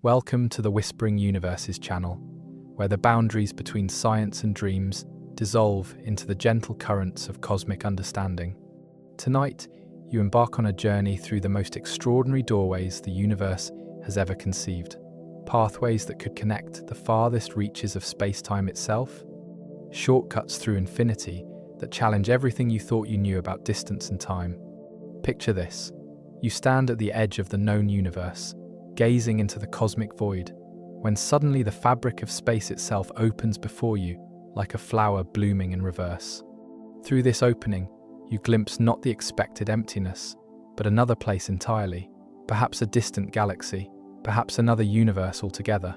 Welcome to the Whispering Universes channel, where the boundaries between science and dreams dissolve into the gentle currents of cosmic understanding. Tonight, you embark on a journey through the most extraordinary doorways the universe has ever conceived, pathways that could connect the farthest reaches of space-time itself, shortcuts through infinity that challenge everything you thought you knew about distance and time. Picture this. You stand at the edge of the known universe, gazing into the cosmic void, when suddenly the fabric of space itself opens before you, like a flower blooming in reverse. Through this opening, you glimpse not the expected emptiness, but another place entirely, perhaps a distant galaxy, perhaps another universe altogether.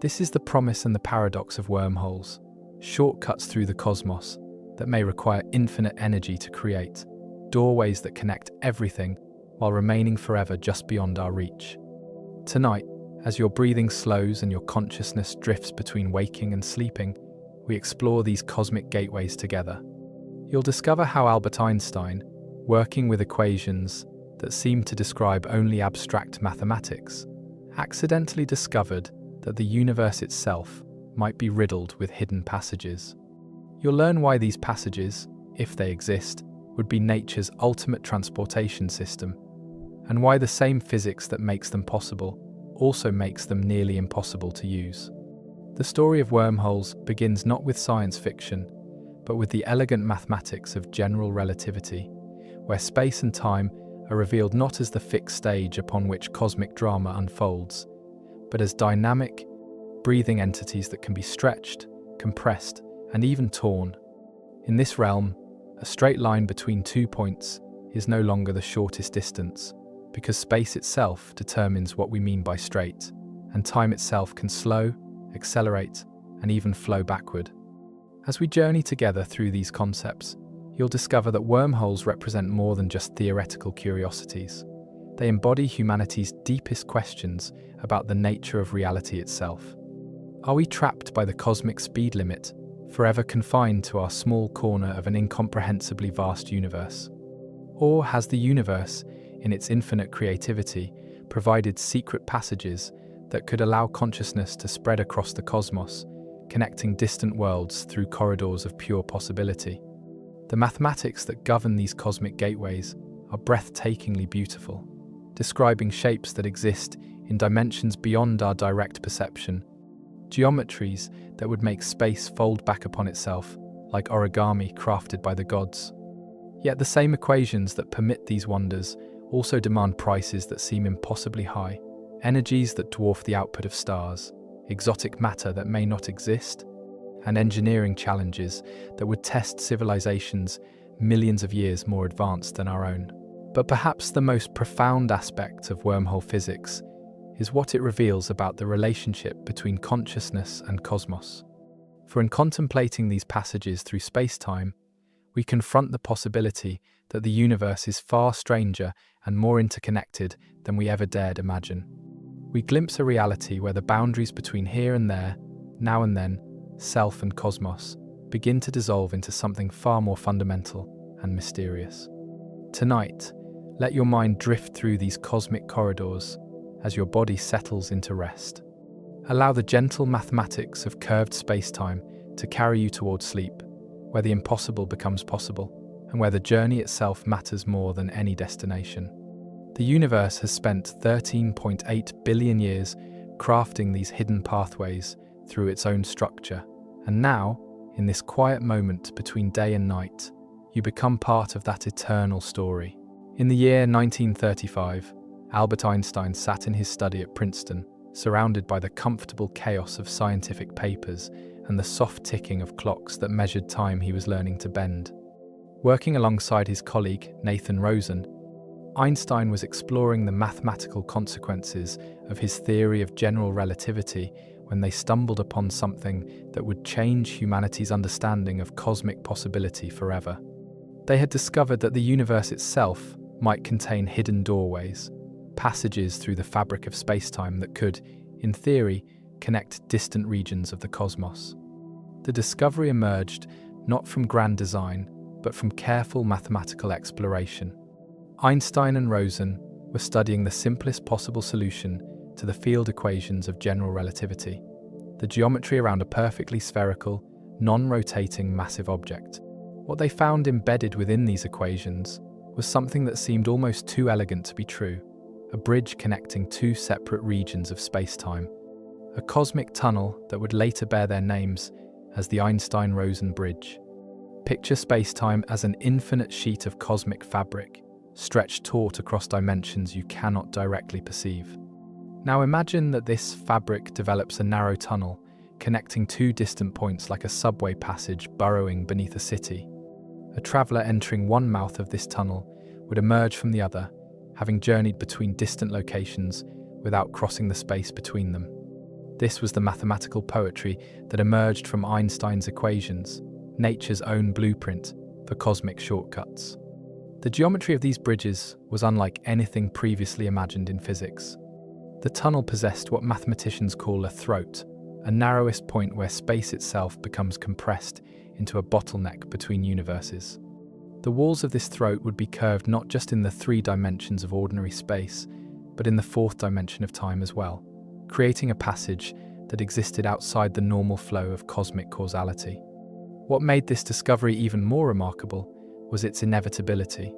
This is the promise and the paradox of wormholes, shortcuts through the cosmos that may require infinite energy to create, doorways that connect everything while remaining forever just beyond our reach. Tonight, as your breathing slows and your consciousness drifts between waking and sleeping, we explore these cosmic gateways together. You'll discover how Albert Einstein, working with equations that seem to describe only abstract mathematics, accidentally discovered that the universe itself might be riddled with hidden passages. You'll learn why these passages, if they exist, would be nature's ultimate transportation system, and why the same physics that makes them possible also makes them nearly impossible to use. The story of wormholes begins not with science fiction, but with the elegant mathematics of general relativity, where space and time are revealed not as the fixed stage upon which cosmic drama unfolds, but as dynamic, breathing entities that can be stretched, compressed, and even torn. In this realm, a straight line between 2 points is no longer the shortest distance, because space itself determines what we mean by straight, and time itself can slow, accelerate, and even flow backward. As we journey together through these concepts, you'll discover that wormholes represent more than just theoretical curiosities. They embody humanity's deepest questions about the nature of reality itself. Are we trapped by the cosmic speed limit, forever confined to our small corner of an incomprehensibly vast universe? Or has the universe, in its infinite creativity, provided secret passages that could allow consciousness to spread across the cosmos, connecting distant worlds through corridors of pure possibility? The mathematics that govern these cosmic gateways are breathtakingly beautiful, describing shapes that exist in dimensions beyond our direct perception, geometries that would make space fold back upon itself like origami crafted by the gods. Yet the same equations that permit these wonders also demand prices that seem impossibly high, energies that dwarf the output of stars, exotic matter that may not exist, and engineering challenges that would test civilizations millions of years more advanced than our own. But perhaps the most profound aspect of wormhole physics is what it reveals about the relationship between consciousness and cosmos. For in contemplating these passages through space-time, we confront the possibility that the universe is far stranger and more interconnected than we ever dared imagine. We glimpse a reality where the boundaries between here and there, now and then, self and cosmos, begin to dissolve into something far more fundamental and mysterious. Tonight, let your mind drift through these cosmic corridors as your body settles into rest. Allow the gentle mathematics of curved space-time to carry you towards sleep, where the impossible becomes possible, and where the journey itself matters more than any destination. The universe has spent 13.8 billion years crafting these hidden pathways through its own structure, and now, in this quiet moment between day and night, you become part of that eternal story. In the year 1935, Albert Einstein sat in his study at Princeton, surrounded by the comfortable chaos of scientific papers and the soft ticking of clocks that measured time he was learning to bend. Working alongside his colleague, Einstein-Rosen, Einstein was exploring the mathematical consequences of his theory of general relativity when they stumbled upon something that would change humanity's understanding of cosmic possibility forever. They had discovered that the universe itself might contain hidden doorways, passages through the fabric of space-time that could, in theory, connect distant regions of the cosmos. The discovery emerged not from grand design, but from careful mathematical exploration. Einstein and Rosen were studying the simplest possible solution to the field equations of general relativity, the geometry around a perfectly spherical, non-rotating massive object. What they found embedded within these equations was something that seemed almost too elegant to be true, a bridge connecting two separate regions of space-time, a cosmic tunnel that would later bear their names as the Einstein-Rosen bridge. Picture space-time as an infinite sheet of cosmic fabric, stretched taut across dimensions you cannot directly perceive. Now imagine that this fabric develops a narrow tunnel, connecting two distant points like a subway passage burrowing beneath a city. A traveler entering one mouth of this tunnel would emerge from the other, having journeyed between distant locations without crossing the space between them. This was the mathematical poetry that emerged from Einstein's equations, nature's own blueprint for cosmic shortcuts. The geometry of these bridges was unlike anything previously imagined in physics. The tunnel possessed what mathematicians call a throat, a narrowest point where space itself becomes compressed into a bottleneck between universes. The walls of this throat would be curved not just in the 3 dimensions of ordinary space, but in the 4th dimension of time as well, creating a passage that existed outside the normal flow of cosmic causality. What made this discovery even more remarkable was its inevitability.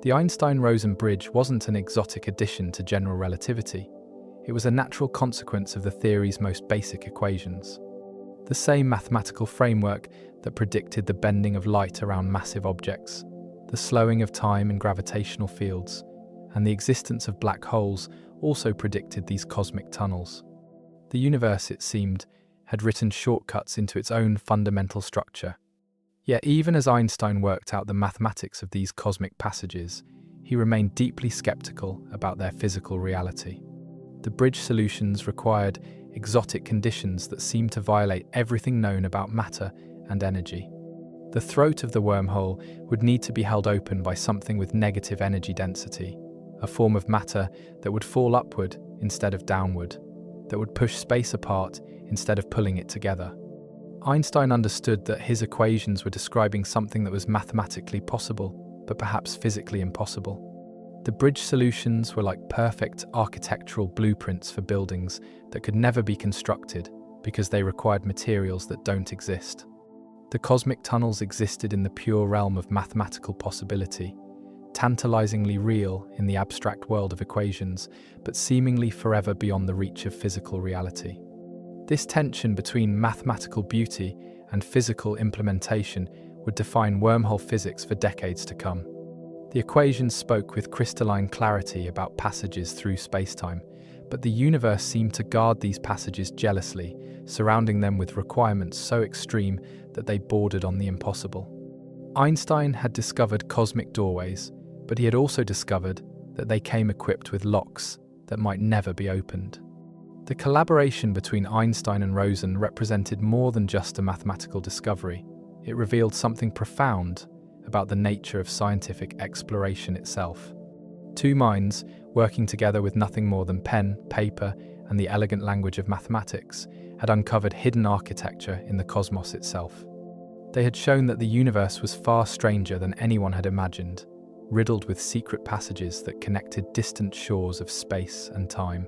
The Einstein-Rosen bridge wasn't an exotic addition to general relativity. It was a natural consequence of the theory's most basic equations. The same mathematical framework that predicted the bending of light around massive objects, the slowing of time in gravitational fields, and the existence of black holes also predicted these cosmic tunnels. The universe, it seemed, had written shortcuts into its own fundamental structure. Yet even as Einstein worked out the mathematics of these cosmic passages, he remained deeply skeptical about their physical reality. The bridge solutions required exotic conditions that seemed to violate everything known about matter and energy. The throat of the wormhole would need to be held open by something with negative energy density, a form of matter that would fall upward instead of downward, that would push space apart instead of pulling it together. Einstein understood that his equations were describing something that was mathematically possible, but perhaps physically impossible. The bridge solutions were like perfect architectural blueprints for buildings that could never be constructed because they required materials that don't exist. The cosmic tunnels existed in the pure realm of mathematical possibility, tantalizingly real in the abstract world of equations, but seemingly forever beyond the reach of physical reality. This tension between mathematical beauty and physical implementation would define wormhole physics for decades to come. The equations spoke with crystalline clarity about passages through spacetime, but the universe seemed to guard these passages jealously, surrounding them with requirements so extreme that they bordered on the impossible. Einstein had discovered cosmic doorways, but he had also discovered that they came equipped with locks that might never be opened. The collaboration between Einstein and Rosen represented more than just a mathematical discovery. It revealed something profound about the nature of scientific exploration itself. Two minds, working together with nothing more than pen, paper, and the elegant language of mathematics, had uncovered hidden architecture in the cosmos itself. They had shown that the universe was far stranger than anyone had imagined, riddled with secret passages that connected distant shores of space and time.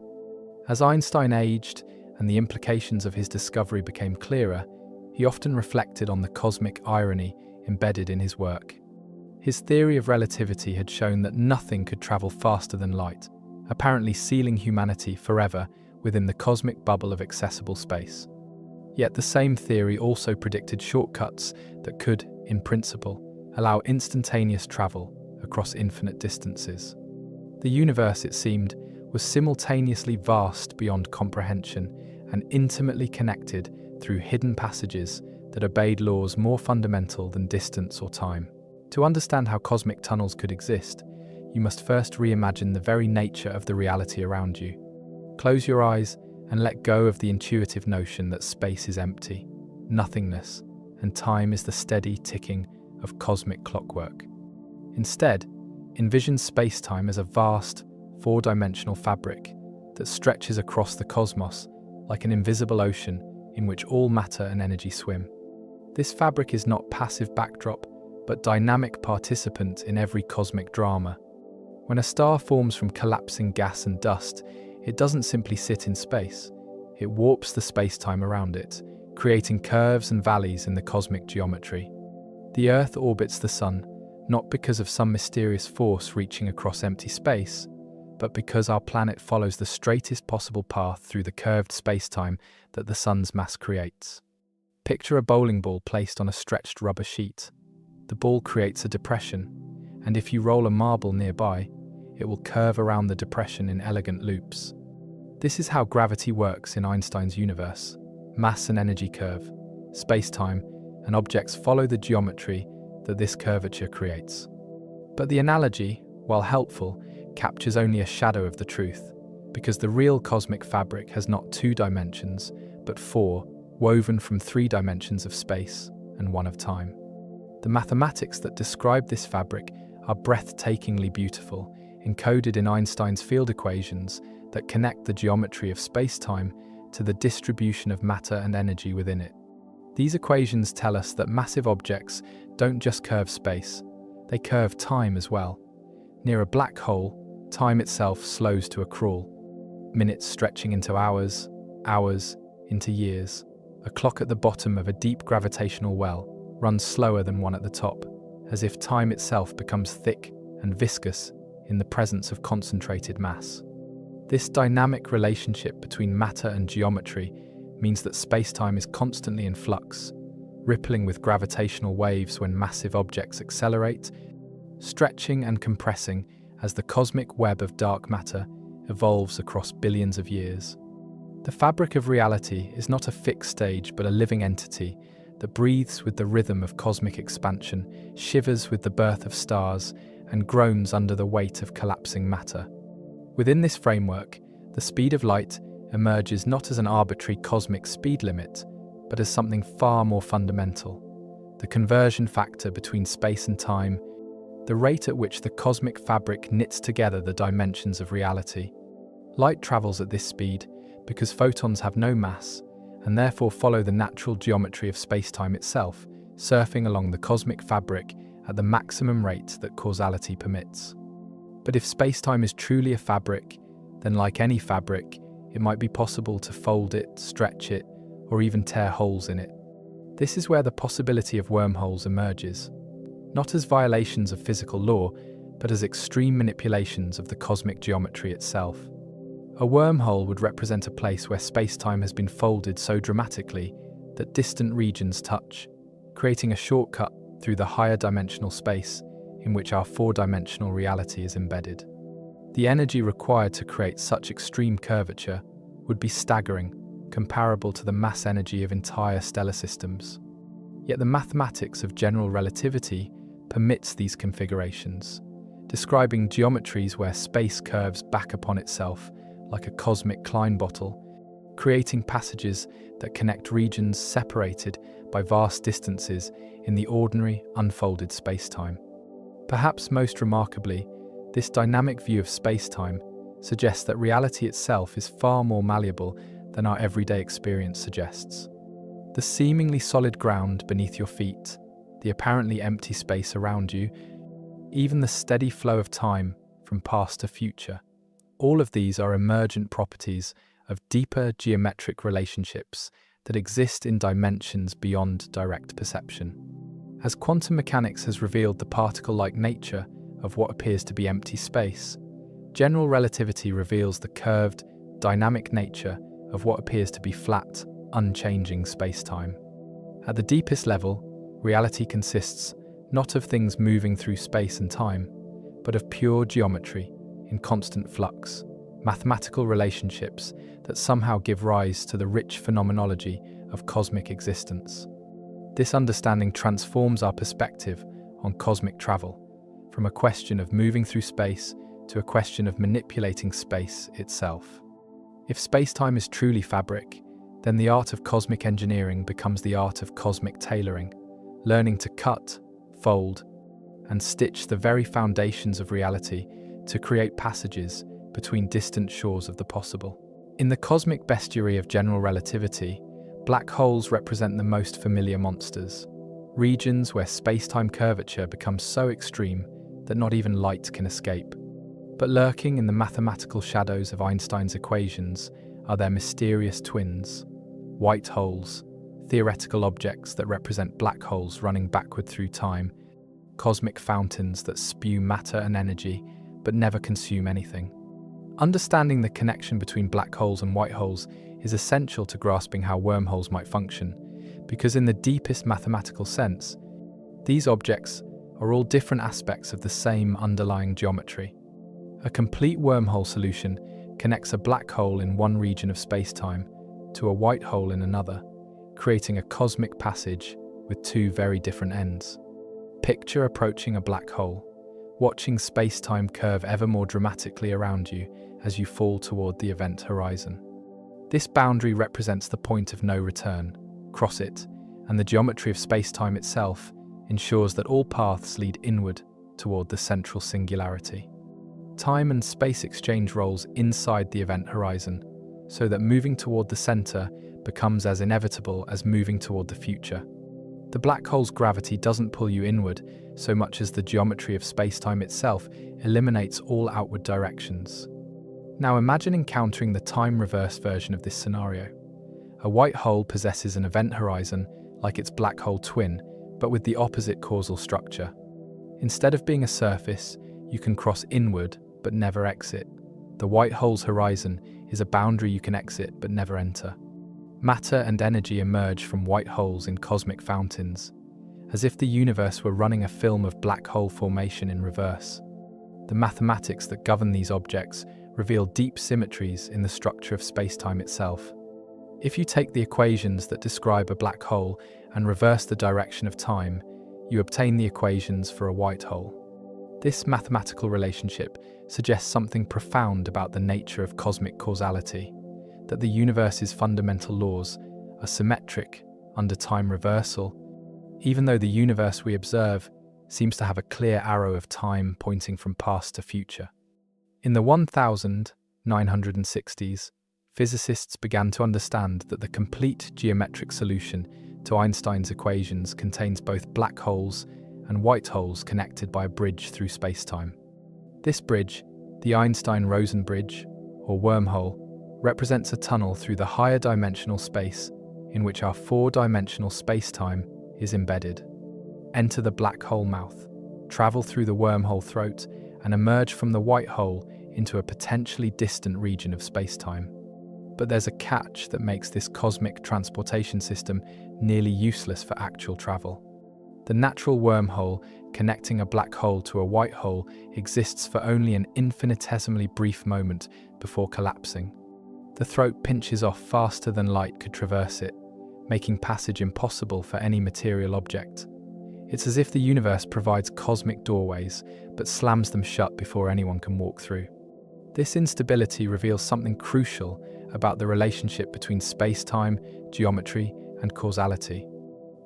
As Einstein aged and the implications of his discovery became clearer, he often reflected on the cosmic irony embedded in his work. His theory of relativity had shown that nothing could travel faster than light, apparently sealing humanity forever within the cosmic bubble of accessible space. Yet the same theory also predicted shortcuts that could, in principle, allow instantaneous travel across infinite distances. The universe, it seemed, was simultaneously vast beyond comprehension and intimately connected through hidden passages that obeyed laws more fundamental than distance or time. To understand how cosmic tunnels could exist, you must first reimagine the very nature of the reality around you. Close your eyes and let go of the intuitive notion that space is empty, nothingness, and time is the steady ticking of cosmic clockwork. Instead, envision space-time as a vast, four-dimensional fabric that stretches across the cosmos like an invisible ocean in which all matter and energy swim. This fabric is not passive backdrop, but dynamic participant in every cosmic drama. When a star forms from collapsing gas and dust, It doesn't simply sit in space. It warps the space-time around it, creating curves and valleys in the cosmic geometry. The Earth orbits the Sun, not because of some mysterious force reaching across empty space, but because our planet follows the straightest possible path through the curved space-time that the Sun's mass creates. Picture a bowling ball placed on a stretched rubber sheet. The ball creates a depression, and if you roll a marble nearby, it will curve around the depression in elegant loops. This is how gravity works in Einstein's universe. Mass and energy curve, space-time, and objects follow the geometry that this curvature creates. But the analogy, while helpful, captures only a shadow of the truth, because the real cosmic fabric has not 2 dimensions, but 4, woven from 3 dimensions of space and 1 of time. The mathematics that describe this fabric are breathtakingly beautiful, encoded in Einstein's field equations that connect the geometry of space-time to the distribution of matter and energy within it. These equations tell us that massive objects don't just curve space, they curve time as well. Near a black hole, time itself slows to a crawl, minutes stretching into hours, hours into years. A clock at the bottom of a deep gravitational well runs slower than one at the top, as if time itself becomes thick and viscous in the presence of concentrated mass. This dynamic relationship between matter and geometry means that space-time is constantly in flux, rippling with gravitational waves when massive objects accelerate, stretching and compressing as the cosmic web of dark matter evolves across billions of years. The fabric of reality is not a fixed stage but a living entity that breathes with the rhythm of cosmic expansion, shivers with the birth of stars, and groans under the weight of collapsing matter. Within this framework, the speed of light emerges not as an arbitrary cosmic speed limit, but as something far more fundamental: the conversion factor between space and time, the rate at which the cosmic fabric knits together the dimensions of reality. Light travels at this speed because photons have no mass and therefore follow the natural geometry of space-time itself, surfing along the cosmic fabric at the maximum rate that causality permits. But if space-time is truly a fabric, then like any fabric, it might be possible to fold it, stretch it, or even tear holes in it. This is where the possibility of wormholes emerges, not as violations of physical law, but as extreme manipulations of the cosmic geometry itself. A wormhole would represent a place where space-time has been folded so dramatically that distant regions touch, creating a shortcut through the higher dimensional space in which our 4-dimensional reality is embedded. The energy required to create such extreme curvature would be staggering, comparable to the mass energy of entire stellar systems. Yet the mathematics of general relativity permits these configurations, describing geometries where space curves back upon itself like a cosmic Klein bottle, creating passages that connect regions separated by vast distances in the ordinary, unfolded space-time. Perhaps most remarkably, this dynamic view of space-time suggests that reality itself is far more malleable than our everyday experience suggests. The seemingly solid ground beneath your feet, the apparently empty space around you, even the steady flow of time from past to future, all of these are emergent properties of deeper geometric relationships that exist in dimensions beyond direct perception. As quantum mechanics has revealed the particle-like nature of what appears to be empty space, general relativity reveals the curved, dynamic nature of what appears to be flat, unchanging space-time. At the deepest level, reality consists not of things moving through space and time, but of pure geometry in constant flux, mathematical relationships that somehow give rise to the rich phenomenology of cosmic existence. This understanding transforms our perspective on cosmic travel, from a question of moving through space to a question of manipulating space itself. If space-time is truly fabric, then the art of cosmic engineering becomes the art of cosmic tailoring, learning to cut, fold, and stitch the very foundations of reality to create passages between distant shores of the possible. In the cosmic bestiary of general relativity, black holes represent the most familiar monsters, regions where space-time curvature becomes so extreme that not even light can escape. But lurking in the mathematical shadows of Einstein's equations are their mysterious twins, white holes, theoretical objects that represent black holes running backward through time, cosmic fountains that spew matter and energy but never consume anything. Understanding the connection between black holes and white holes is essential to grasping how wormholes might function, because in the deepest mathematical sense, these objects are all different aspects of the same underlying geometry. A complete wormhole solution connects a black hole in one region of spacetime to a white hole in another, creating a cosmic passage with two very different ends. Picture approaching a black hole, watching spacetime curve ever more dramatically around you as you fall toward the event horizon. This boundary represents the point of no return. Cross it, and the geometry of spacetime itself ensures that all paths lead inward toward the central singularity. Time and space exchange roles inside the event horizon, so that moving toward the center becomes as inevitable as moving toward the future. The black hole's gravity doesn't pull you inward so much as the geometry of spacetime itself eliminates all outward directions. Now imagine encountering the time-reversed version of this scenario. A white hole possesses an event horizon like its black hole twin, but with the opposite causal structure. Instead of being a surface, you can cross inward but never exit. The white hole's horizon is a boundary you can exit but never enter. Matter and energy emerge from white holes in cosmic fountains, as if the universe were running a film of black hole formation in reverse. The mathematics that govern these objects reveal deep symmetries in the structure of spacetime itself. If you take the equations that describe a black hole and reverse the direction of time, you obtain the equations for a white hole. This mathematical relationship suggests something profound about the nature of cosmic causality, that the universe's fundamental laws are symmetric under time reversal, even though the universe we observe seems to have a clear arrow of time pointing from past to future. In the 1960s, physicists began to understand that the complete geometric solution to Einstein's equations contains both black holes and white holes connected by a bridge through spacetime. This bridge, the Einstein-Rosen bridge, or wormhole, represents a tunnel through the higher dimensional space in which our four-dimensional spacetime is embedded. Enter the black hole mouth, travel through the wormhole throat, and emerge from the white hole into a potentially distant region of spacetime. But there's a catch that makes this cosmic transportation system nearly useless for actual travel. The natural wormhole connecting a black hole to a white hole exists for only an infinitesimally brief moment before collapsing. The throat pinches off faster than light could traverse it, making passage impossible for any material object. It's as if the universe provides cosmic doorways, but slams them shut before anyone can walk through. This instability reveals something crucial about the relationship between space-time, geometry, and causality.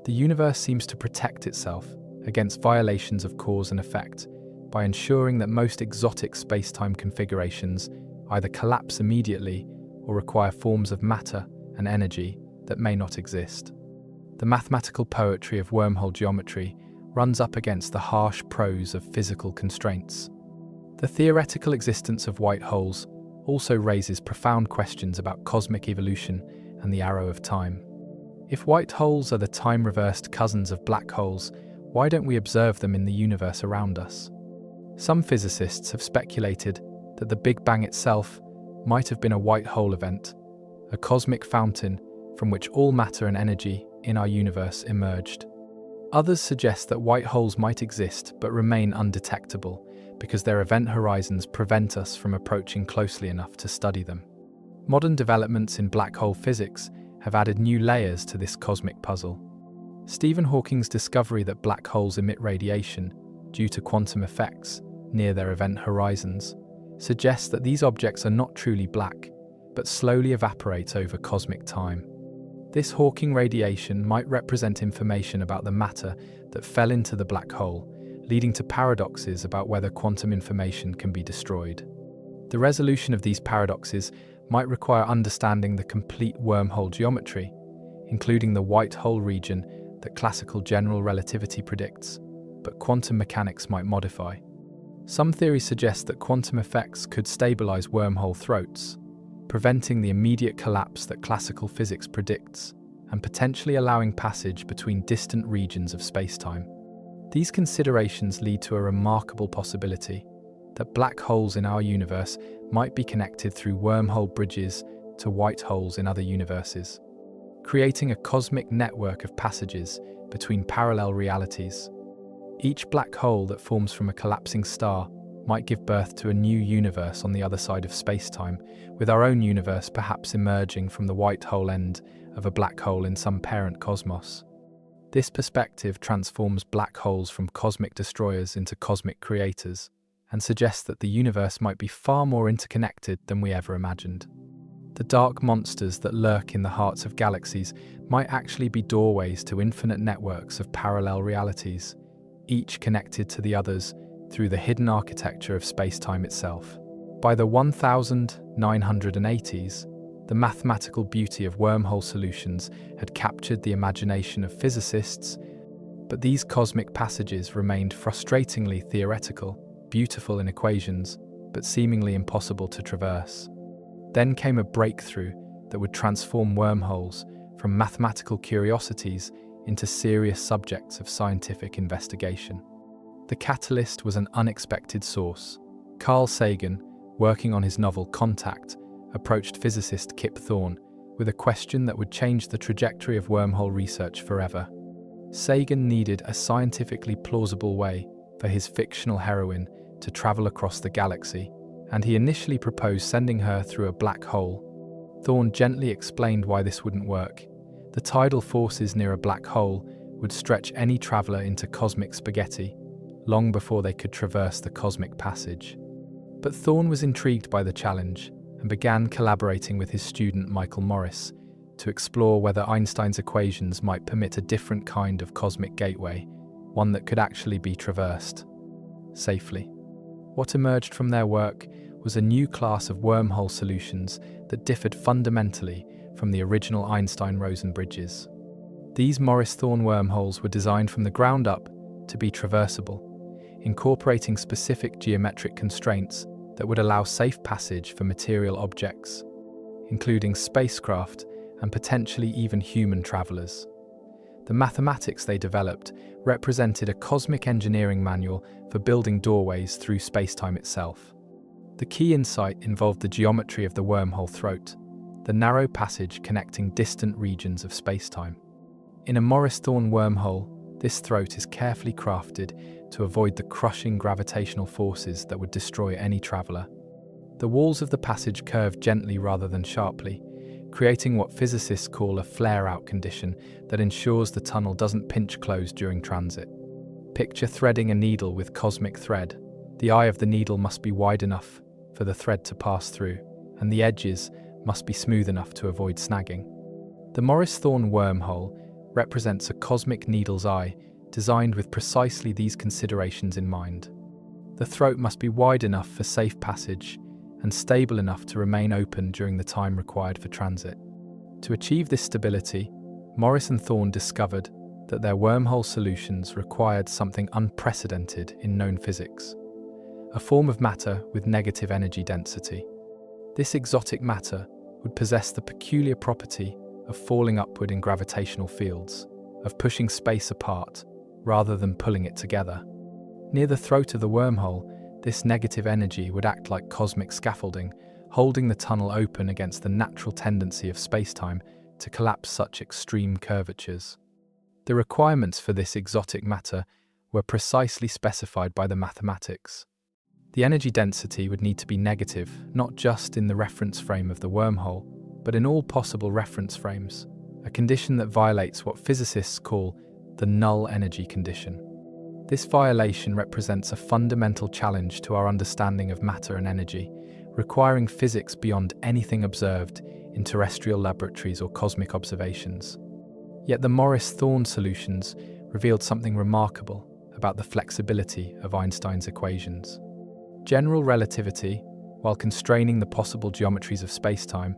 The universe seems to protect itself against violations of cause and effect by ensuring that most exotic space-time configurations either collapse immediately or require forms of matter and energy that may not exist. The mathematical poetry of wormhole geometry runs up against the harsh prose of physical constraints. The theoretical existence of white holes also raises profound questions about cosmic evolution and the arrow of time. If white holes are the time-reversed cousins of black holes, why don't we observe them in the universe around us? Some physicists have speculated that the Big Bang itself might have been a white hole event, a cosmic fountain from which all matter and energy in our universe emerged. Others suggest that white holes might exist but remain undetectable because their event horizons prevent us from approaching closely enough to study them. Modern developments in black hole physics have added new layers to this cosmic puzzle. Stephen Hawking's discovery that black holes emit radiation due to quantum effects near their event horizons suggests that these objects are not truly black, but slowly evaporate over cosmic time. This Hawking radiation might represent information about the matter that fell into the black hole, leading to paradoxes about whether quantum information can be destroyed. The resolution of these paradoxes might require understanding the complete wormhole geometry, including the white hole region that classical general relativity predicts, but quantum mechanics might modify. Some theories suggest that quantum effects could stabilize wormhole throats, preventing the immediate collapse that classical physics predicts, and potentially allowing passage between distant regions of spacetime. These considerations lead to a remarkable possibility that black holes in our universe might be connected through wormhole bridges to white holes in other universes, creating a cosmic network of passages between parallel realities. Each black hole that forms from a collapsing star might give birth to a new universe on the other side of spacetime, with our own universe perhaps emerging from the white hole end of a black hole in some parent cosmos. This perspective transforms black holes from cosmic destroyers into cosmic creators, and suggests that the universe might be far more interconnected than we ever imagined. The dark monsters that lurk in the hearts of galaxies might actually be doorways to infinite networks of parallel realities, each connected to the others through the hidden architecture of spacetime itself. By the 1980s, the mathematical beauty of wormhole solutions had captured the imagination of physicists, but these cosmic passages remained frustratingly theoretical, beautiful in equations, but seemingly impossible to traverse. Then came a breakthrough that would transform wormholes from mathematical curiosities into serious subjects of scientific investigation. The catalyst was an unexpected source. Carl Sagan, working on his novel Contact, approached physicist Kip Thorne with a question that would change the trajectory of wormhole research forever. Sagan needed a scientifically plausible way for his fictional heroine to travel across the galaxy, and he initially proposed sending her through a black hole. Thorne gently explained why this wouldn't work. The tidal forces near a black hole would stretch any traveler into cosmic spaghetti, long before they could traverse the cosmic passage. But Thorne was intrigued by the challenge and began collaborating with his student Michael Morris to explore whether Einstein's equations might permit a different kind of cosmic gateway, one that could actually be traversed safely. What emerged from their work was a new class of wormhole solutions that differed fundamentally from the original Einstein-Rosen bridges. These Morris-Thorne wormholes were designed from the ground up to be traversable, incorporating specific geometric constraints that would allow safe passage for material objects, including spacecraft and potentially even human travelers. The mathematics they developed represented a cosmic engineering manual for building doorways through spacetime itself. The key insight involved the geometry of the wormhole throat, the narrow passage connecting distant regions of spacetime. In a Morris-Thorne wormhole, this throat is carefully crafted to avoid the crushing gravitational forces that would destroy any traveler. The walls of the passage curve gently rather than sharply, creating what physicists call a flare-out condition that ensures the tunnel doesn't pinch close during transit. Picture threading a needle with cosmic thread. The eye of the needle must be wide enough for the thread to pass through, and the edges must be smooth enough to avoid snagging. The Morris-Thorne wormhole represents a cosmic needle's eye designed with precisely these considerations in mind. The throat must be wide enough for safe passage and stable enough to remain open during the time required for transit. To achieve this stability, Morris and Thorne discovered that their wormhole solutions required something unprecedented in known physics, a form of matter with negative energy density. This exotic matter would possess the peculiar property of falling upward in gravitational fields, of pushing space apart rather than pulling it together. Near the throat of the wormhole, this negative energy would act like cosmic scaffolding, holding the tunnel open against the natural tendency of spacetime to collapse such extreme curvatures. The requirements for this exotic matter were precisely specified by the mathematics. The energy density would need to be negative, not just in the reference frame of the wormhole, but in all possible reference frames, a condition that violates what physicists call the null energy condition. This violation represents a fundamental challenge to our understanding of matter and energy, requiring physics beyond anything observed in terrestrial laboratories or cosmic observations. Yet the Morris-Thorne solutions revealed something remarkable about the flexibility of Einstein's equations. General relativity, while constraining the possible geometries of spacetime,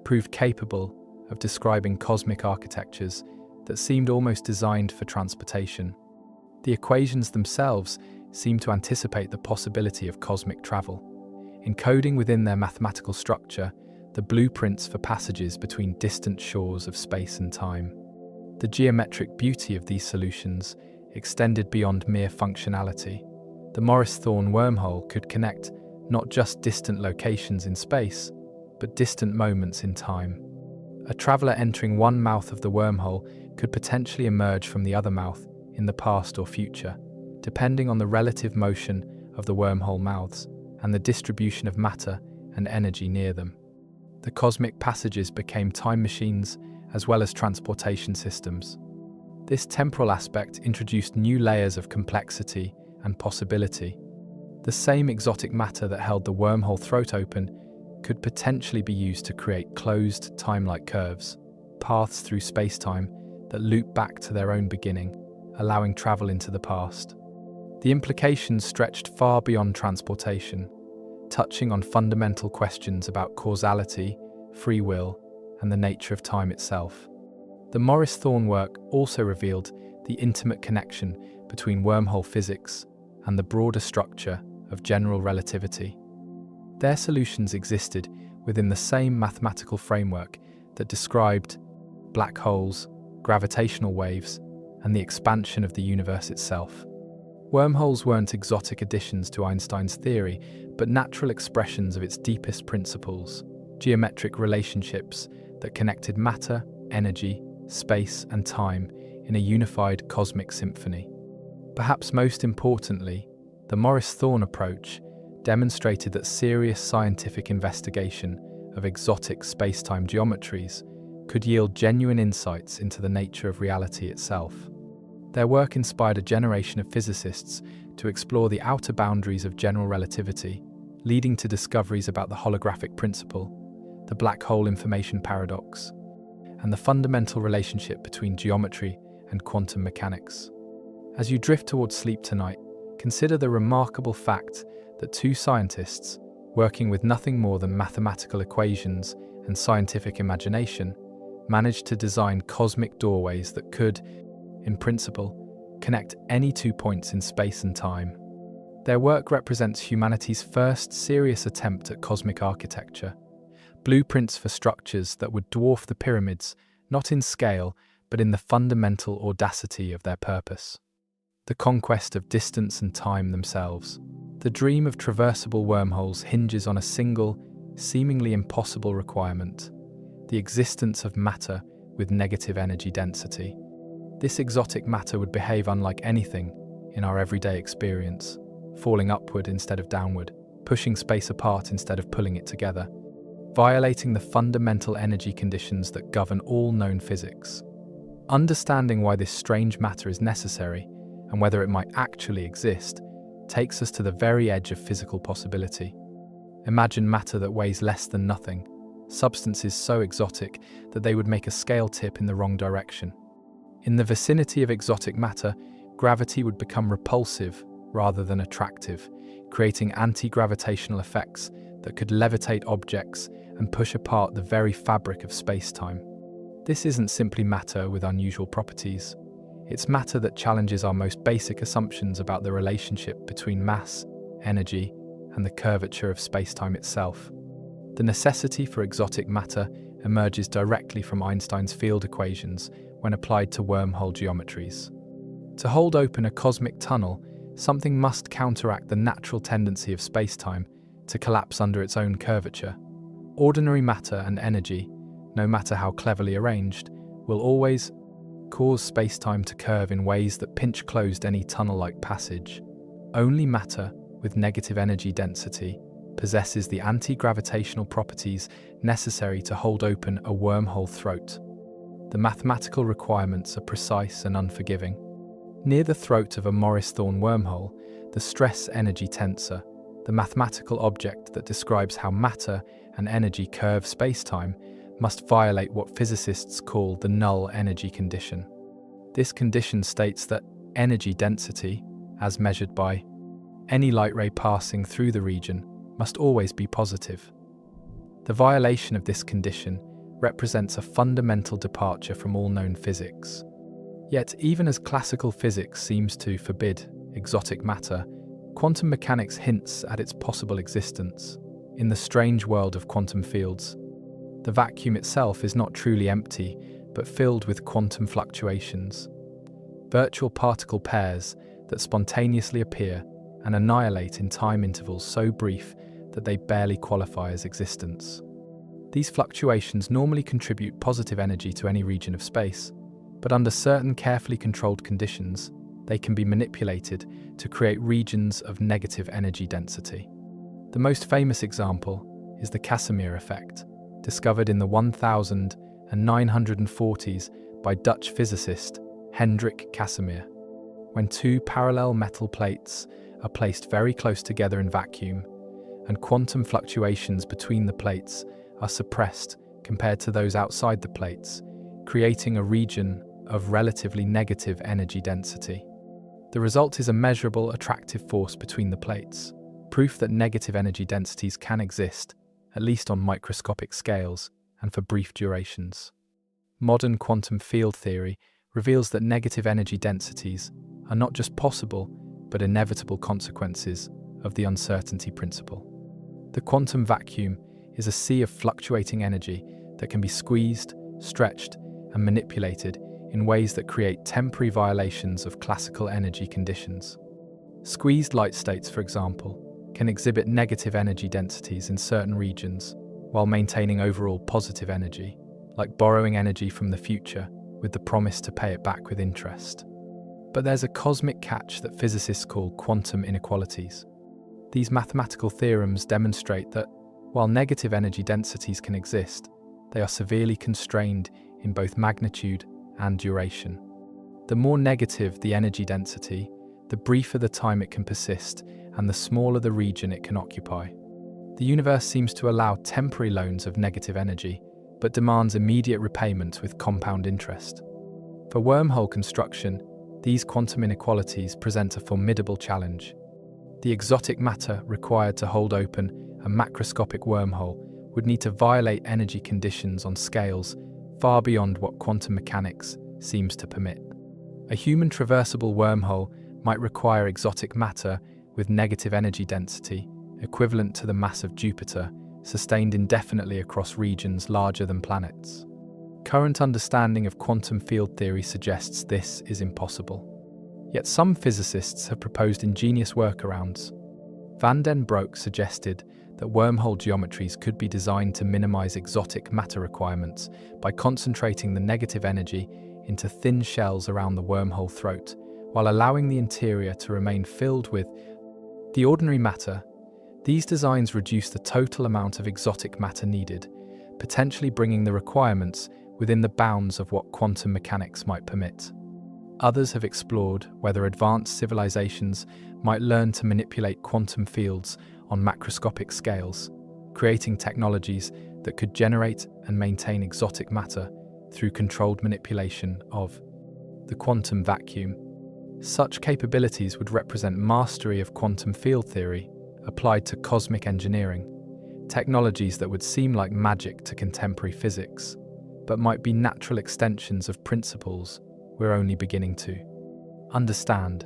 proved capable of describing cosmic architectures that seemed almost designed for transportation. The equations themselves seem to anticipate the possibility of cosmic travel, encoding within their mathematical structure the blueprints for passages between distant shores of space and time. The geometric beauty of these solutions extended beyond mere functionality. The Morris Thorne wormhole could connect not just distant locations in space, but distant moments in time. A traveler entering one mouth of the wormhole could potentially emerge from the other mouth in the past or future, depending on the relative motion of the wormhole mouths and the distribution of matter and energy near them. The cosmic passages became time machines as well as transportation systems. This temporal aspect introduced new layers of complexity and possibility. The same exotic matter that held the wormhole throat open could potentially be used to create closed, time-like curves, paths through spacetime that loop back to their own beginning, allowing travel into the past. The implications stretched far beyond transportation, touching on fundamental questions about causality, free will, and the nature of time itself. The Morris Thorne work also revealed the intimate connection between wormhole physics and the broader structure of general relativity. Their solutions existed within the same mathematical framework that described black holes, gravitational waves, and the expansion of the universe itself. Wormholes weren't exotic additions to Einstein's theory, but natural expressions of its deepest principles, geometric relationships that connected matter, energy, space, and time in a unified cosmic symphony. Perhaps most importantly, the Morris Thorne approach demonstrated that serious scientific investigation of exotic spacetime geometries could yield genuine insights into the nature of reality itself. Their work inspired a generation of physicists to explore the outer boundaries of general relativity, leading to discoveries about the holographic principle, the black hole information paradox, and the fundamental relationship between geometry and quantum mechanics. As you drift towards sleep tonight, consider the remarkable fact that two scientists, working with nothing more than mathematical equations and scientific imagination, managed to design cosmic doorways that could, in principle, connect any 2 points in space and time. Their work represents humanity's first serious attempt at cosmic architecture, blueprints for structures that would dwarf the pyramids, not in scale, but in the fundamental audacity of their purpose. The conquest of distance and time themselves. The dream of traversable wormholes hinges on a single, seemingly impossible requirement: the existence of matter with negative energy density. This exotic matter would behave unlike anything in our everyday experience, falling upward instead of downward, pushing space apart instead of pulling it together, violating the fundamental energy conditions that govern all known physics. Understanding why this strange matter is necessary, and whether it might actually exist, takes us to the very edge of physical possibility. Imagine matter that weighs less than nothing, substances so exotic that they would make a scale tip in the wrong direction. In the vicinity of exotic matter, gravity would become repulsive rather than attractive, creating anti-gravitational effects that could levitate objects and push apart the very fabric of space-time. This isn't simply matter with unusual properties. It's matter that challenges our most basic assumptions about the relationship between mass, energy, and the curvature of space-time itself. The necessity for exotic matter emerges directly from Einstein's field equations when applied to wormhole geometries. To hold open a cosmic tunnel, something must counteract the natural tendency of space-time to collapse under its own curvature. Ordinary matter and energy, no matter how cleverly arranged, will always cause space-time to curve in ways that pinch closed any tunnel-like passage. Only matter with negative energy density possesses the anti-gravitational properties necessary to hold open a wormhole throat. The mathematical requirements are precise and unforgiving. Near the throat of a Morris Thorne wormhole, the stress-energy tensor, the mathematical object that describes how matter and energy curve space-time, must violate what physicists call the null energy condition. This condition states that energy density, as measured by any light ray passing through the region, must always be positive. The violation of this condition represents a fundamental departure from all known physics. Yet, even as classical physics seems to forbid exotic matter, Quantum mechanics hints at its possible existence. In the strange world of quantum fields, the vacuum itself is not truly empty, but filled with quantum fluctuations, virtual particle pairs that spontaneously appear and annihilate in time intervals so brief that they barely qualify as existence. These fluctuations normally contribute positive energy to any region of space, but under certain carefully controlled conditions, they can be manipulated to create regions of negative energy density. The most famous example is the Casimir effect, discovered in the 1940s by Dutch physicist Hendrik Casimir. When two parallel metal plates are placed very close together in vacuum, and quantum fluctuations between the plates are suppressed compared to those outside the plates, creating a region of relatively negative energy density. The result is a measurable attractive force between the plates, proof that negative energy densities can exist, at least on microscopic scales and for brief durations. Modern quantum field theory reveals that negative energy densities are not just possible, but inevitable consequences of the uncertainty principle. The quantum vacuum is a sea of fluctuating energy that can be squeezed, stretched, and manipulated in ways that create temporary violations of classical energy conditions. Squeezed light states, for example, can exhibit negative energy densities in certain regions while maintaining overall positive energy, like borrowing energy from the future with the promise to pay it back with interest. But there's a cosmic catch that physicists call quantum inequalities. These mathematical theorems demonstrate that, while negative energy densities can exist, they are severely constrained in both magnitude and duration. The more negative the energy density, the briefer the time it can persist, and the smaller the region it can occupy. The universe seems to allow temporary loans of negative energy, but demands immediate repayment with compound interest. For wormhole construction, these quantum inequalities present a formidable challenge. The exotic matter required to hold open a macroscopic wormhole would need to violate energy conditions on scales far beyond what quantum mechanics seems to permit. A human traversable wormhole might require exotic matter with negative energy density equivalent to the mass of Jupiter, sustained indefinitely across regions larger than planets. Current understanding of quantum field theory suggests this is impossible. Yet some physicists have proposed ingenious workarounds. Van den Broek suggested that wormhole geometries could be designed to minimize exotic matter requirements by concentrating the negative energy into thin shells around the wormhole throat, while allowing the interior to remain filled with the ordinary matter. These designs reduce the total amount of exotic matter needed, potentially bringing the requirements within the bounds of what quantum mechanics might permit. Others have explored whether advanced civilizations might learn to manipulate quantum fields on macroscopic scales, creating technologies that could generate and maintain exotic matter through controlled manipulation of the quantum vacuum. Such capabilities would represent mastery of quantum field theory applied to cosmic engineering, technologies that would seem like magic to contemporary physics, but might be natural extensions of principles we're only beginning to understand.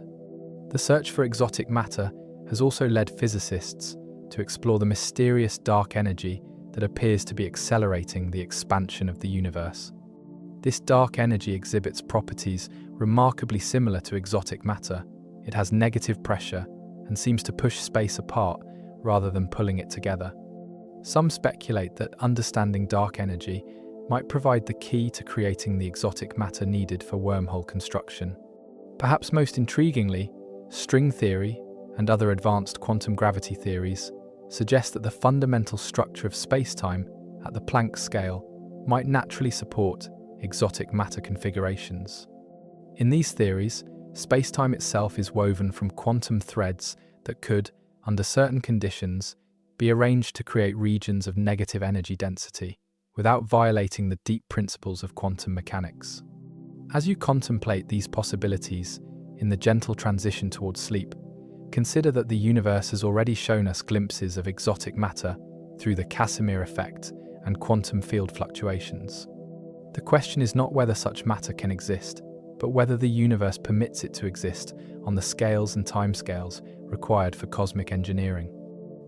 The search for exotic matter has also led physicists to explore the mysterious dark energy that appears to be accelerating the expansion of the universe. This dark energy exhibits properties remarkably similar to exotic matter. It has negative pressure and seems to push space apart rather than pulling it together. Some speculate that understanding dark energy might provide the key to creating the exotic matter needed for wormhole construction. Perhaps most intriguingly, string theory and other advanced quantum gravity theories suggest that the fundamental structure of spacetime at the Planck scale might naturally support exotic matter configurations. In these theories, spacetime itself is woven from quantum threads that could, under certain conditions, be arranged to create regions of negative energy density without violating the deep principles of quantum mechanics. As you contemplate these possibilities in the gentle transition towards sleep, consider that the universe has already shown us glimpses of exotic matter through the Casimir effect and quantum field fluctuations. The question is not whether such matter can exist, but whether the universe permits it to exist on the scales and timescales required for cosmic engineering?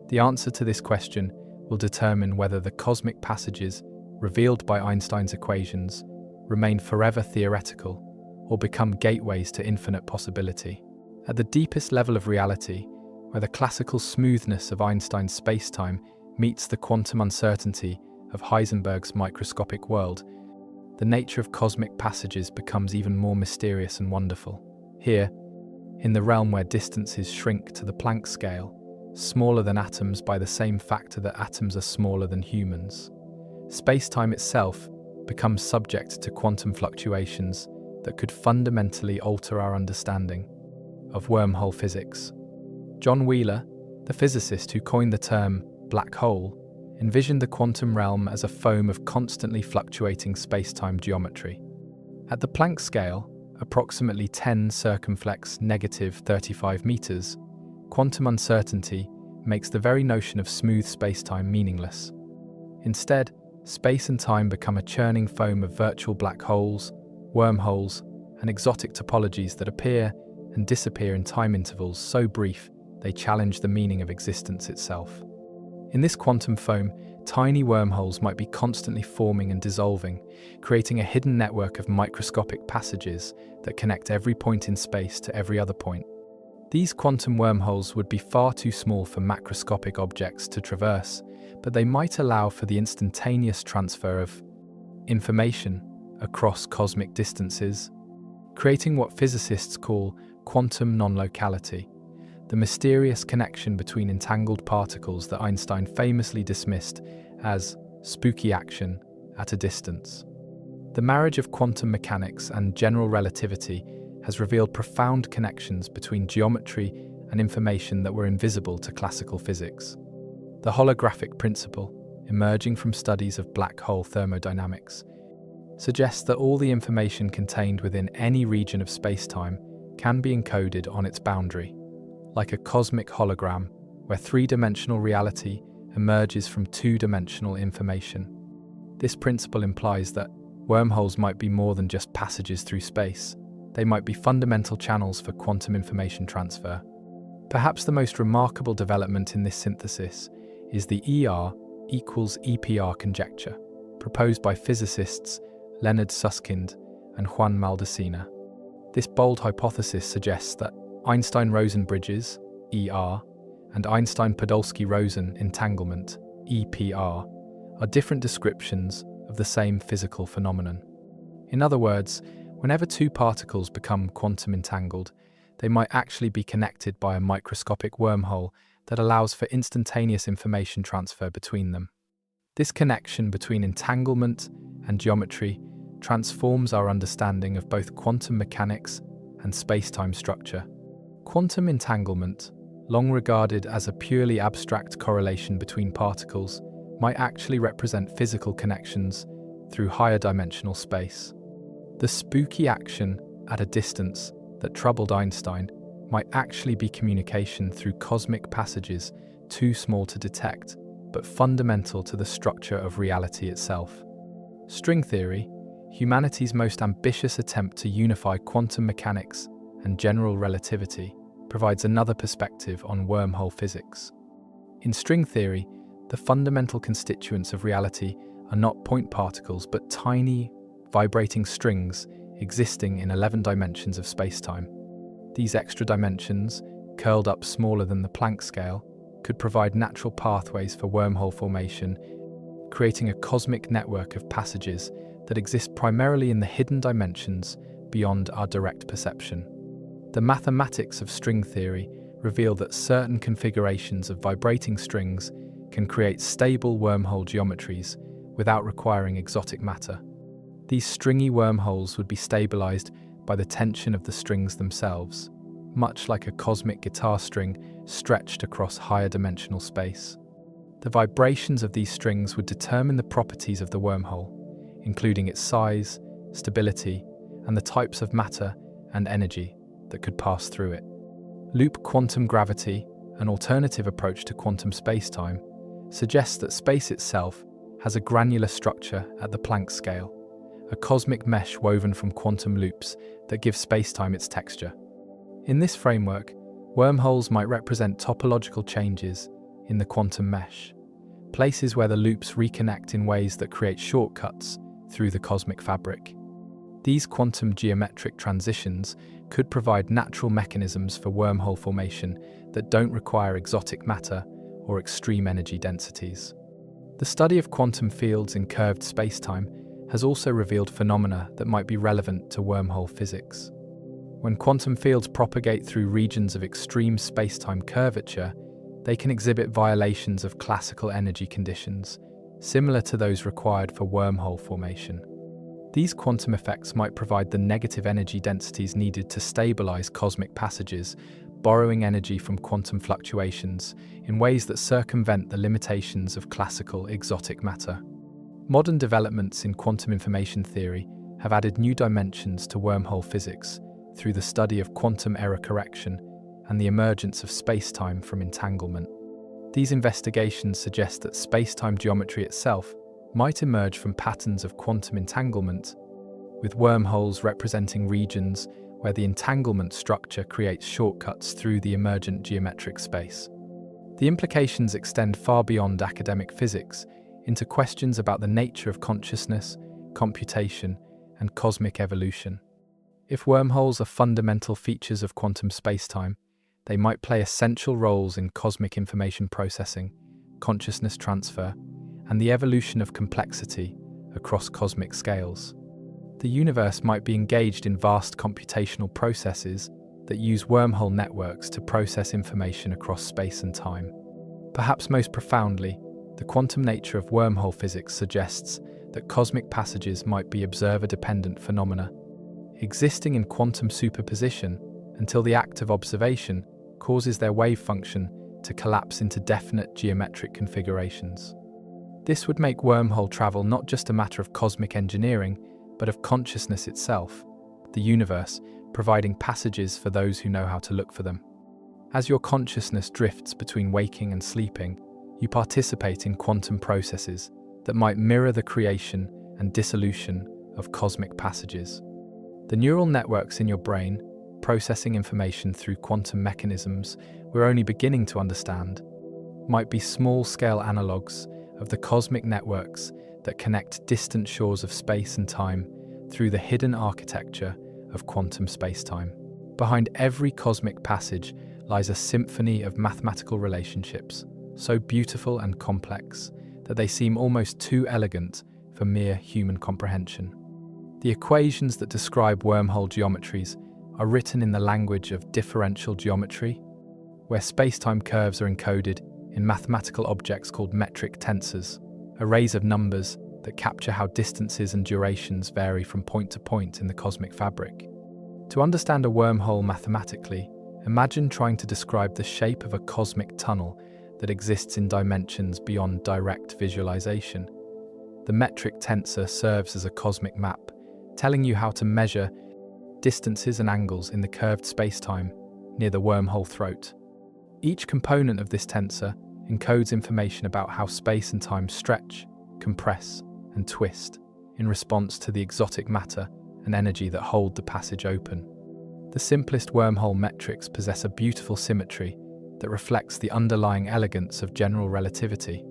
The answer to this question will determine whether the cosmic passages revealed by Einstein's equations remain forever theoretical or become gateways to infinite possibility. At the deepest level of reality, where the classical smoothness of Einstein's spacetime meets the quantum uncertainty of Heisenberg's microscopic world, the nature of cosmic passages becomes even more mysterious and wonderful. Here, in the realm where distances shrink to the Planck scale, smaller than atoms by the same factor that atoms are smaller than humans, spacetime itself becomes subject to quantum fluctuations that could fundamentally alter our understanding of wormhole physics. John Wheeler, the physicist who coined the term black hole, envisioned the quantum realm as a foam of constantly fluctuating spacetime geometry. At the Planck scale, approximately 10 circumflex -35 meters, quantum uncertainty makes the very notion of smooth spacetime meaningless. Instead, space and time become a churning foam of virtual black holes, wormholes, and exotic topologies that appear and disappear in time intervals so brief they challenge the meaning of existence itself. In this quantum foam, tiny wormholes might be constantly forming and dissolving, creating a hidden network of microscopic passages that connect every point in space to every other point. These quantum wormholes would be far too small for macroscopic objects to traverse, but they might allow for the instantaneous transfer of information across cosmic distances, creating what physicists call quantum non-locality, the mysterious connection between entangled particles that Einstein famously dismissed as spooky action at a distance. The marriage of quantum mechanics and general relativity has revealed profound connections between geometry and information that were invisible to classical physics. The holographic principle, emerging from studies of black hole thermodynamics, suggests that all the information contained within any region of spacetime can be encoded on its boundary, like a cosmic hologram where three-dimensional reality emerges from two-dimensional information. This principle implies that wormholes might be more than just passages through space. They might be fundamental channels for quantum information transfer. Perhaps the most remarkable development in this synthesis is the ER equals EPR conjecture, proposed by physicists Leonard Susskind and Juan Maldacena. This bold hypothesis suggests that Einstein-Rosen bridges, ER, and Einstein-Podolsky-Rosen entanglement, EPR, are different descriptions of the same physical phenomenon. In other words, whenever two particles become quantum entangled, they might actually be connected by a microscopic wormhole that allows for instantaneous information transfer between them. This connection between entanglement and geometry transforms our understanding of both quantum mechanics and spacetime structure. Quantum entanglement, long regarded as a purely abstract correlation between particles, might actually represent physical connections through higher dimensional space. The spooky action at a distance that troubled Einstein might actually be communication through cosmic passages too small to detect, but fundamental to the structure of reality itself. String theory, humanity's most ambitious attempt to unify quantum mechanics and general relativity, provides another perspective on wormhole physics. In string theory, the fundamental constituents of reality are not point particles but tiny, vibrating strings existing in 11 dimensions of spacetime. These extra dimensions, curled up smaller than the Planck scale, could provide natural pathways for wormhole formation, creating a cosmic network of passages that exist primarily in the hidden dimensions beyond our direct perception. The mathematics of string theory reveal that certain configurations of vibrating strings can create stable wormhole geometries without requiring exotic matter. These stringy wormholes would be stabilized by the tension of the strings themselves, much like a cosmic guitar string stretched across higher dimensional space. The vibrations of these strings would determine the properties of the wormhole, including its size, stability, and the types of matter and energy that could pass through it. Loop quantum gravity, an alternative approach to quantum spacetime, suggests that space itself has a granular structure at the Planck scale, a cosmic mesh woven from quantum loops that gives spacetime its texture. In this framework, Wormholes might represent topological changes in the quantum mesh, places where the loops reconnect in ways that create shortcuts through the cosmic fabric. These quantum geometric transitions could provide natural mechanisms for wormhole formation that don't require exotic matter or extreme energy densities. The study of quantum fields in curved spacetime has also revealed phenomena that might be relevant to wormhole physics. When quantum fields propagate through regions of extreme spacetime curvature, they can exhibit violations of classical energy conditions, similar to those required for wormhole formation. These quantum effects might provide the negative energy densities needed to stabilize cosmic passages, borrowing energy from quantum fluctuations in ways that circumvent the limitations of classical exotic matter. Modern developments in quantum information theory have added new dimensions to wormhole physics through the study of quantum error correction and the emergence of spacetime from entanglement. These investigations suggest that spacetime geometry itself might emerge from patterns of quantum entanglement, with wormholes representing regions where the entanglement structure creates shortcuts through the emergent geometric space. The implications extend far beyond academic physics into questions about the nature of consciousness, computation, and cosmic evolution. If wormholes are fundamental features of quantum spacetime, they might play essential roles in cosmic information processing, consciousness transfer, and the evolution of complexity across cosmic scales. The universe might be engaged in vast computational processes that use wormhole networks to process information across space and time. Perhaps most profoundly, the quantum nature of wormhole physics suggests that cosmic passages might be observer-dependent phenomena, existing in quantum superposition until the act of observation causes their wave function to collapse into definite geometric configurations. This would make wormhole travel not just a matter of cosmic engineering, but of consciousness itself, the universe providing passages for those who know how to look for them. As your consciousness drifts between waking and sleeping, you participate in quantum processes that might mirror the creation and dissolution of cosmic passages. The neural networks in your brain, processing information through quantum mechanisms we're only beginning to understand, might be small-scale analogues of the cosmic networks that connect distant shores of space and time through the hidden architecture of quantum spacetime. Behind every cosmic passage lies a symphony of mathematical relationships, so beautiful and complex that they seem almost too elegant for mere human comprehension. The equations that describe wormhole geometries are written in the language of differential geometry, where spacetime curves are encoded in mathematical objects called metric tensors, arrays of numbers that capture how distances and durations vary from point to point in the cosmic fabric. To understand a wormhole mathematically, imagine trying to describe the shape of a cosmic tunnel that exists in dimensions beyond direct visualization. The metric tensor serves as a cosmic map, telling you how to measure distances and angles in the curved spacetime near the wormhole throat. Each component of this tensor encodes information about how space and time stretch, compress, and twist in response to the exotic matter and energy that hold the passage open. The simplest wormhole metrics possess a beautiful symmetry that reflects the underlying elegance of general relativity.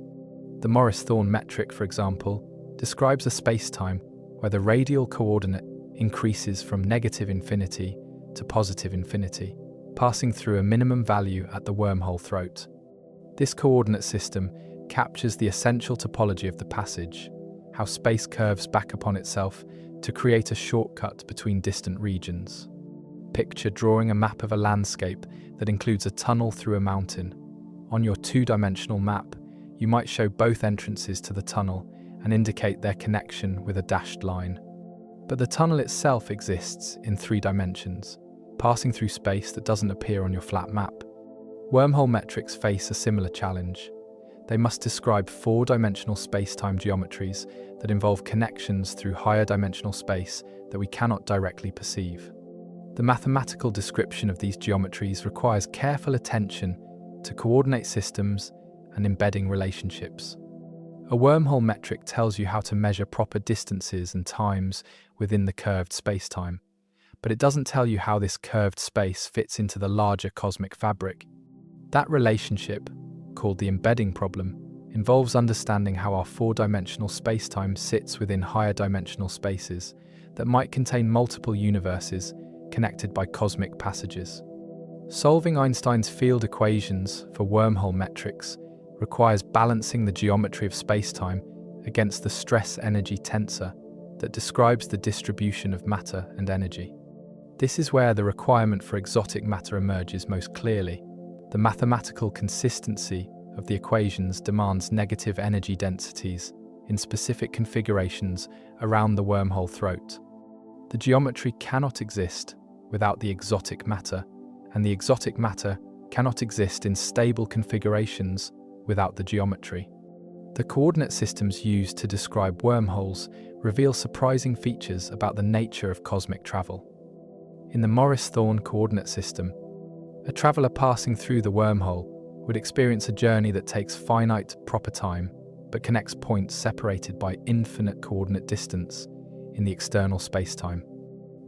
The Morris-Thorne metric, for example, describes a spacetime where the radial coordinate increases from negative infinity to positive infinity, passing through a minimum value at the wormhole throat. This coordinate system captures the essential topology of the passage, how space curves back upon itself to create a shortcut between distant regions. Picture drawing a map of a landscape that includes a tunnel through a mountain. On your two-dimensional map, you might show both entrances to the tunnel and indicate their connection with a dashed line. But the tunnel itself exists in 3 dimensions, passing through space that doesn't appear on your flat map. Wormhole metrics face a similar challenge. They must describe 4-dimensional space-time geometries that involve connections through higher dimensional space that we cannot directly perceive. The mathematical description of these geometries requires careful attention to coordinate systems and embedding relationships. A wormhole metric tells you how to measure proper distances and times within the curved spacetime, but it doesn't tell you how this curved space fits into the larger cosmic fabric. That relationship, called the embedding problem, involves understanding how our four-dimensional spacetime sits within higher dimensional spaces that might contain multiple universes connected by cosmic passages. Solving Einstein's field equations for wormhole metrics requires balancing the geometry of spacetime against the stress-energy tensor that describes the distribution of matter and energy. This is where the requirement for exotic matter emerges most clearly. The mathematical consistency of the equations demands negative energy densities in specific configurations around the wormhole throat. The geometry cannot exist without the exotic matter, and the exotic matter cannot exist in stable configurations without the geometry. The coordinate systems used to describe wormholes reveal surprising features about the nature of cosmic travel. In the Morris-Thorne coordinate system, a traveler passing through the wormhole would experience a journey that takes finite proper time but connects points separated by infinite coordinate distance in the external spacetime.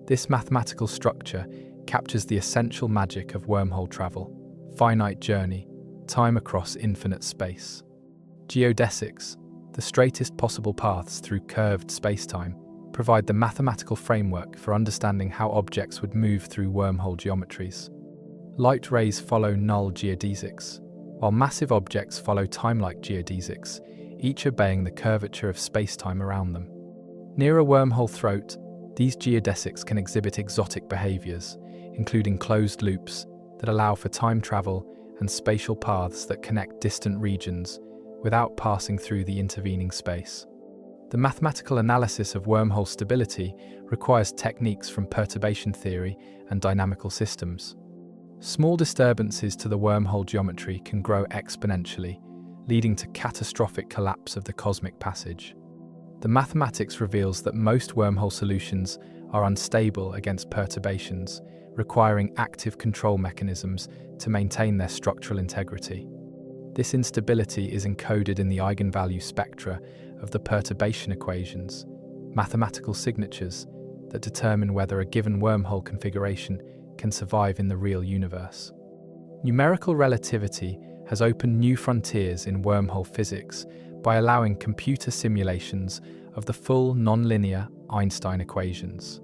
This mathematical structure captures the essential magic of wormhole travel: finite journey, time across infinite space. Geodesics, the straightest possible paths through curved spacetime, provide the mathematical framework for understanding how objects would move through wormhole geometries. Light rays follow null geodesics, while massive objects follow time-like geodesics, each obeying the curvature of spacetime around them. Near a wormhole throat, these geodesics can exhibit exotic behaviors, including closed loops that allow for time travel and spatial paths that connect distant regions without passing through the intervening space. The mathematical analysis of wormhole stability requires techniques from perturbation theory and dynamical systems. Small disturbances to the wormhole geometry can grow exponentially, leading to catastrophic collapse of the cosmic passage. The mathematics reveals that most wormhole solutions are unstable against perturbations, requiring active control mechanisms to maintain their structural integrity. This instability is encoded in the eigenvalue spectra of the perturbation equations, mathematical signatures that determine whether a given wormhole configuration can survive in the real universe. Numerical relativity has opened new frontiers in wormhole physics by allowing computer simulations of the full nonlinear Einstein equations.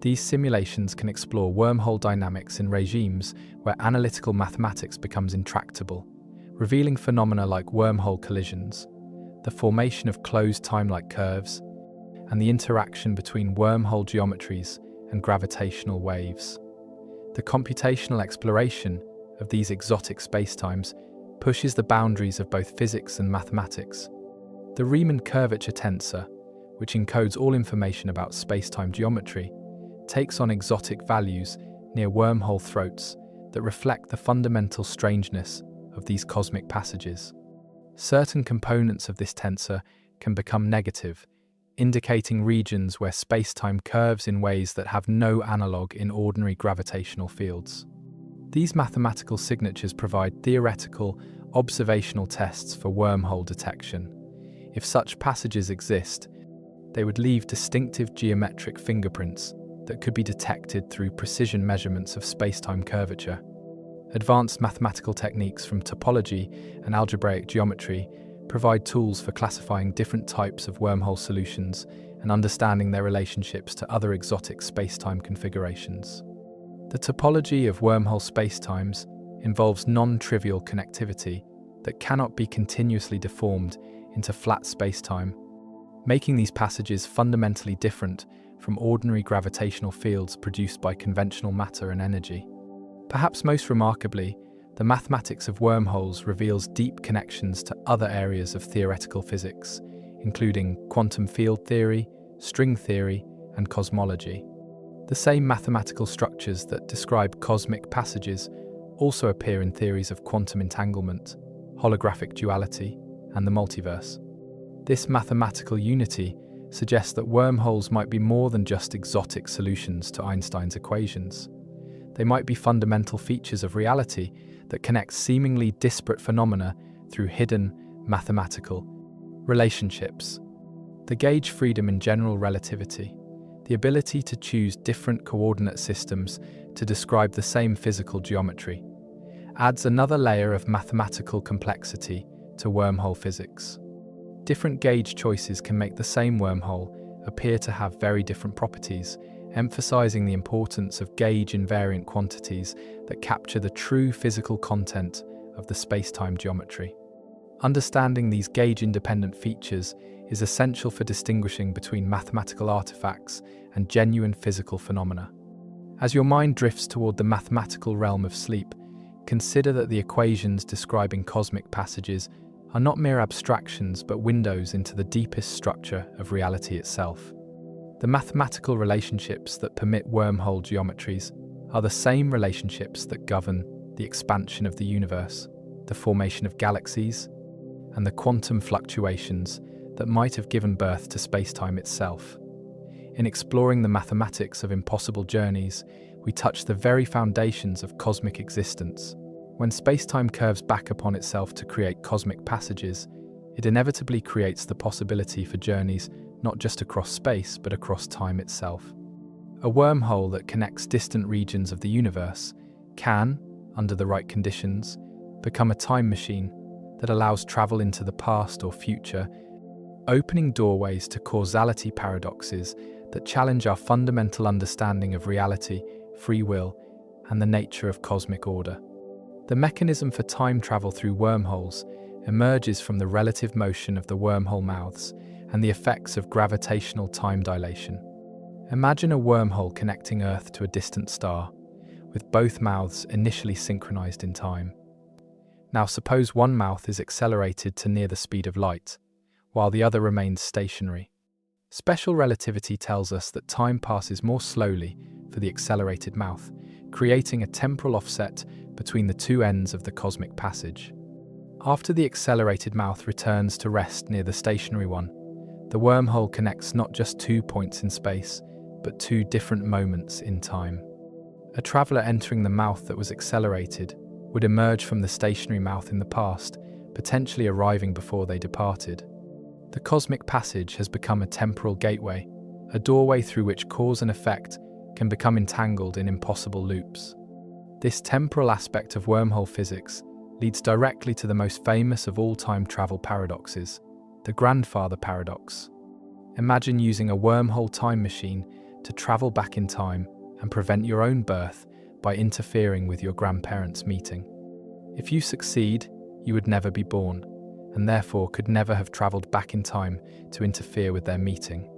These simulations can explore wormhole dynamics in regimes where analytical mathematics becomes intractable, revealing phenomena like wormhole collisions, the formation of closed time-like curves, and the interaction between wormhole geometries and gravitational waves. The computational exploration of these exotic spacetimes pushes the boundaries of both physics and mathematics. The Riemann curvature tensor, which encodes all information about spacetime geometry, takes on exotic values near wormhole throats that reflect the fundamental strangeness of these cosmic passages. Certain components of this tensor can become negative, indicating regions where spacetime curves in ways that have no analogue in ordinary gravitational fields. These mathematical signatures provide theoretical, observational tests for wormhole detection. If such passages exist, they would leave distinctive geometric fingerprints that could be detected through precision measurements of spacetime curvature. Advanced mathematical techniques from topology and algebraic geometry provide tools for classifying different types of wormhole solutions and understanding their relationships to other exotic spacetime configurations. The topology of wormhole spacetimes involves non-trivial connectivity that cannot be continuously deformed into flat spacetime, making these passages fundamentally different from ordinary gravitational fields produced by conventional matter and energy. Perhaps most remarkably, the mathematics of wormholes reveals deep connections to other areas of theoretical physics, including quantum field theory, string theory, and cosmology. The same mathematical structures that describe cosmic passages also appear in theories of quantum entanglement, holographic duality, and the multiverse. This mathematical unity suggests that wormholes might be more than just exotic solutions to Einstein's equations. They might be fundamental features of reality that connect seemingly disparate phenomena through hidden mathematical relationships. The gauge freedom in general relativity, the ability to choose different coordinate systems to describe the same physical geometry, adds another layer of mathematical complexity to wormhole physics. Different gauge choices can make the same wormhole appear to have very different properties, emphasizing the importance of gauge-invariant quantities that capture the true physical content of the spacetime geometry. Understanding these gauge-independent features is essential for distinguishing between mathematical artifacts and genuine physical phenomena. As your mind drifts toward the mathematical realm of sleep, consider that the equations describing cosmic passages are not mere abstractions but windows into the deepest structure of reality itself. The mathematical relationships that permit wormhole geometries are the same relationships that govern the expansion of the universe, the formation of galaxies, and the quantum fluctuations that might have given birth to spacetime itself. In exploring the mathematics of impossible journeys, we touch the very foundations of cosmic existence. When spacetime curves back upon itself to create cosmic passages, it inevitably creates the possibility for journeys not just across space but across time itself. A wormhole that connects distant regions of the universe can, under the right conditions, become a time machine that allows travel into the past or future, opening doorways to causality paradoxes that challenge our fundamental understanding of reality, free will, and the nature of cosmic order. The mechanism for time travel through wormholes emerges from the relative motion of the wormhole mouths and the effects of gravitational time dilation. Imagine a wormhole connecting Earth to a distant star, with both mouths initially synchronized in time. Now suppose one mouth is accelerated to near the speed of light, while the other remains stationary. Special relativity tells us that time passes more slowly for the accelerated mouth, creating a temporal offset between the two ends of the cosmic passage. After the accelerated mouth returns to rest near the stationary one, the wormhole connects not just 2 points in space, but 2 different moments in time. A traveler entering the mouth that was accelerated would emerge from the stationary mouth in the past, potentially arriving before they departed. The cosmic passage has become a temporal gateway, a doorway through which cause and effect can become entangled in impossible loops. This temporal aspect of wormhole physics leads directly to the most famous of all time travel paradoxes, the grandfather paradox. Imagine using a wormhole time machine to travel back in time and prevent your own birth by interfering with your grandparents' meeting. If you succeed, you would never be born, and therefore could never have traveled back in time to interfere with their meeting.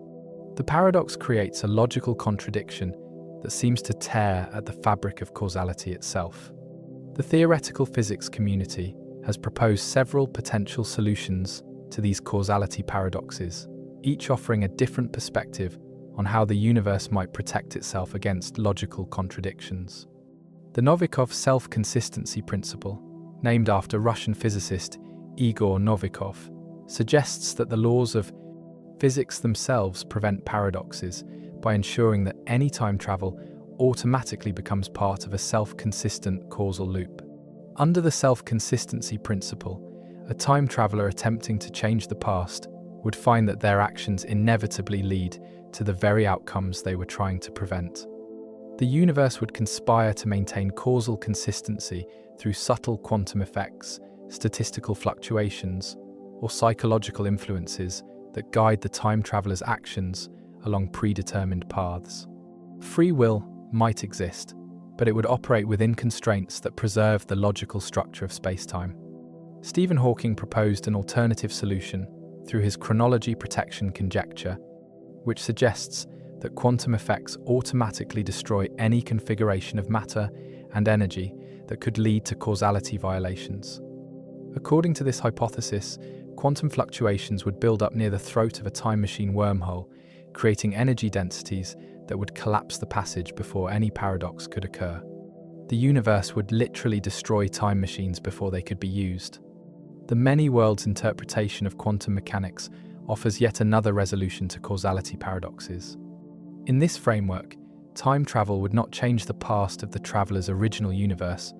The paradox creates a logical contradiction that seems to tear at the fabric of causality itself. The theoretical physics community has proposed several potential solutions to these causality paradoxes, each offering a different perspective on how the universe might protect itself against logical contradictions. The Novikov self-consistency principle, named after Russian physicist Igor Novikov, suggests that the laws of physics themselves prevent paradoxes by ensuring that any time travel automatically becomes part of a self-consistent causal loop. Under the self-consistency principle, a time traveler attempting to change the past would find that their actions inevitably lead to the very outcomes they were trying to prevent. The universe would conspire to maintain causal consistency through subtle quantum effects, statistical fluctuations, or psychological influences that guide the time traveler's actions along predetermined paths. Free will might exist, but it would operate within constraints that preserve the logical structure of spacetime. Stephen Hawking proposed an alternative solution through his chronology protection conjecture, which suggests that quantum effects automatically destroy any configuration of matter and energy that could lead to causality violations. According to this hypothesis, quantum fluctuations would build up near the throat of a time machine wormhole, creating energy densities that would collapse the passage before any paradox could occur. The universe would literally destroy time machines before they could be used. The many worlds interpretation of quantum mechanics offers yet another resolution to causality paradoxes. In this framework, time travel would not change the past of the traveler's original universe,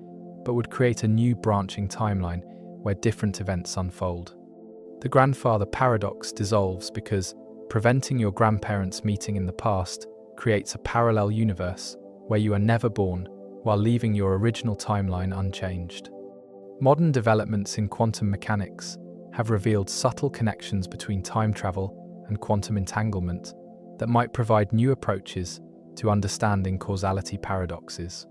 but would create a new branching timeline where different events unfold. The grandfather paradox dissolves because preventing your grandparents' meeting in the past creates a parallel universe where you are never born while leaving your original timeline unchanged. Modern developments in quantum mechanics have revealed subtle connections between time travel and quantum entanglement that might provide new approaches to understanding causality paradoxes.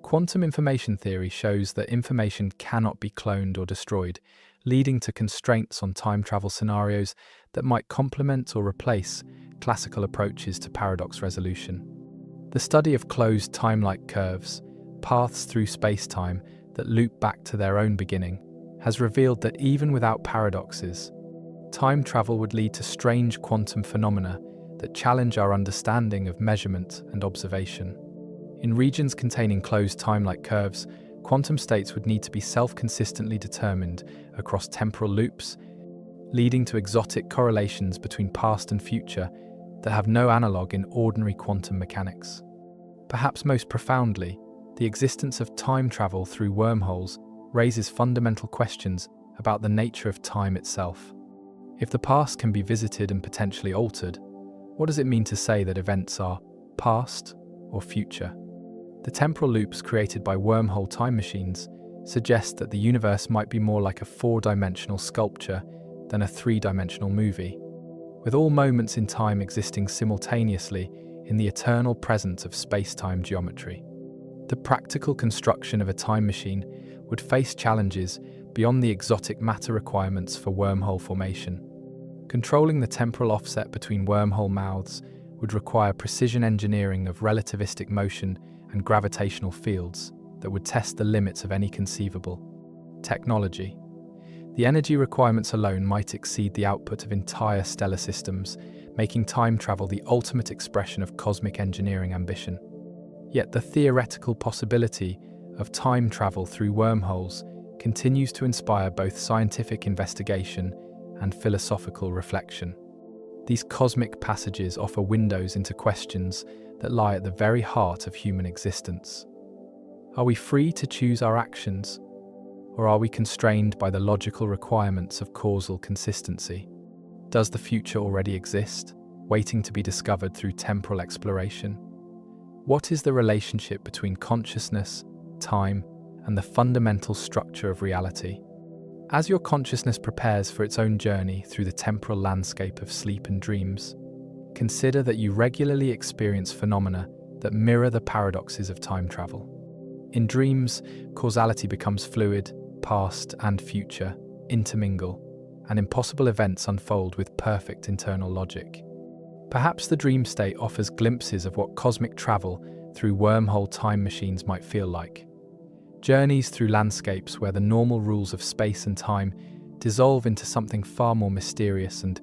Quantum information theory shows that information cannot be cloned or destroyed, leading to constraints on time travel scenarios that might complement or replace classical approaches to paradox resolution. The study of closed time-like curves, paths through spacetime that loop back to their own beginning, has revealed that even without paradoxes, time travel would lead to strange quantum phenomena that challenge our understanding of measurement and observation. In regions containing closed time-like curves, quantum states would need to be self-consistently determined across temporal loops, leading to exotic correlations between past and future that have no analogue in ordinary quantum mechanics. Perhaps most profoundly, the existence of time travel through wormholes raises fundamental questions about the nature of time itself. If the past can be visited and potentially altered, what does it mean to say that events are past or future? The temporal loops created by wormhole time machines suggest that the universe might be more like a four-dimensional sculpture than a three-dimensional movie, with all moments in time existing simultaneously in the eternal presence of space-time geometry. The practical construction of a time machine would face challenges beyond the exotic matter requirements for wormhole formation. Controlling the temporal offset between wormhole mouths would require precision engineering of relativistic motion and gravitational fields that would test the limits of any conceivable technology. The energy requirements alone might exceed the output of entire stellar systems, making time travel the ultimate expression of cosmic engineering ambition. Yet the theoretical possibility of time travel through wormholes continues to inspire both scientific investigation and philosophical reflection. These cosmic passages offer windows into questions that lie at the very heart of human existence. Are we free to choose our actions, or are we constrained by the logical requirements of causal consistency? Does the future already exist, waiting to be discovered through temporal exploration? What is the relationship between consciousness, time, and the fundamental structure of reality? As your consciousness prepares for its own journey through the temporal landscape of sleep and dreams, consider that you regularly experience phenomena that mirror the paradoxes of time travel. In dreams, causality becomes fluid, past and future intermingle, and impossible events unfold with perfect internal logic. Perhaps the dream state offers glimpses of what cosmic travel through wormhole time machines might feel like. Journeys through landscapes where the normal rules of space and time dissolve into something far more mysterious and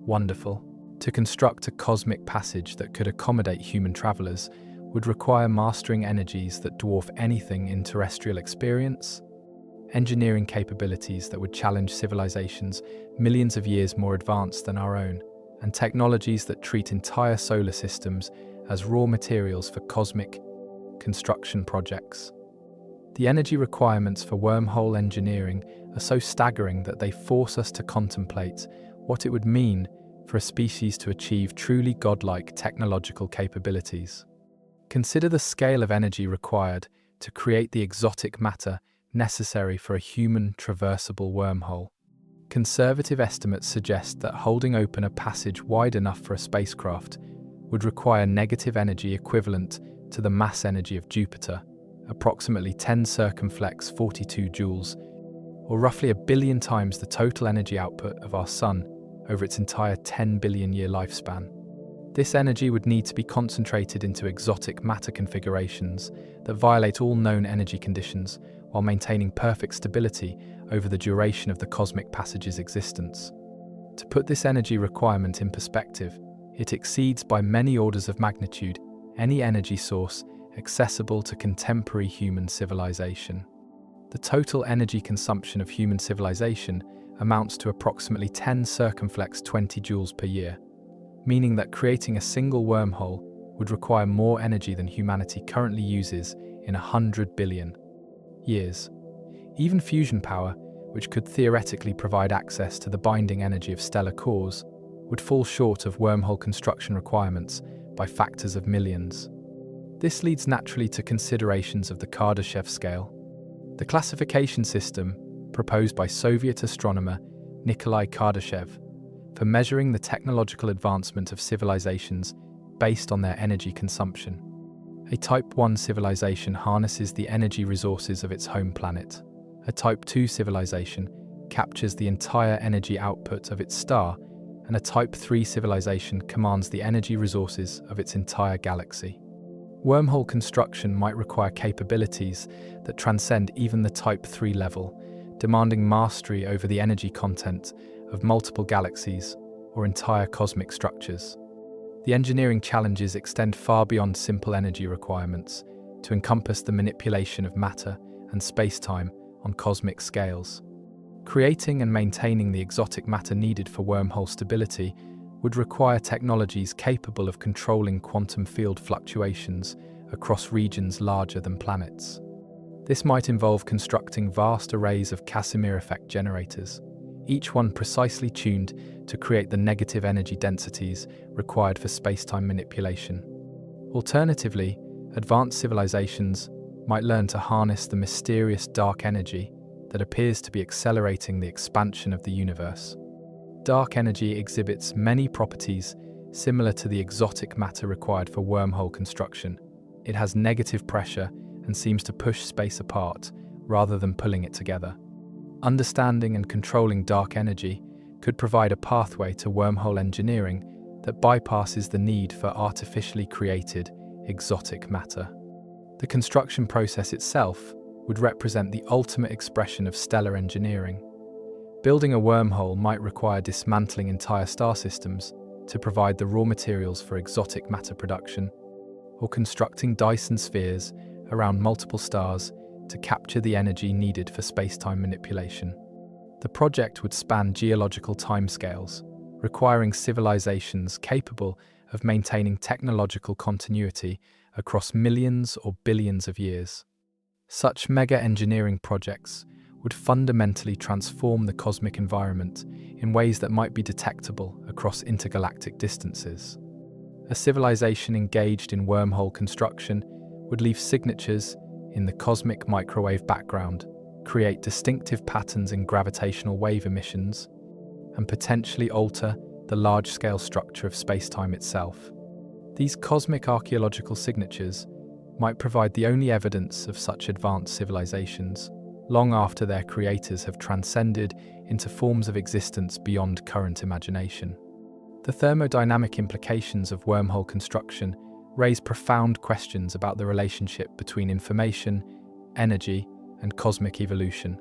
wonderful. To construct a cosmic passage that could accommodate human travelers would require mastering energies that dwarf anything in terrestrial experience, engineering capabilities that would challenge civilizations millions of years more advanced than our own, and technologies that treat entire solar systems as raw materials for cosmic construction projects. The energy requirements for wormhole engineering are so staggering that they force us to contemplate what it would mean for a species to achieve truly godlike technological capabilities. Consider the scale of energy required to create the exotic matter necessary for a human traversable wormhole. Conservative estimates suggest that holding open a passage wide enough for a spacecraft would require negative energy equivalent to the mass energy of Jupiter, approximately 10 circumflex 42 joules, or roughly 1 billion times the total energy output of our Sun over its entire 10 billion year lifespan. This energy would need to be concentrated into exotic matter configurations that violate all known energy conditions while maintaining perfect stability over the duration of the cosmic passage's existence. To put this energy requirement in perspective, it exceeds by many orders of magnitude any energy source accessible to contemporary human civilization. The total energy consumption of human civilization amounts to approximately 10 circumflex 20 joules per year, meaning that creating a single wormhole would require more energy than humanity currently uses in 100 billion years. Even fusion power, which could theoretically provide access to the binding energy of stellar cores, would fall short of wormhole construction requirements by factors of millions. This leads naturally to considerations of the Kardashev scale. The classification system, proposed by Soviet astronomer Nikolai Kardashev, for measuring the technological advancement of civilizations based on their energy consumption. A Type 1 civilization harnesses the energy resources of its home planet. A Type 2 civilization captures the entire energy output of its star, and a Type 3 civilization commands the energy resources of its entire galaxy. Wormhole construction might require capabilities that transcend even the Type 3 level, demanding mastery over the energy content of multiple galaxies or entire cosmic structures. The engineering challenges extend far beyond simple energy requirements to encompass the manipulation of matter and spacetime on cosmic scales. Creating and maintaining the exotic matter needed for wormhole stability would require technologies capable of controlling quantum field fluctuations across regions larger than planets. This might involve constructing vast arrays of Casimir effect generators, each one precisely tuned to create the negative energy densities required for spacetime manipulation. Alternatively, advanced civilizations might learn to harness the mysterious dark energy that appears to be accelerating the expansion of the universe. Dark energy exhibits many properties similar to the exotic matter required for wormhole construction. It has negative pressure and seems to push space apart rather than pulling it together. Understanding and controlling dark energy could provide a pathway to wormhole engineering that bypasses the need for artificially created exotic matter. The construction process itself would represent the ultimate expression of stellar engineering. Building a wormhole might require dismantling entire star systems to provide the raw materials for exotic matter production, or constructing Dyson spheres around multiple stars to capture the energy needed for spacetime manipulation. The project would span geological timescales, requiring civilizations capable of maintaining technological continuity across millions or billions of years. Such mega-engineering projects would fundamentally transform the cosmic environment in ways that might be detectable across intergalactic distances. A civilization engaged in wormhole construction would leave signatures in the cosmic microwave background, create distinctive patterns in gravitational wave emissions, and potentially alter the large-scale structure of spacetime itself. These cosmic archaeological signatures might provide the only evidence of such advanced civilizations, long after their creators have transcended into forms of existence beyond current imagination. The thermodynamic implications of wormhole construction raise profound questions about the relationship between information, energy, and cosmic evolution.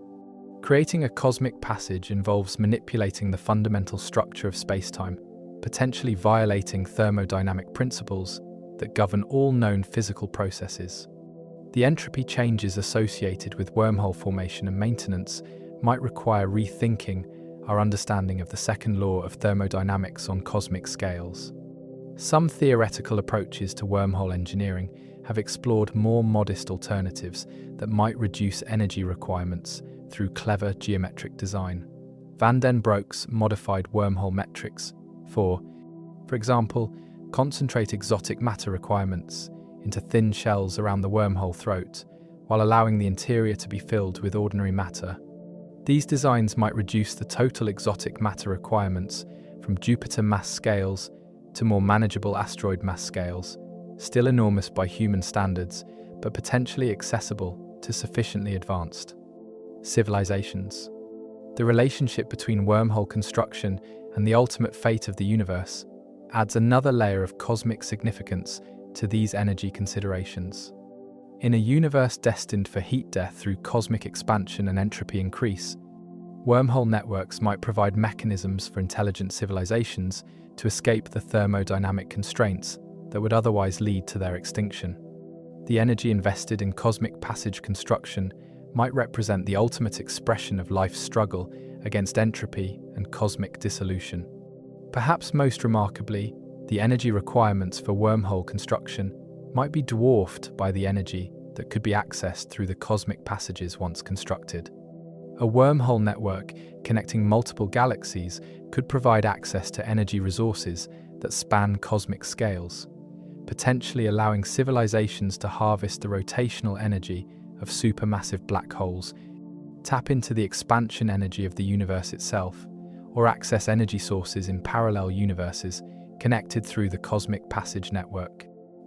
Creating a cosmic passage involves manipulating the fundamental structure of spacetime, potentially violating thermodynamic principles that govern all known physical processes. The entropy changes associated with wormhole formation and maintenance might require rethinking our understanding of the second law of thermodynamics on cosmic scales. Some theoretical approaches to wormhole engineering have explored more modest alternatives that might reduce energy requirements through clever geometric design. Van den Broek's modified wormhole metrics for example, concentrate exotic matter requirements into thin shells around the wormhole throat, while allowing the interior to be filled with ordinary matter. These designs might reduce the total exotic matter requirements from Jupiter mass scales to more manageable asteroid mass scales, still enormous by human standards, but potentially accessible to sufficiently advanced civilizations. The relationship between wormhole construction and the ultimate fate of the universe adds another layer of cosmic significance to these energy considerations. In a universe destined for heat death through cosmic expansion and entropy increase, wormhole networks might provide mechanisms for intelligent civilizations to escape the thermodynamic constraints that would otherwise lead to their extinction. The energy invested in cosmic passage construction might represent the ultimate expression of life's struggle against entropy and cosmic dissolution. Perhaps most remarkably, the energy requirements for wormhole construction might be dwarfed by the energy that could be accessed through the cosmic passages once constructed. A wormhole network connecting multiple galaxies could provide access to energy resources that span cosmic scales, potentially allowing civilizations to harvest the rotational energy of supermassive black holes, tap into the expansion energy of the universe itself, or access energy sources in parallel universes connected through the cosmic passage network.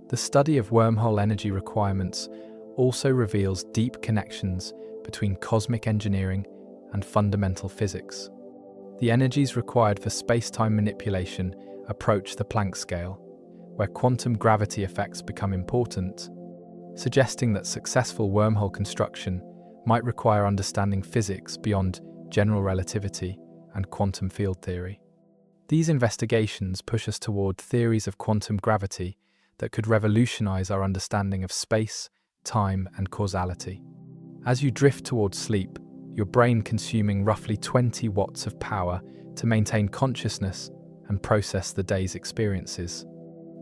The study of wormhole energy requirements also reveals deep connections between cosmic engineering and fundamental physics. The energies required for space-time manipulation approach the Planck scale, where quantum gravity effects become important, suggesting that successful wormhole construction might require understanding physics beyond general relativity and quantum field theory. These investigations push us toward theories of quantum gravity that could revolutionize our understanding of space, time, and causality. As you drift towards sleep, your brain consuming roughly 20 watts of power to maintain consciousness and process the day's experiences.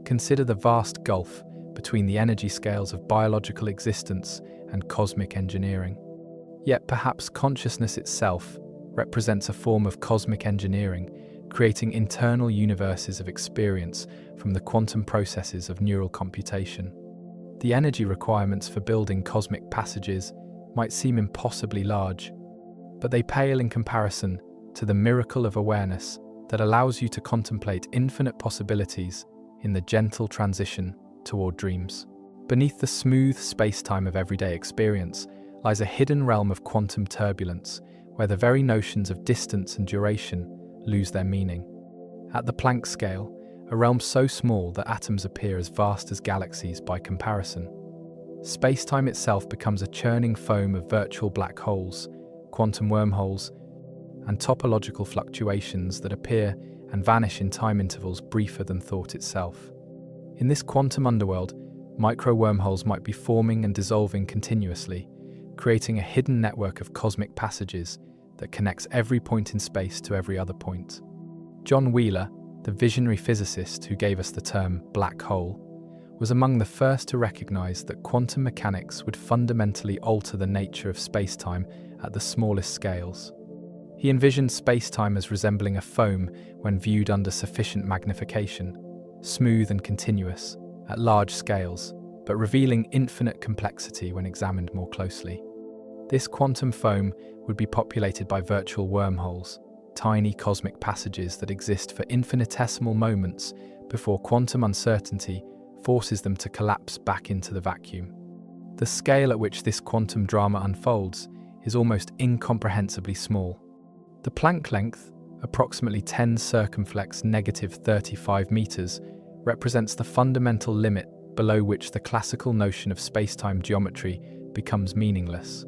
Consider the vast gulf between the energy scales of biological existence and cosmic engineering. Yet perhaps consciousness itself represents a form of cosmic engineering, creating internal universes of experience from the quantum processes of neural computation. The energy requirements for building cosmic passages might seem impossibly large, but they pale in comparison to the miracle of awareness that allows you to contemplate infinite possibilities in the gentle transition toward dreams. Beneath the smooth space-time of everyday experience lies a hidden realm of quantum turbulence, where the very notions of distance and duration lose their meaning. At the Planck scale, a realm so small that atoms appear as vast as galaxies by comparison. Space-time itself becomes a churning foam of virtual black holes, quantum wormholes, and topological fluctuations that appear and vanish in time intervals briefer than thought itself. In this quantum underworld, micro-wormholes might be forming and dissolving continuously, creating a hidden network of cosmic passages that connects every point in space to every other point. John Wheeler, the visionary physicist who gave us the term black hole, was among the first to recognize that quantum mechanics would fundamentally alter the nature of space-time at the smallest scales. He envisioned space-time as resembling a foam when viewed under sufficient magnification, smooth and continuous at large scales, but revealing infinite complexity when examined more closely. This quantum foam would be populated by virtual wormholes, tiny cosmic passages that exist for infinitesimal moments before quantum uncertainty forces them to collapse back into the vacuum. The scale at which this quantum drama unfolds is almost incomprehensibly small. The Planck length, approximately 10 circumflex -35 meters, represents the fundamental limit below which the classical notion of space-time geometry becomes meaningless.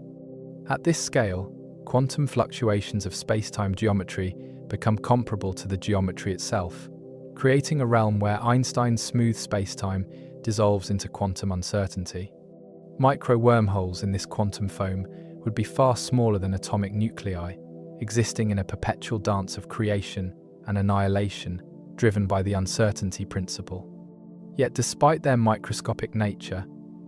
At this scale, quantum fluctuations of space-time geometry become comparable to the geometry itself, creating a realm where Einstein's smooth space-time dissolves into quantum uncertainty. Micro-wormholes in this quantum foam would be far smaller than atomic nuclei, existing in a perpetual dance of creation and annihilation driven by the uncertainty principle. Yet despite their microscopic nature,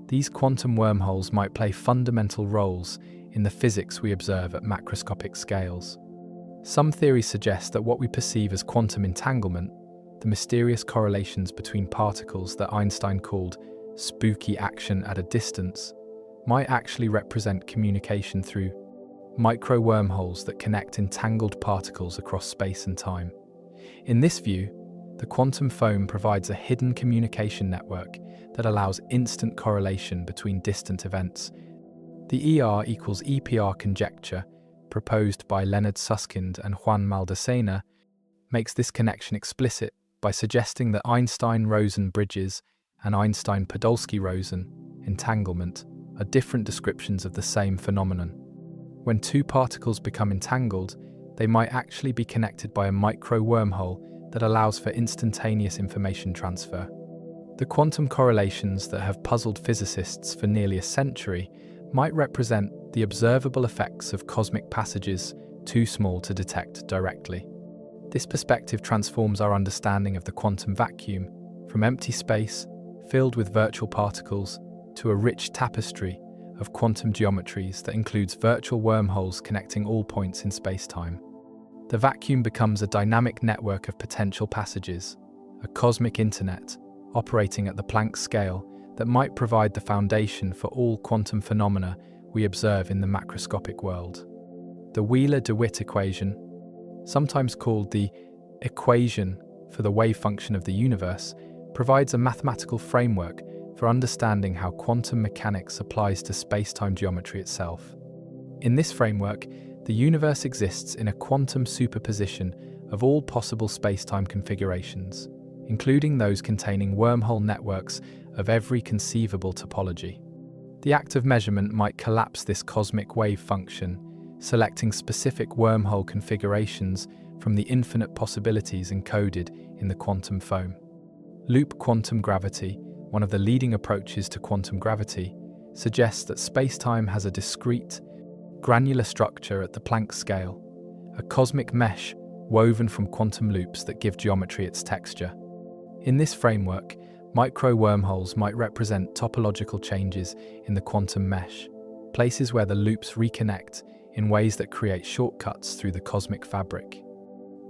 these quantum wormholes might play fundamental roles in the physics we observe at macroscopic scales. Some theories suggest that what we perceive as quantum entanglement, the mysterious correlations between particles that Einstein called spooky action at a distance, might actually represent communication through micro-wormholes that connect entangled particles across space and time. In this view, the quantum foam provides a hidden communication network that allows instant correlation between distant events. The ER equals EPR conjecture, proposed by Leonard Susskind and Juan Maldacena, makes this connection explicit by suggesting that Einstein-Rosen bridges and Einstein-Podolsky-Rosen entanglement are different descriptions of the same phenomenon. When two particles become entangled, they might actually be connected by a micro-wormhole that allows for instantaneous information transfer. The quantum correlations that have puzzled physicists for nearly a century might represent the observable effects of cosmic passages too small to detect directly. This perspective transforms our understanding of the quantum vacuum from empty space filled with virtual particles to a rich tapestry of quantum geometries that includes virtual wormholes connecting all points in space-time. The vacuum becomes a dynamic network of potential passages, a cosmic internet operating at the Planck scale that might provide the foundation for all quantum phenomena we observe in the macroscopic world. The Wheeler-DeWitt equation, sometimes called the equation for the wave function of the universe, provides a mathematical framework for understanding how quantum mechanics applies to space-time geometry itself. In this framework, the universe exists in a quantum superposition of all possible space-time configurations, including those containing wormhole networks of every conceivable topology. The act of measurement might collapse this cosmic wave function, selecting specific wormhole configurations from the infinite possibilities encoded in the quantum foam. Loop quantum gravity, one of the leading approaches to quantum gravity, suggests that space-time has a discrete, granular structure at the Planck scale, a cosmic mesh woven from quantum loops that give geometry its texture. In this framework, micro-wormholes might represent topological changes in the quantum mesh, places where the loops reconnect in ways that create shortcuts through the cosmic fabric.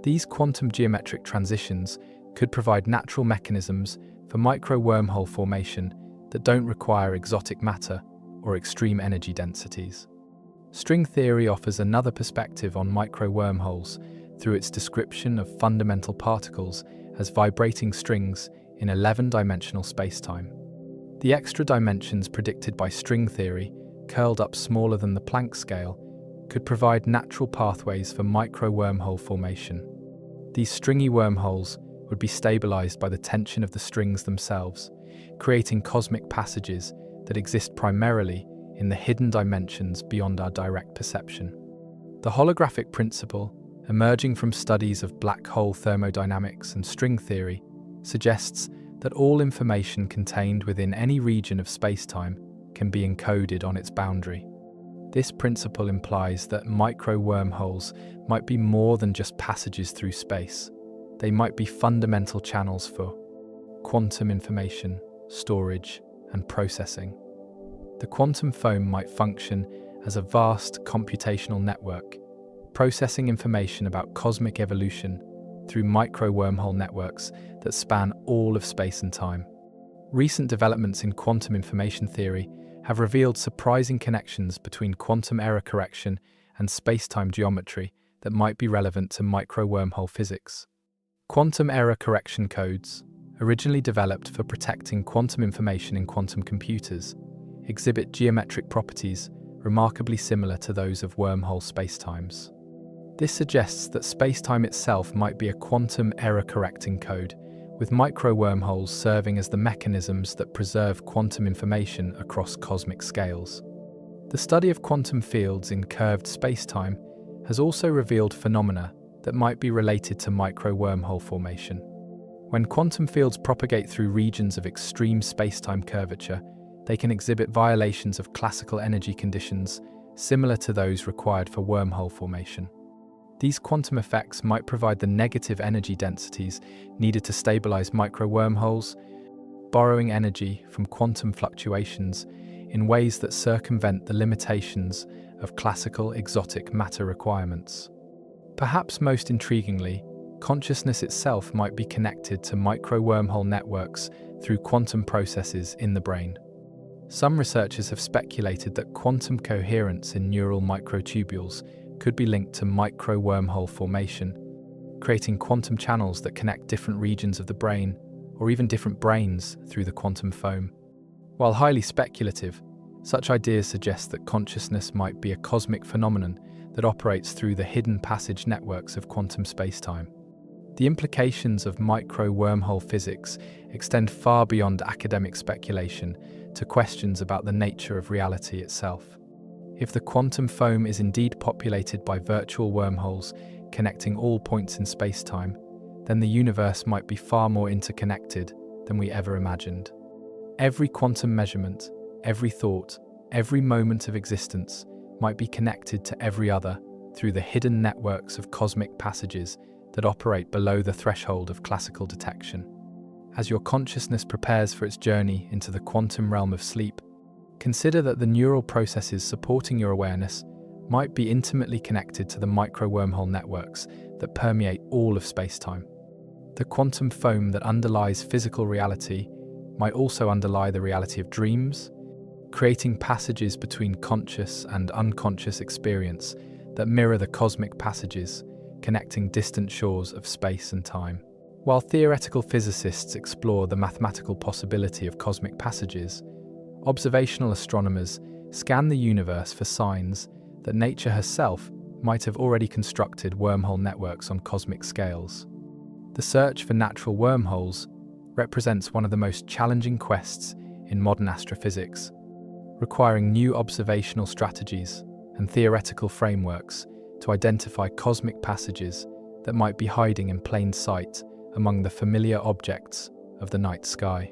These quantum geometric transitions could provide natural mechanisms for micro-wormhole formation that don't require exotic matter or extreme energy densities. String theory offers another perspective on micro-wormholes through its description of fundamental particles as vibrating strings in 11-dimensional spacetime. The extra dimensions predicted by string theory, curled up smaller than the Planck scale, could provide natural pathways for micro-wormhole formation. These stringy wormholes would be stabilized by the tension of the strings themselves, creating cosmic passages that exist primarily in the hidden dimensions beyond our direct perception. The holographic principle, emerging from studies of black hole thermodynamics and string theory, suggests that all information contained within any region of spacetime can be encoded on its boundary. This principle implies that micro-wormholes might be more than just passages through space. They might be fundamental channels for quantum information, storage, and processing. The quantum foam might function as a vast computational network, processing information about cosmic evolution through micro-wormhole networks that span all of space and time. Recent developments in quantum information theory have revealed surprising connections between quantum error correction and space-time geometry that might be relevant to micro-wormhole physics. Quantum error correction codes, originally developed for protecting quantum information in quantum computers, exhibit geometric properties remarkably similar to those of wormhole spacetimes. This suggests that spacetime itself might be a quantum error-correcting code, with micro-wormholes serving as the mechanisms that preserve quantum information across cosmic scales. The study of quantum fields in curved spacetime has also revealed phenomena that might be related to micro-wormhole formation. When quantum fields propagate through regions of extreme spacetime curvature, they can exhibit violations of classical energy conditions similar to those required for wormhole formation. These quantum effects might provide the negative energy densities needed to stabilize micro-wormholes, borrowing energy from quantum fluctuations in ways that circumvent the limitations of classical exotic matter requirements. Perhaps most intriguingly, consciousness itself might be connected to micro-wormhole networks through quantum processes in the brain. Some researchers have speculated that quantum coherence in neural microtubules could be linked to micro-wormhole formation, creating quantum channels that connect different regions of the brain, or even different brains, through the quantum foam. While highly speculative, such ideas suggest that consciousness might be a cosmic phenomenon that operates through the hidden passage networks of quantum spacetime. The implications of micro-wormhole physics extend far beyond academic speculation to questions about the nature of reality itself. If the quantum foam is indeed populated by virtual wormholes connecting all points in spacetime, then the universe might be far more interconnected than we ever imagined. Every quantum measurement, every thought, every moment of existence might be connected to every other through the hidden networks of cosmic passages that operate below the threshold of classical detection. As your consciousness prepares for its journey into the quantum realm of sleep, consider that the neural processes supporting your awareness might be intimately connected to the micro-wormhole networks that permeate all of spacetime. The quantum foam that underlies physical reality might also underlie the reality of dreams, creating passages between conscious and unconscious experience that mirror the cosmic passages connecting distant shores of space and time. While theoretical physicists explore the mathematical possibility of cosmic passages, observational astronomers scan the universe for signs that nature herself might have already constructed wormhole networks on cosmic scales. The search for natural wormholes represents one of the most challenging quests in modern astrophysics, requiring new observational strategies and theoretical frameworks to identify cosmic passages that might be hiding in plain sight among the familiar objects of the night sky.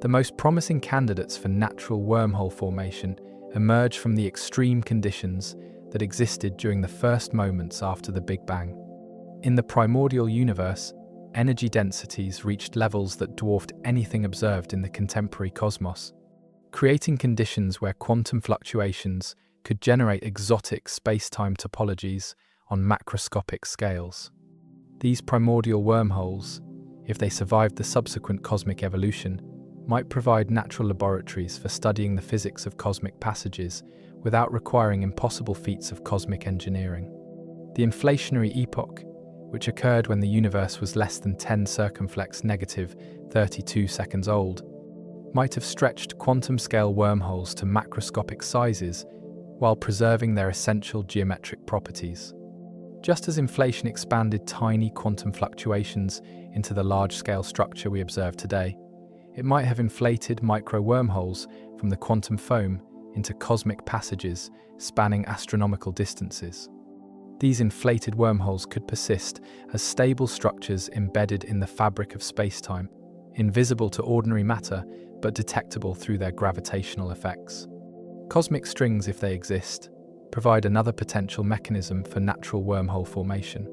The most promising candidates for natural wormhole formation emerge from the extreme conditions that existed during the first moments after the Big Bang. In the primordial universe, energy densities reached levels that dwarfed anything observed in the contemporary cosmos, creating conditions where quantum fluctuations could generate exotic space-time topologies on macroscopic scales. These primordial wormholes, if they survived the subsequent cosmic evolution, might provide natural laboratories for studying the physics of cosmic passages without requiring impossible feats of cosmic engineering. The inflationary epoch, which occurred when the universe was less than 10 circumflex negative 32 seconds old, might have stretched quantum-scale wormholes to macroscopic sizes while preserving their essential geometric properties. Just as inflation expanded tiny quantum fluctuations into the large-scale structure we observe today, it might have inflated micro-wormholes from the quantum foam into cosmic passages spanning astronomical distances. These inflated wormholes could persist as stable structures embedded in the fabric of spacetime, invisible to ordinary matter but detectable through their gravitational effects. Cosmic strings, if they exist, provide another potential mechanism for natural wormhole formation.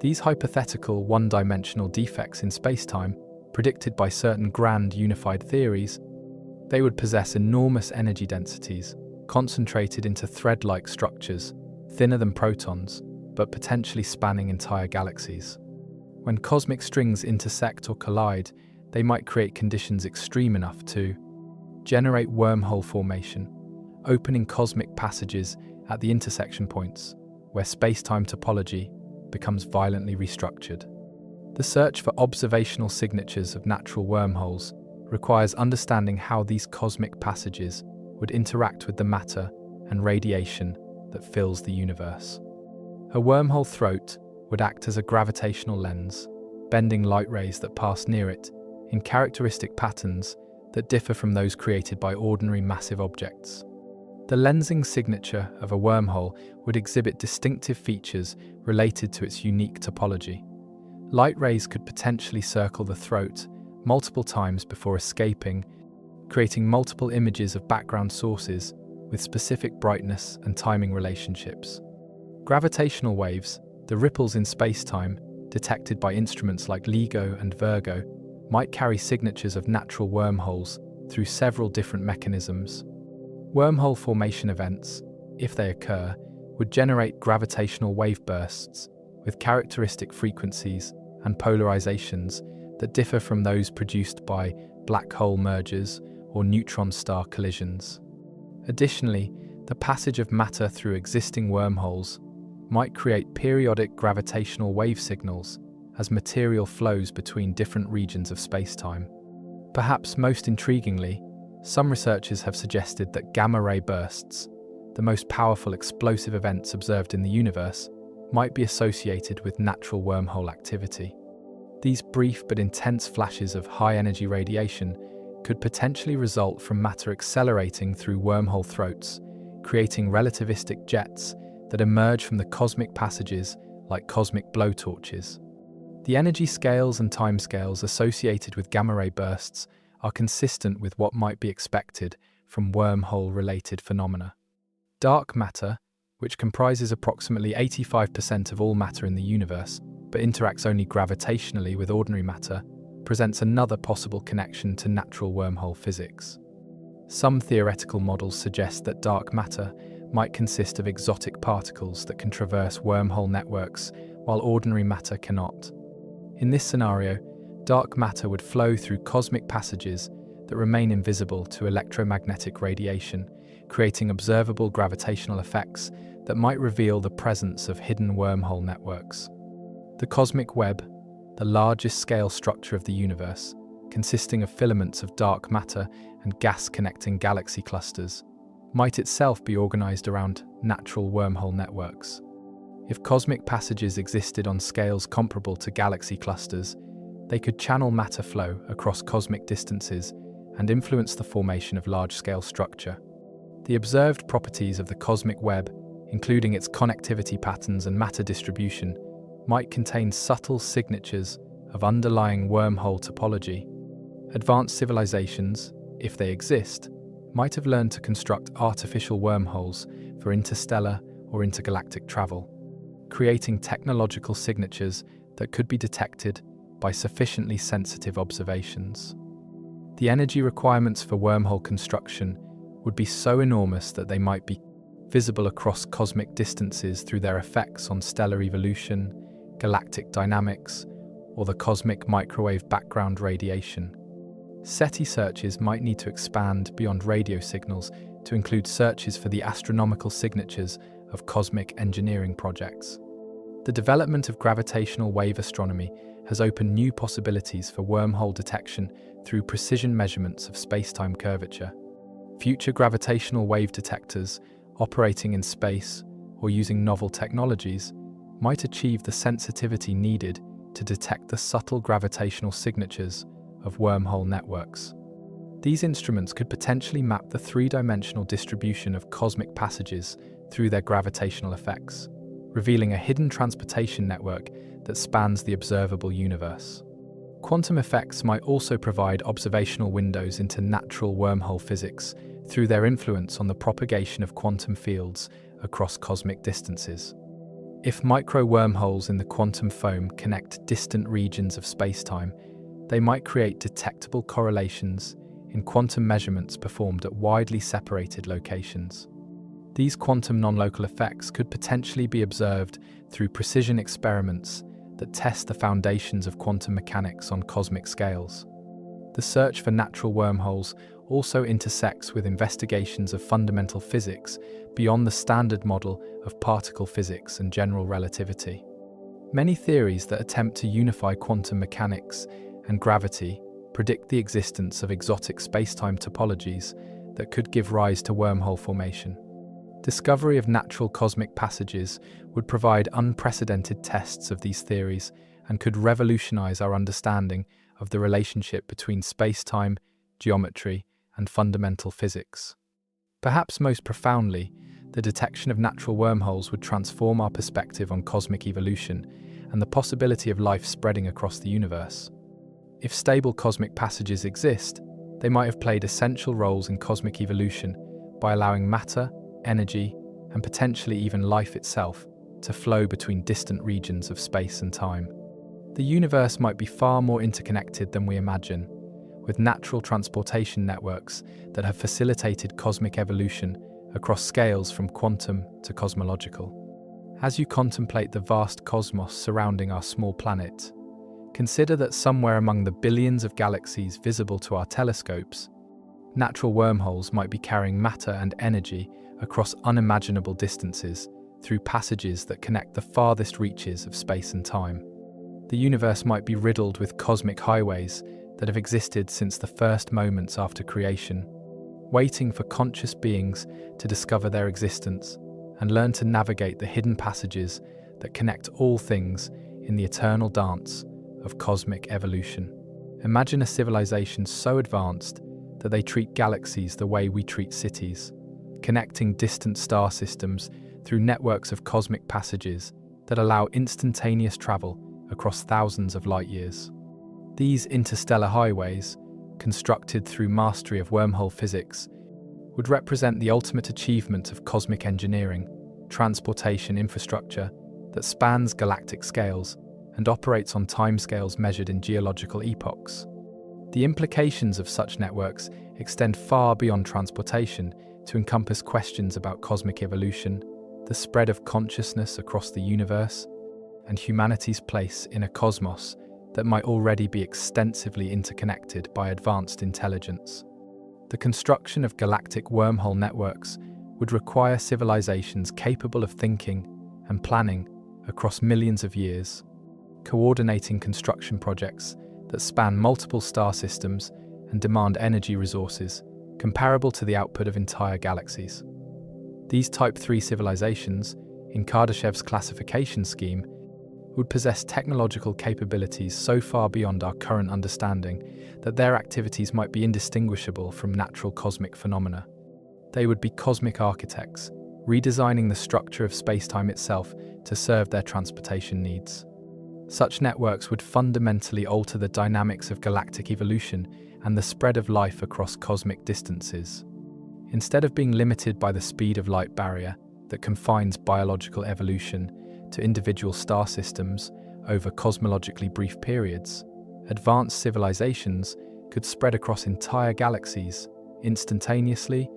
These hypothetical one-dimensional defects in spacetime, predicted by certain grand unified theories, they would possess enormous energy densities, concentrated into thread-like structures, thinner than protons, but potentially spanning entire galaxies. When cosmic strings intersect or collide, they might create conditions extreme enough to generate wormhole formation, opening cosmic passages at the intersection points, where space-time topology becomes violently restructured. The search for observational signatures of natural wormholes requires understanding how these cosmic passages would interact with the matter and radiation that fills the universe. A wormhole throat would act as a gravitational lens, bending light rays that pass near it in characteristic patterns that differ from those created by ordinary massive objects. The lensing signature of a wormhole would exhibit distinctive features related to its unique topology. Light rays could potentially circle the throat multiple times before escaping, creating multiple images of background sources with specific brightness and timing relationships. Gravitational waves, the ripples in spacetime detected by instruments like LIGO and Virgo, might carry signatures of natural wormholes through several different mechanisms. Wormhole formation events, if they occur, would generate gravitational wave bursts with characteristic frequencies and polarizations that differ from those produced by black hole mergers or neutron star collisions. Additionally, the passage of matter through existing wormholes might create periodic gravitational wave signals as material flows between different regions of spacetime. Perhaps most intriguingly, some researchers have suggested that gamma-ray bursts, the most powerful explosive events observed in the universe, might be associated with natural wormhole activity. These brief but intense flashes of high-energy radiation could potentially result from matter accelerating through wormhole throats, creating relativistic jets that emerge from the cosmic passages like cosmic blowtorches. The energy scales and timescales associated with gamma-ray bursts are consistent with what might be expected from wormhole-related phenomena. Dark matter, which comprises approximately 85% of all matter in the universe, but interacts only gravitationally with ordinary matter, presents another possible connection to natural wormhole physics. Some theoretical models suggest that dark matter might consist of exotic particles that can traverse wormhole networks while ordinary matter cannot. In this scenario, dark matter would flow through cosmic passages that remain invisible to electromagnetic radiation, creating observable gravitational effects that might reveal the presence of hidden wormhole networks. The cosmic web, the largest scale structure of the universe, consisting of filaments of dark matter and gas connecting galaxy clusters, might itself be organized around natural wormhole networks. If cosmic passages existed on scales comparable to galaxy clusters, they could channel matter flow across cosmic distances and influence the formation of large-scale structure. The observed properties of the cosmic web, including its connectivity patterns and matter distribution, might contain subtle signatures of underlying wormhole topology. Advanced civilizations, if they exist, might have learned to construct artificial wormholes for interstellar or intergalactic travel, creating technological signatures that could be detected by sufficiently sensitive observations. The energy requirements for wormhole construction would be so enormous that they might be visible across cosmic distances through their effects on stellar evolution, galactic dynamics, or the cosmic microwave background radiation. SETI searches might need to expand beyond radio signals to include searches for the astronomical signatures of cosmic engineering projects. The development of gravitational wave astronomy has opened new possibilities for wormhole detection through precision measurements of spacetime curvature. Future gravitational wave detectors, operating in space or using novel technologies, might achieve the sensitivity needed to detect the subtle gravitational signatures of wormhole networks. These instruments could potentially map the three-dimensional distribution of cosmic passages through their gravitational effects, revealing a hidden transportation network that spans the observable universe. Quantum effects might also provide observational windows into natural wormhole physics through their influence on the propagation of quantum fields across cosmic distances. If micro-wormholes in the quantum foam connect distant regions of spacetime, they might create detectable correlations in quantum measurements performed at widely separated locations. These quantum non-local effects could potentially be observed through precision experiments that test the foundations of quantum mechanics on cosmic scales. The search for natural wormholes also intersects with investigations of fundamental physics beyond the standard model of particle physics and general relativity. Many theories that attempt to unify quantum mechanics and gravity predict the existence of exotic spacetime topologies that could give rise to wormhole formation. Discovery of natural cosmic passages would provide unprecedented tests of these theories and could revolutionize our understanding of the relationship between spacetime, geometry, and fundamental physics. Perhaps most profoundly, the detection of natural wormholes would transform our perspective on cosmic evolution and the possibility of life spreading across the universe. If stable cosmic passages exist, they might have played essential roles in cosmic evolution by allowing matter, energy, and potentially even life itself to flow between distant regions of space and time. The universe might be far more interconnected than we imagine, with natural transportation networks that have facilitated cosmic evolution across scales from quantum to cosmological. As you contemplate the vast cosmos surrounding our small planet, consider that somewhere among the billions of galaxies visible to our telescopes, natural wormholes might be carrying matter and energy across unimaginable distances through passages that connect the farthest reaches of space and time. The universe might be riddled with cosmic highways that have existed since the first moments after creation, waiting for conscious beings to discover their existence and learn to navigate the hidden passages that connect all things in the eternal dance of cosmic evolution. Imagine a civilization so advanced that they treat galaxies the way we treat cities, connecting distant star systems through networks of cosmic passages that allow instantaneous travel across thousands of light years. These interstellar highways, constructed through mastery of wormhole physics, would represent the ultimate achievement of cosmic engineering, transportation infrastructure that spans galactic scales and operates on timescales measured in geological epochs. The implications of such networks extend far beyond transportation to encompass questions about cosmic evolution, the spread of consciousness across the universe, and humanity's place in a cosmos that might already be extensively interconnected by advanced intelligence. The construction of galactic wormhole networks would require civilizations capable of thinking and planning across millions of years, coordinating construction projects that span multiple star systems and demand energy resources comparable to the output of entire galaxies. These Type 3 civilizations, in Kardashev's classification scheme, would possess technological capabilities so far beyond our current understanding that their activities might be indistinguishable from natural cosmic phenomena. They would be cosmic architects, redesigning the structure of spacetime itself to serve their transportation needs. Such networks would fundamentally alter the dynamics of galactic evolution and the spread of life across cosmic distances. Instead of being limited by the speed of light barrier that confines biological evolution to individual star systems over cosmologically brief periods, advanced civilizations could spread across entire galaxies instantaneously,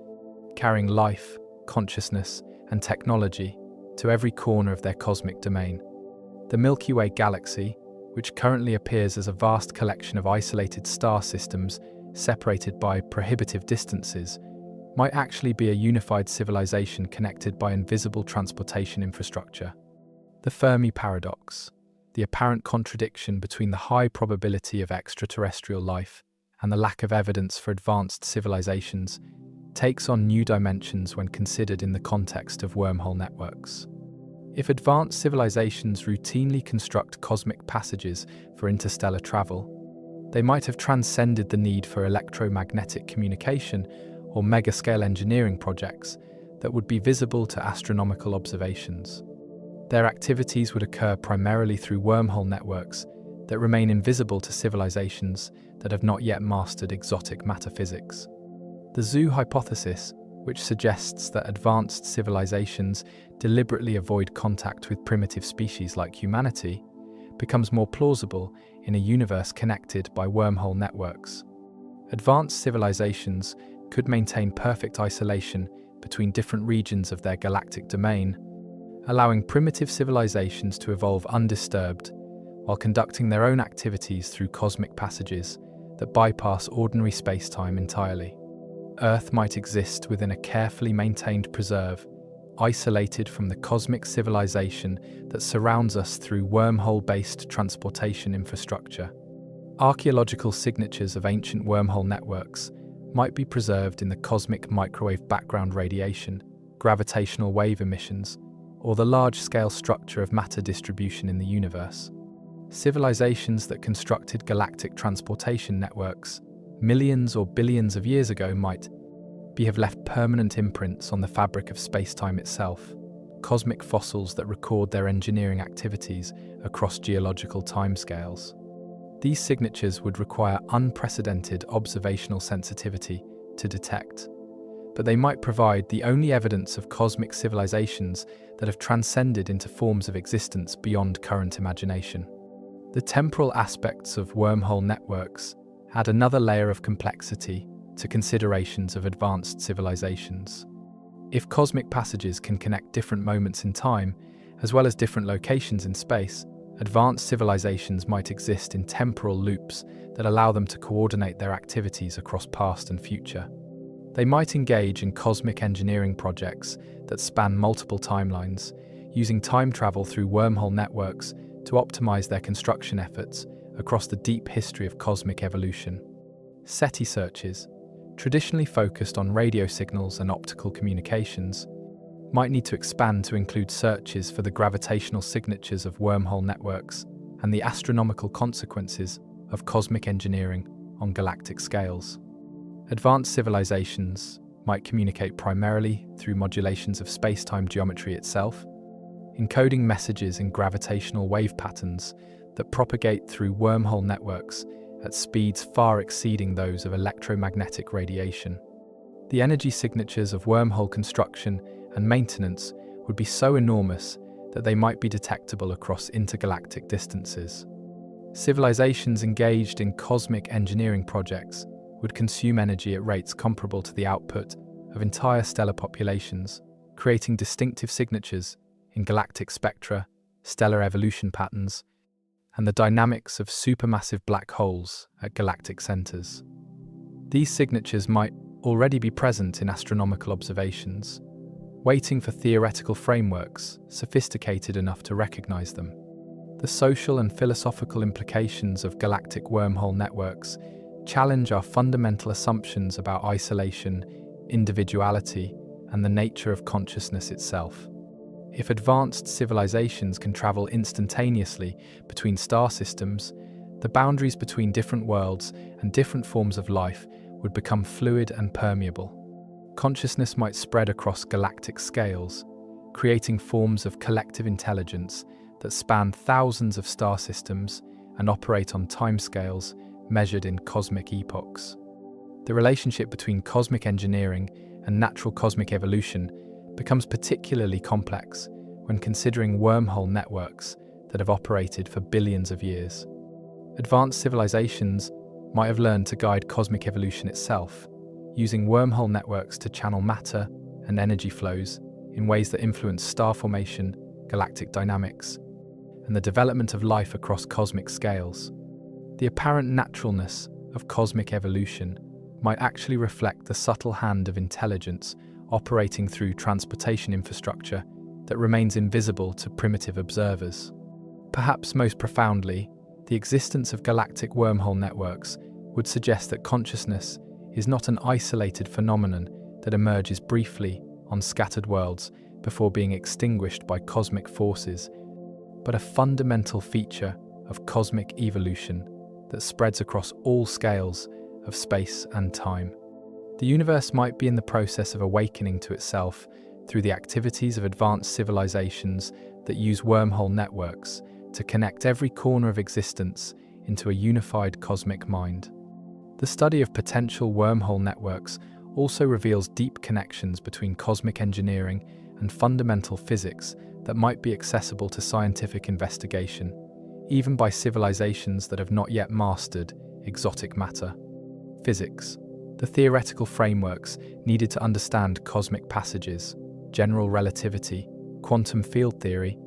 carrying life, consciousness, and technology to every corner of their cosmic domain. The Milky Way galaxy, which currently appears as a vast collection of isolated star systems separated by prohibitive distances, might actually be a unified civilization connected by invisible transportation infrastructure. The Fermi paradox, the apparent contradiction between the high probability of extraterrestrial life and the lack of evidence for advanced civilizations, takes on new dimensions when considered in the context of wormhole networks. If advanced civilizations routinely construct cosmic passages for interstellar travel, they might have transcended the need for electromagnetic communication or mega-scale engineering projects that would be visible to astronomical observations. Their activities would occur primarily through wormhole networks that remain invisible to civilizations that have not yet mastered exotic matter physics. The zoo hypothesis, which suggests that advanced civilizations deliberately avoid contact with primitive species like humanity, becomes more plausible in a universe connected by wormhole networks. Advanced civilizations could maintain perfect isolation between different regions of their galactic domain, allowing primitive civilizations to evolve undisturbed while conducting their own activities through cosmic passages that bypass ordinary spacetime entirely. Earth might exist within a carefully maintained preserve, isolated from the cosmic civilization that surrounds us through wormhole-based transportation infrastructure. Archaeological signatures of ancient wormhole networks might be preserved in the cosmic microwave background radiation, gravitational wave emissions, or the large-scale structure of matter distribution in the universe. Civilizations that constructed galactic transportation networks millions or billions of years ago might have left permanent imprints on the fabric of spacetime itself, cosmic fossils that record their engineering activities across geological timescales. These signatures would require unprecedented observational sensitivity to detect, but they might provide the only evidence of cosmic civilizations that have transcended into forms of existence beyond current imagination. The temporal aspects of wormhole networks add another layer of complexity to considerations of advanced civilizations. If cosmic passages can connect different moments in time, as well as different locations in space, advanced civilizations might exist in temporal loops that allow them to coordinate their activities across past and future. They might engage in cosmic engineering projects that span multiple timelines, using time travel through wormhole networks to optimize their construction efforts across the deep history of cosmic evolution. SETI searches, traditionally focused on radio signals and optical communications, might need to expand to include searches for the gravitational signatures of wormhole networks and the astronomical consequences of cosmic engineering on galactic scales. Advanced civilizations might communicate primarily through modulations of spacetime geometry itself, encoding messages in gravitational wave patterns that propagate through wormhole networks at speeds far exceeding those of electromagnetic radiation. The energy signatures of wormhole construction and maintenance would be so enormous that they might be detectable across intergalactic distances. Civilizations engaged in cosmic engineering projects would consume energy at rates comparable to the output of entire stellar populations, creating distinctive signatures in galactic spectra, stellar evolution patterns, and the dynamics of supermassive black holes at galactic centers. These signatures might already be present in astronomical observations, waiting for theoretical frameworks sophisticated enough to recognize them. The social and philosophical implications of galactic wormhole networks challenge our fundamental assumptions about isolation, individuality, and the nature of consciousness itself. If advanced civilizations can travel instantaneously between star systems, the boundaries between different worlds and different forms of life would become fluid and permeable. Consciousness might spread across galactic scales, creating forms of collective intelligence that span thousands of star systems and operate on timescales measured in cosmic epochs. The relationship between cosmic engineering and natural cosmic evolution becomes particularly complex when considering wormhole networks that have operated for billions of years. Advanced civilizations might have learned to guide cosmic evolution itself, using wormhole networks to channel matter and energy flows in ways that influence star formation, galactic dynamics, and the development of life across cosmic scales. The apparent naturalness of cosmic evolution might actually reflect the subtle hand of intelligence operating through transportation infrastructure that remains invisible to primitive observers. Perhaps most profoundly, the existence of galactic wormhole networks would suggest that consciousness is not an isolated phenomenon that emerges briefly on scattered worlds before being extinguished by cosmic forces, but a fundamental feature of cosmic evolution that spreads across all scales of space and time. The universe might be in the process of awakening to itself through the activities of advanced civilizations that use wormhole networks to connect every corner of existence into a unified cosmic mind. The study of potential wormhole networks also reveals deep connections between cosmic engineering and fundamental physics that might be accessible to scientific investigation, even by civilizations that have not yet mastered exotic matter. Physics. The theoretical frameworks needed to understand cosmic passages, general relativity, quantum field theory,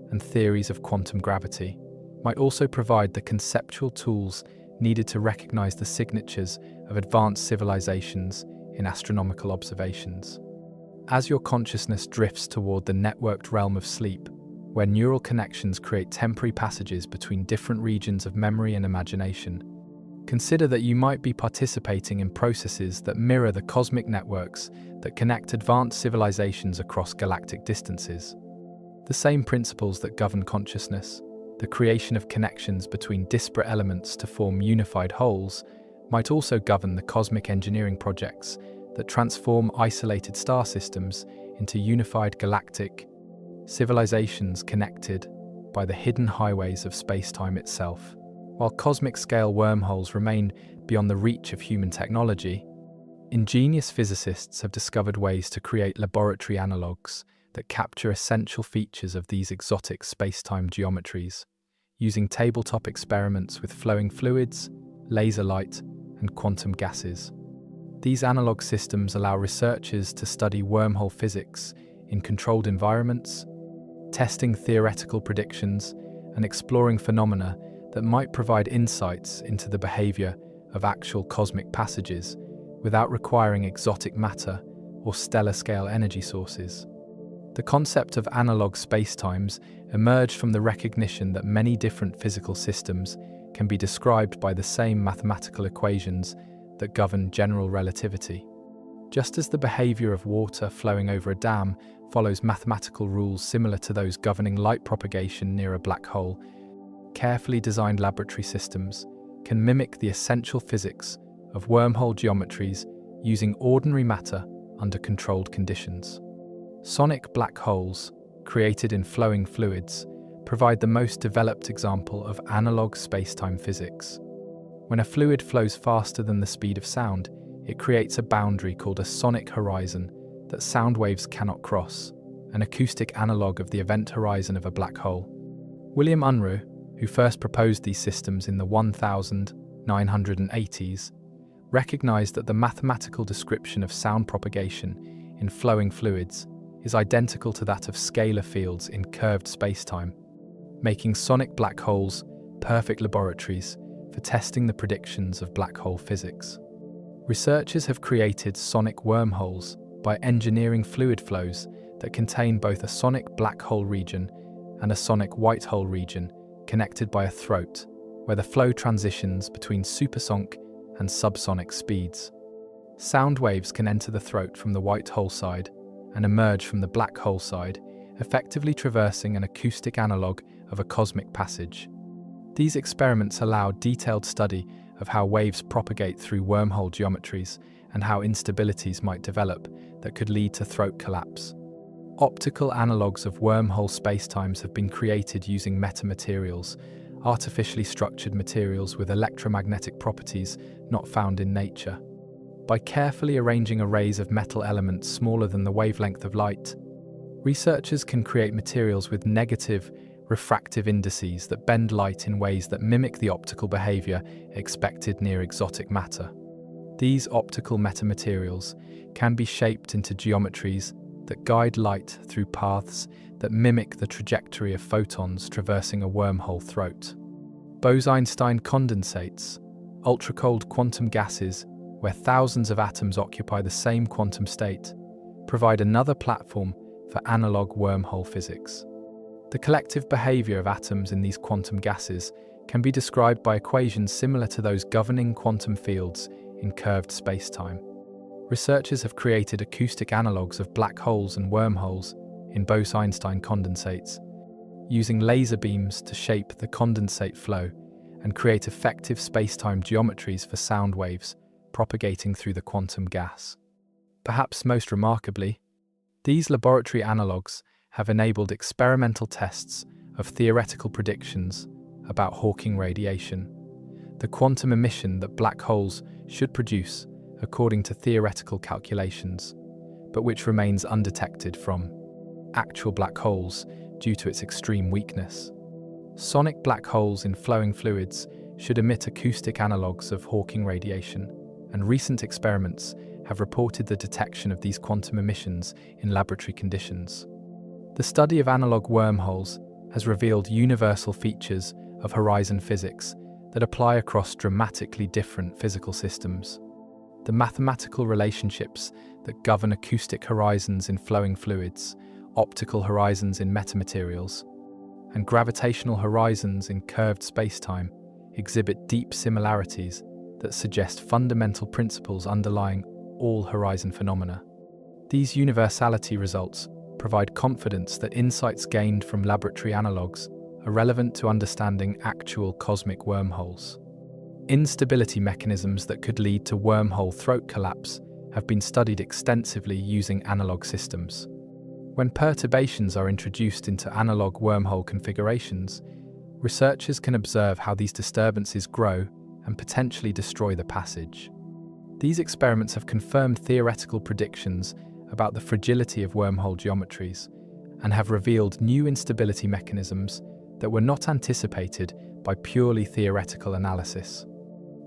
and theories of quantum gravity might also provide the conceptual tools needed to recognize the signatures of advanced civilizations in astronomical observations. As your consciousness drifts toward the networked realm of sleep, where neural connections create temporary passages between different regions of memory and imagination, consider that you might be participating in processes that mirror the cosmic networks that connect advanced civilizations across galactic distances. The same principles that govern consciousness, the creation of connections between disparate elements to form unified wholes, might also govern the cosmic engineering projects that transform isolated star systems into unified galactic civilizations connected by the hidden highways of spacetime itself. While cosmic-scale wormholes remain beyond the reach of human technology, ingenious physicists have discovered ways to create laboratory analogues that capture essential features of these exotic spacetime geometries, using tabletop experiments with flowing fluids, laser light, and quantum gases. These analog systems allow researchers to study wormhole physics in controlled environments, testing theoretical predictions, and exploring phenomena that might provide insights into the behavior of actual cosmic passages without requiring exotic matter or stellar-scale energy sources. The concept of analog spacetimes emerged from the recognition that many different physical systems can be described by the same mathematical equations that govern general relativity. Just as the behavior of water flowing over a dam follows mathematical rules similar to those governing light propagation near a black hole, carefully designed laboratory systems can mimic the essential physics of wormhole geometries using ordinary matter under controlled conditions. Sonic black holes, created in flowing fluids, provide the most developed example of analog spacetime physics. When a fluid flows faster than the speed of sound, it creates a boundary called a sonic horizon that sound waves cannot cross, an acoustic analog of the event horizon of a black hole. William Unruh, who first proposed these systems in the 1980s, recognized that the mathematical description of sound propagation in flowing fluids is identical to that of scalar fields in curved spacetime, making sonic black holes perfect laboratories for testing the predictions of black hole physics. Researchers have created sonic wormholes by engineering fluid flows that contain both a sonic black hole region and a sonic white hole region connected by a throat, where the flow transitions between supersonic and subsonic speeds. Sound waves can enter the throat from the white hole side and emerge from the black hole side, effectively traversing an acoustic analogue of a cosmic passage. These experiments allow detailed study of how waves propagate through wormhole geometries and how instabilities might develop that could lead to throat collapse. Optical analogues of wormhole spacetimes have been created using metamaterials, artificially structured materials with electromagnetic properties not found in nature. By carefully arranging arrays of metal elements smaller than the wavelength of light, researchers can create materials with negative refractive indices that bend light in ways that mimic the optical behavior expected near exotic matter. These optical metamaterials can be shaped into geometries that guide light through paths that mimic the trajectory of photons traversing a wormhole throat. Bose-Einstein condensates, ultra-cold quantum gases where thousands of atoms occupy the same quantum state, provide another platform for analog wormhole physics. The collective behavior of atoms in these quantum gases can be described by equations similar to those governing quantum fields in curved spacetime. Researchers have created acoustic analogues of black holes and wormholes in Bose-Einstein condensates, using laser beams to shape the condensate flow and create effective spacetime geometries for sound waves propagating through the quantum gas. Perhaps most remarkably, these laboratory analogues have enabled experimental tests of theoretical predictions about Hawking radiation, the quantum emission that black holes should produce according to theoretical calculations, but which remains undetected from actual black holes due to its extreme weakness. Sonic black holes in flowing fluids should emit acoustic analogues of Hawking radiation, and recent experiments have reported the detection of these quantum emissions in laboratory conditions. The study of analog wormholes has revealed universal features of horizon physics that apply across dramatically different physical systems. The mathematical relationships that govern acoustic horizons in flowing fluids, optical horizons in metamaterials, and gravitational horizons in curved spacetime exhibit deep similarities that suggest fundamental principles underlying all horizon phenomena. These universality results provide confidence that insights gained from laboratory analogues are relevant to understanding actual cosmic wormholes. Instability mechanisms that could lead to wormhole throat collapse have been studied extensively using analog systems. When perturbations are introduced into analog wormhole configurations, researchers can observe how these disturbances grow and potentially destroy the passage. These experiments have confirmed theoretical predictions about the fragility of wormhole geometries and have revealed new instability mechanisms that were not anticipated by purely theoretical analysis.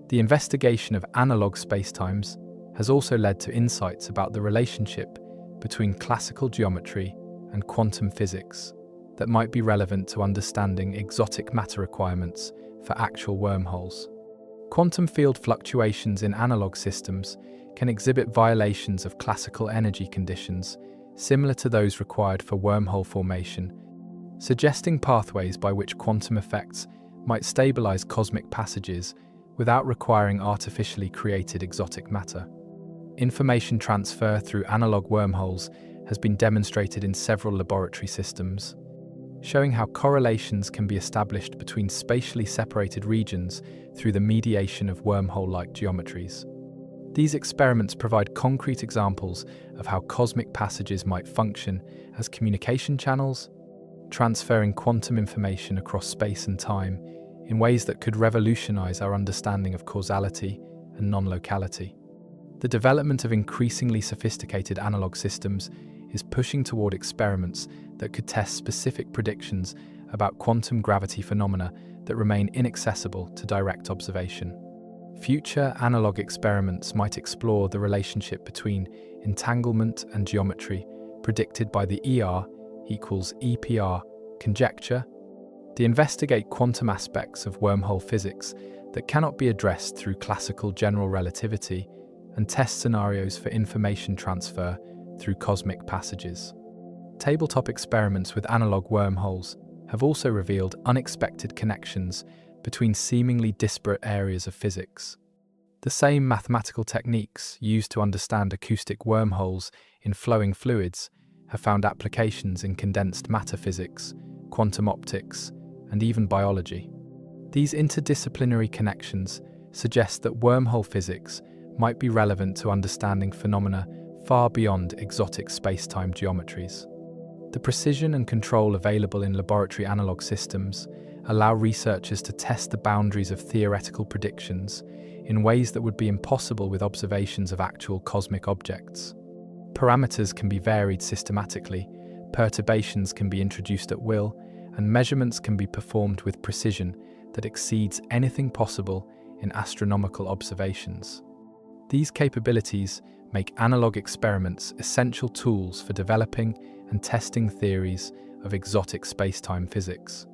The investigation of analog spacetimes has also led to insights about the relationship between classical geometry and quantum physics that might be relevant to understanding exotic matter requirements for actual wormholes. Quantum field fluctuations in analog systems can exhibit violations of classical energy conditions similar to those required for wormhole formation, suggesting pathways by which quantum effects might stabilize cosmic passages without requiring artificially created exotic matter. Information transfer through analog wormholes has been demonstrated in several laboratory systems, showing how correlations can be established between spatially separated regions through the mediation of wormhole-like geometries. These experiments provide concrete examples of how cosmic passages might function as communication channels, transferring quantum information across space and time in ways that could revolutionize our understanding of causality and non-locality. The development of increasingly sophisticated analog systems is pushing toward experiments that could test specific predictions about quantum gravity phenomena that remain inaccessible to direct observation. Future analog experiments might explore the relationship between entanglement and geometry predicted by the ER equals EPR conjecture. They investigate quantum aspects of wormhole physics that cannot be addressed through classical general relativity and test scenarios for information transfer through cosmic passages. Tabletop experiments with analog wormholes have also revealed unexpected connections between seemingly disparate areas of physics. The same mathematical techniques used to understand acoustic wormholes in flowing fluids have found applications in condensed matter physics, quantum optics, and even biology. These interdisciplinary connections suggest that wormhole physics might be relevant to understanding phenomena far beyond exotic spacetime geometries. The precision and control available in laboratory analog systems allow researchers to test the boundaries of theoretical predictions in ways that would be impossible with observations of actual cosmic objects. Parameters can be varied systematically, perturbations can be introduced at will, and measurements can be performed with precision that exceeds anything possible in astronomical observations. These capabilities make analog experiments essential tools for developing and testing theories of exotic spacetime physics.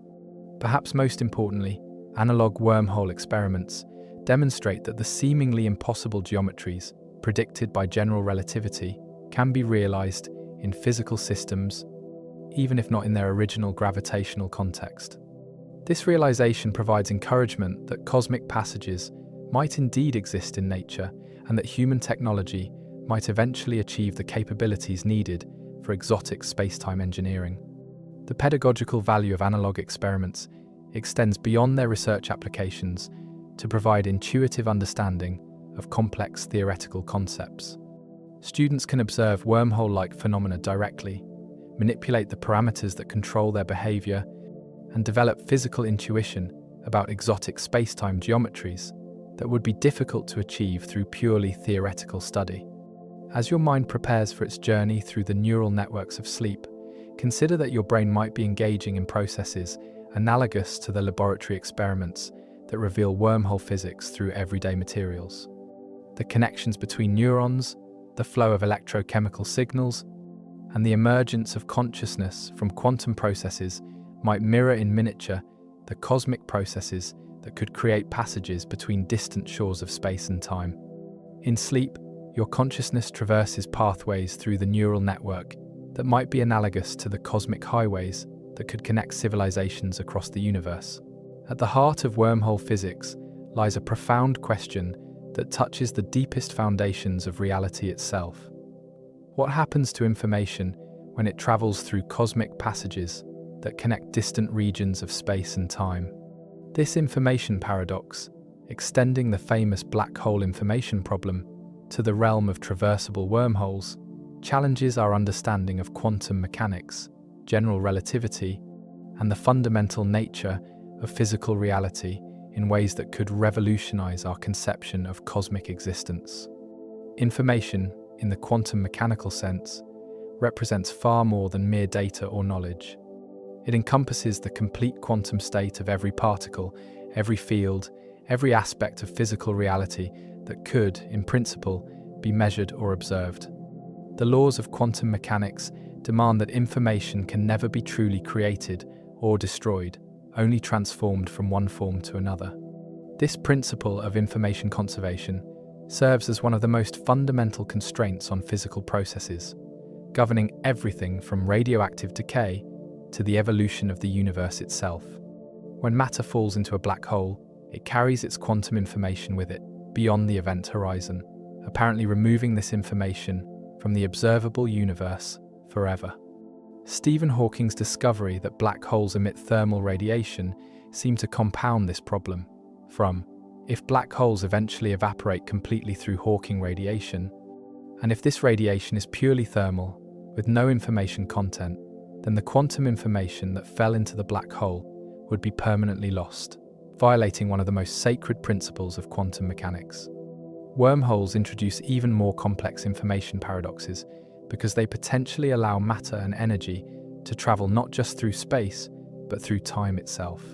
Perhaps most importantly, analog wormhole experiments demonstrate that the seemingly impossible geometries predicted by general relativity can be realized in physical systems, even if not in their original gravitational context. This realization provides encouragement that cosmic passages might indeed exist in nature and that human technology might eventually achieve the capabilities needed for exotic spacetime engineering. The pedagogical value of analog experiments extends beyond their research applications to provide intuitive understanding of complex theoretical concepts. Students can observe wormhole-like phenomena directly, manipulate the parameters that control their behavior, and develop physical intuition about exotic spacetime geometries that would be difficult to achieve through purely theoretical study. As your mind prepares for its journey through the neural networks of sleep, consider that your brain might be engaging in processes analogous to the laboratory experiments that reveal wormhole physics through everyday materials. The connections between neurons, the flow of electrochemical signals, and the emergence of consciousness from quantum processes might mirror in miniature the cosmic processes that could create passages between distant shores of space and time. In sleep, your consciousness traverses pathways through the neural network that might be analogous to the cosmic highways that could connect civilizations across the universe. At the heart of wormhole physics lies a profound question that touches the deepest foundations of reality itself. What happens to information when it travels through cosmic passages that connect distant regions of space and time? This information paradox, extending the famous black hole information problem to the realm of traversable wormholes, challenges our understanding of quantum mechanics, general relativity, and the fundamental nature of physical reality in ways that could revolutionize our conception of cosmic existence. Information, in the quantum mechanical sense, represents far more than mere data or knowledge. It encompasses the complete quantum state of every particle, every field, every aspect of physical reality that could, in principle, be measured or observed. The laws of quantum mechanics demand that information can never be truly created or destroyed, only transformed from one form to another. This principle of information conservation serves as one of the most fundamental constraints on physical processes, governing everything from radioactive decay to the evolution of the universe itself. When matter falls into a black hole, it carries its quantum information with it beyond the event horizon, apparently removing this information from the observable universe forever. Stephen Hawking's discovery that black holes emit thermal radiation seemed to compound this problem. If black holes eventually evaporate completely through Hawking radiation, and if this radiation is purely thermal, with no information content, then the quantum information that fell into the black hole would be permanently lost, violating one of the most sacred principles of quantum mechanics. Wormholes introduce even more complex information paradoxes because they potentially allow matter and energy to travel not just through space, but through time itself.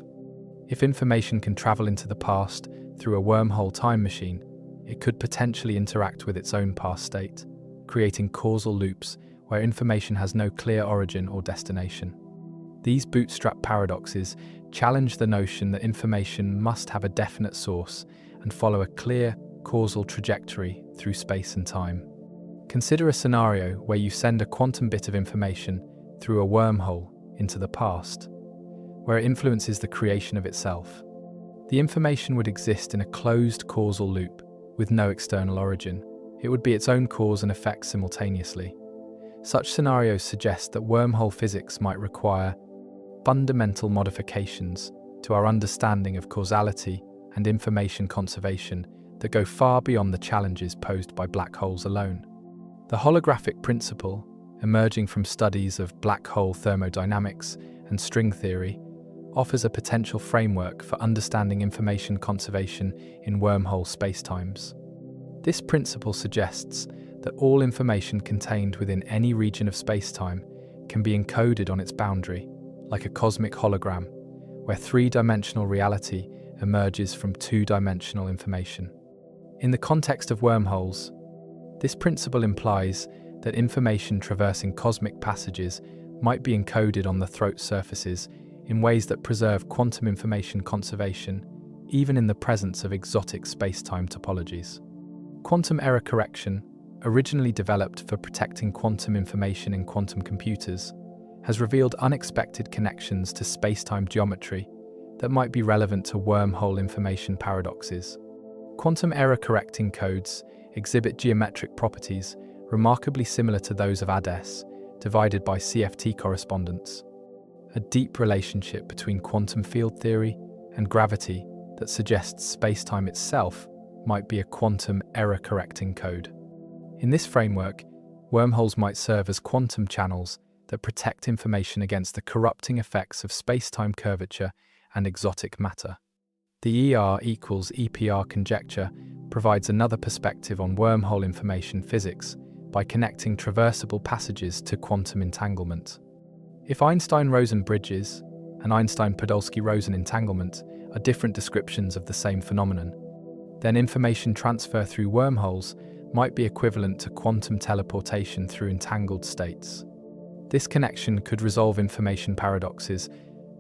If information can travel into the past through a wormhole time machine, it could potentially interact with its own past state, creating causal loops where information has no clear origin or destination. These bootstrap paradoxes challenge the notion that information must have a definite source and follow a clear, causal trajectory through space and time. Consider a scenario where you send a quantum bit of information through a wormhole into the past, where it influences the creation of itself. The information would exist in a closed causal loop with no external origin. It would be its own cause and effect simultaneously. Such scenarios suggest that wormhole physics might require fundamental modifications to our understanding of causality and information conservation that go far beyond the challenges posed by black holes alone. The holographic principle, emerging from studies of black hole thermodynamics and string theory, offers a potential framework for understanding information conservation in wormhole spacetimes. This principle suggests that all information contained within any region of spacetime can be encoded on its boundary, like a cosmic hologram, where three-dimensional reality emerges from two-dimensional information. In the context of wormholes, this principle implies that information traversing cosmic passages might be encoded on the throat surfaces in ways that preserve quantum information conservation, even in the presence of exotic spacetime topologies. Quantum error correction, originally developed for protecting quantum information in quantum computers, has revealed unexpected connections to spacetime geometry that might be relevant to wormhole information paradoxes. Quantum error correcting codes exhibit geometric properties remarkably similar to those of ADES, divided by CFT correspondence. A deep relationship between quantum field theory and gravity that suggests spacetime itself might be a quantum error-correcting code. In this framework, wormholes might serve as quantum channels that protect information against the corrupting effects of spacetime curvature and exotic matter. The ER equals EPR conjecture provides another perspective on wormhole information physics by connecting traversable passages to quantum entanglement. If Einstein-Rosen bridges and Einstein-Podolsky-Rosen entanglement are different descriptions of the same phenomenon, then information transfer through wormholes might be equivalent to quantum teleportation through entangled states. This connection could resolve information paradoxes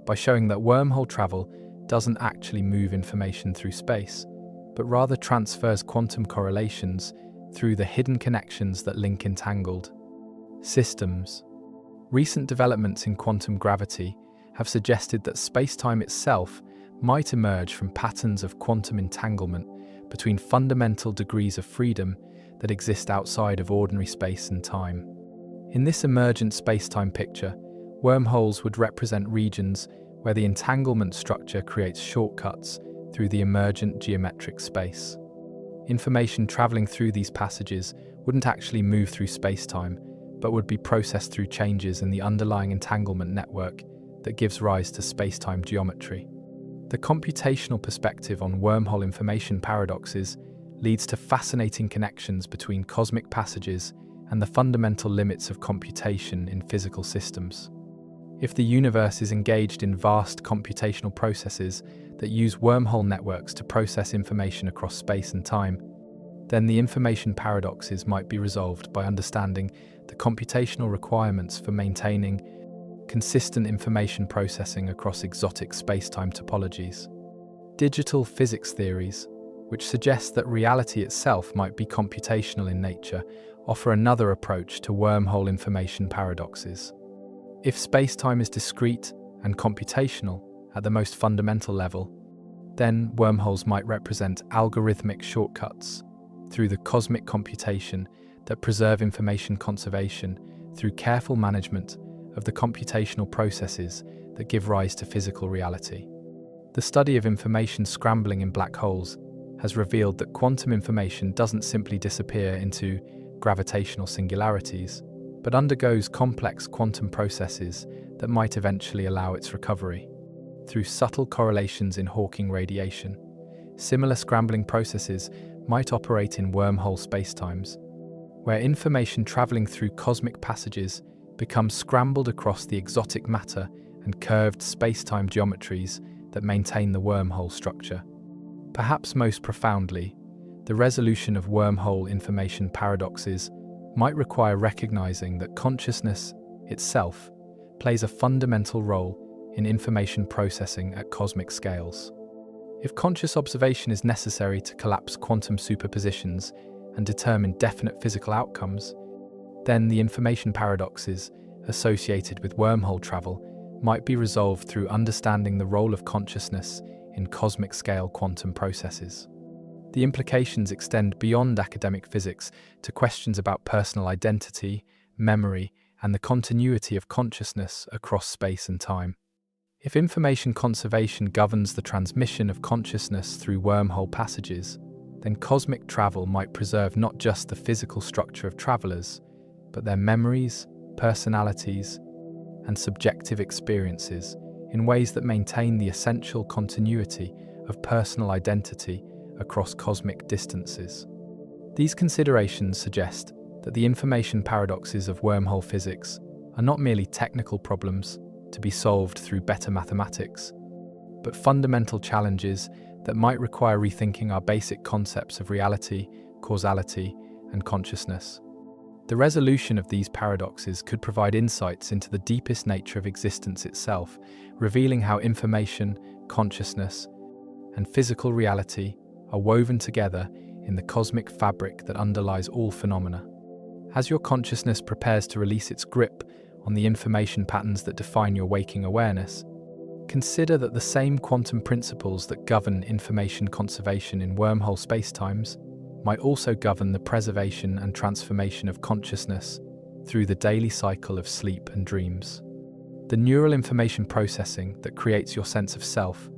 by showing that wormhole travel doesn't actually move information through space, but rather transfers quantum correlations through the hidden connections that link entangled systems. Recent developments in quantum gravity have suggested that spacetime itself might emerge from patterns of quantum entanglement between fundamental degrees of freedom that exist outside of ordinary space and time. In this emergent spacetime picture, wormholes would represent regions where the entanglement structure creates shortcuts through the emergent geometric space. Information traveling through these passages wouldn't actually move through spacetime, but would be processed through changes in the underlying entanglement network that gives rise to spacetime geometry. The computational perspective on wormhole information paradoxes leads to fascinating connections between cosmic passages and the fundamental limits of computation in physical systems. If the universe is engaged in vast computational processes that use wormhole networks to process information across space and time, then the information paradoxes might be resolved by understanding the computational requirements for maintaining consistent information processing across exotic spacetime topologies. Digital physics theories, which suggest that reality itself might be computational in nature, offer another approach to wormhole information paradoxes. If spacetime is discrete and computational at the most fundamental level, then wormholes might represent algorithmic shortcuts through the cosmic computation that preserve information conservation through careful management of the computational processes that give rise to physical reality. The study of information scrambling in black holes has revealed that quantum information doesn't simply disappear into gravitational singularities, but undergoes complex quantum processes that might eventually allow its recovery. Through subtle correlations in Hawking radiation, similar scrambling processes might operate in wormhole spacetimes, where information traveling through cosmic passages becomes scrambled across the exotic matter and curved spacetime geometries that maintain the wormhole structure. Perhaps most profoundly, the resolution of wormhole information paradoxes might require recognizing that consciousness itself plays a fundamental role in information processing at cosmic scales. If conscious observation is necessary to collapse quantum superpositions and determine definite physical outcomes, then the information paradoxes associated with wormhole travel might be resolved through understanding the role of consciousness in cosmic scale quantum processes. The implications extend beyond academic physics to questions about personal identity, memory, and the continuity of consciousness across space and time. If information conservation governs the transmission of consciousness through wormhole passages, then cosmic travel might preserve not just the physical structure of travelers, but their memories, personalities, and subjective experiences in ways that maintain the essential continuity of personal identity across cosmic distances. These considerations suggest that the information paradoxes of wormhole physics are not merely technical problems to be solved through better mathematics, but fundamental challenges that might require rethinking our basic concepts of reality, causality, and consciousness. The resolution of these paradoxes could provide insights into the deepest nature of existence itself, revealing how information, consciousness, and physical reality are woven together in the cosmic fabric that underlies all phenomena. As your consciousness prepares to release its grip on the information patterns that define your waking awareness, consider that the same quantum principles that govern information conservation in wormhole spacetimes might also govern the preservation and transformation of consciousness through the daily cycle of sleep and dreams. The neural information processing that creates your sense of self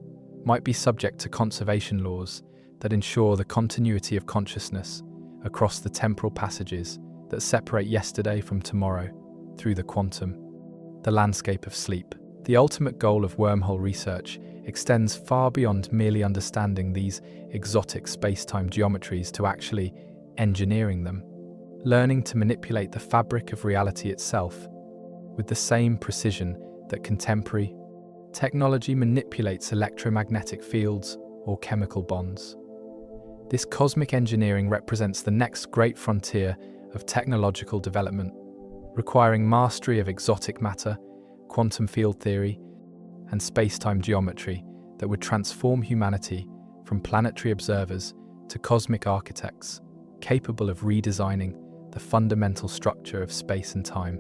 might be subject to conservation laws that ensure the continuity of consciousness across the temporal passages that separate yesterday from tomorrow through the quantum, the landscape of sleep. The ultimate goal of wormhole research extends far beyond merely understanding these exotic space-time geometries to actually engineering them, learning to manipulate the fabric of reality itself with the same precision that contemporary technology manipulates electromagnetic fields or chemical bonds. This cosmic engineering represents the next great frontier of technological development, requiring mastery of exotic matter, quantum field theory, and space-time geometry that would transform humanity from planetary observers to cosmic architects, capable of redesigning the fundamental structure of space and time.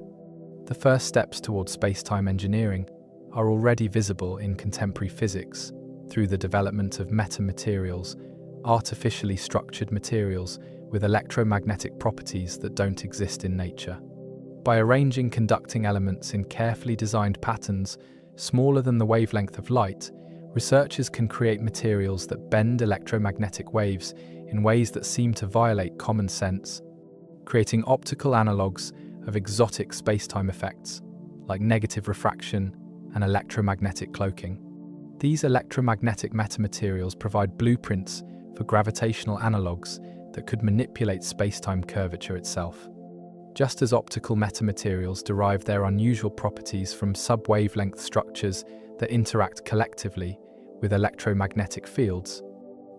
The first steps towards space-time engineering are already visible in contemporary physics through the development of metamaterials, artificially structured materials with electromagnetic properties that don't exist in nature. By arranging conducting elements in carefully designed patterns smaller than the wavelength of light, researchers can create materials that bend electromagnetic waves in ways that seem to violate common sense, creating optical analogues of exotic spacetime effects like negative refraction and electromagnetic cloaking. These electromagnetic metamaterials provide blueprints for gravitational analogues that could manipulate spacetime curvature itself. Just as optical metamaterials derive their unusual properties from sub-wavelength structures that interact collectively with electromagnetic fields,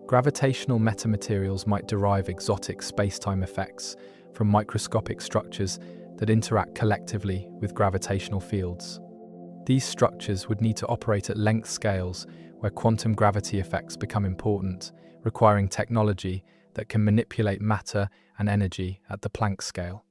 gravitational metamaterials might derive exotic spacetime effects from microscopic structures that interact collectively with gravitational fields. These structures would need to operate at length scales where quantum gravity effects become important, requiring technology that can manipulate matter and energy at the Planck scale.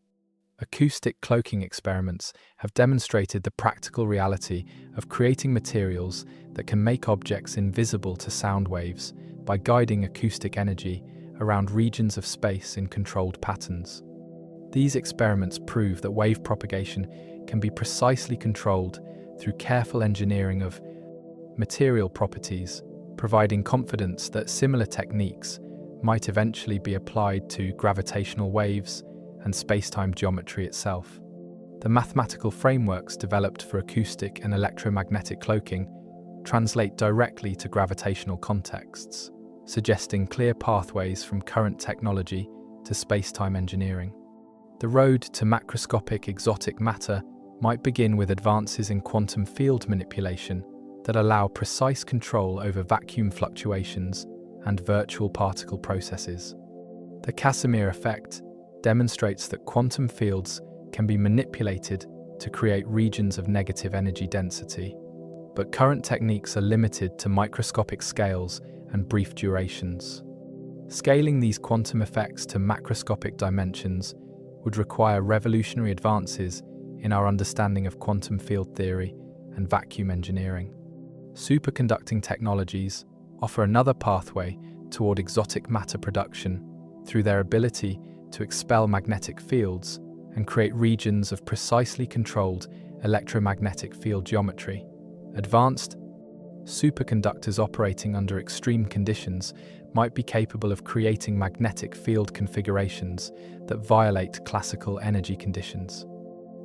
Acoustic cloaking experiments have demonstrated the practical reality of creating materials that can make objects invisible to sound waves by guiding acoustic energy around regions of space in controlled patterns. These experiments prove that wave propagation can be precisely controlled through careful engineering of material properties, providing confidence that similar techniques might eventually be applied to gravitational waves and spacetime geometry itself. The mathematical frameworks developed for acoustic and electromagnetic cloaking translate directly to gravitational contexts, suggesting clear pathways from current technology to spacetime engineering. The road to macroscopic exotic matter might begin with advances in quantum field manipulation that allow precise control over vacuum fluctuations and virtual particle processes. The Casimir effect demonstrates that quantum fields can be manipulated to create regions of negative energy density. But current techniques are limited to microscopic scales and brief durations. Scaling these quantum effects to macroscopic dimensions would require revolutionary advances in our understanding of quantum field theory and vacuum engineering. Superconducting technologies offer another pathway toward exotic matter production through their ability to expel magnetic fields and create regions of precisely controlled electromagnetic field geometry. Advanced superconductors operating under extreme conditions might be capable of creating magnetic field configurations that violate classical energy conditions,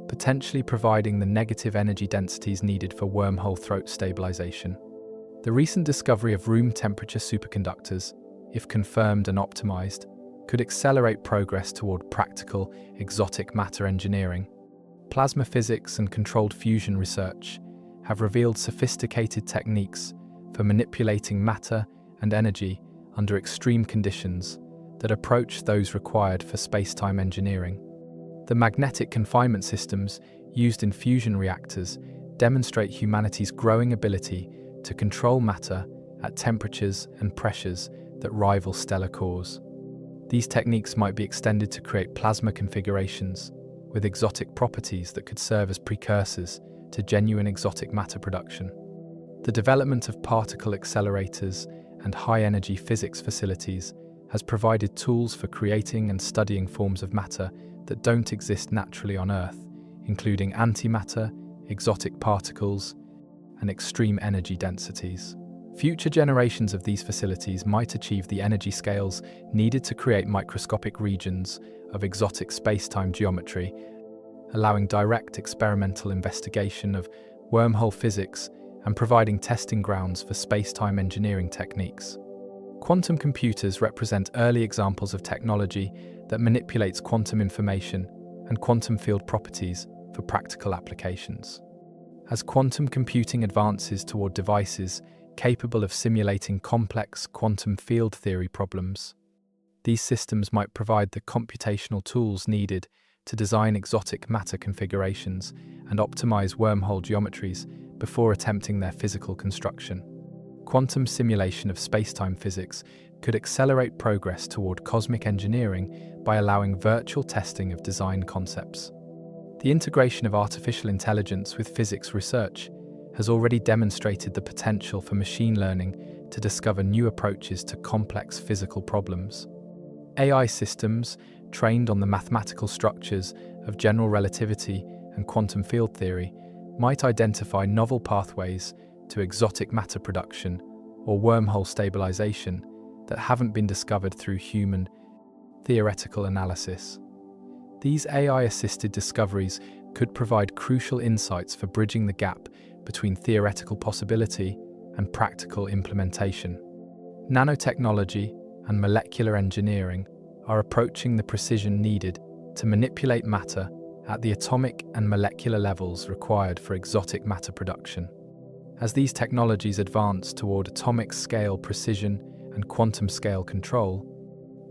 potentially providing the negative energy densities needed for wormhole throat stabilization. The recent discovery of room temperature superconductors, if confirmed and optimized, could accelerate progress toward practical, exotic matter engineering. Plasma physics and controlled fusion research have revealed sophisticated techniques for manipulating matter and energy under extreme conditions that approach those required for spacetime engineering. The magnetic confinement systems used in fusion reactors demonstrate humanity's growing ability to control matter at temperatures and pressures that rival stellar cores. These techniques might be extended to create plasma configurations with exotic properties that could serve as precursors to genuine exotic matter production. The development of particle accelerators and high-energy physics facilities has provided tools for creating and studying forms of matter that don't exist naturally on Earth, including antimatter, exotic particles, and extreme energy densities. Future generations of these facilities might achieve the energy scales needed to create microscopic regions of exotic spacetime geometry, allowing direct experimental investigation of wormhole physics and providing testing grounds for spacetime engineering techniques. Quantum computers represent early examples of technology that manipulates quantum information and quantum field properties for practical applications. As quantum computing advances toward devices capable of simulating complex quantum field theory problems, these systems might provide the computational tools needed to design exotic matter configurations and optimize wormhole geometries before attempting their physical construction. Quantum simulation of spacetime physics could accelerate progress toward cosmic engineering by allowing virtual testing of design concepts. The integration of artificial intelligence with physics research has already demonstrated the potential for machine learning to discover new approaches to complex physical problems. AI systems trained on the mathematical structures of general relativity and quantum field theory might identify novel pathways to exotic matter production or wormhole stabilization that haven't been discovered through human theoretical analysis. These AI-assisted discoveries could provide crucial insights for bridging the gap between theoretical possibility and practical implementation. Nanotechnology and molecular engineering are approaching the precision needed to manipulate matter at the atomic and molecular levels required for exotic matter production. As these technologies advance toward atomic-scale precision and quantum-scale control,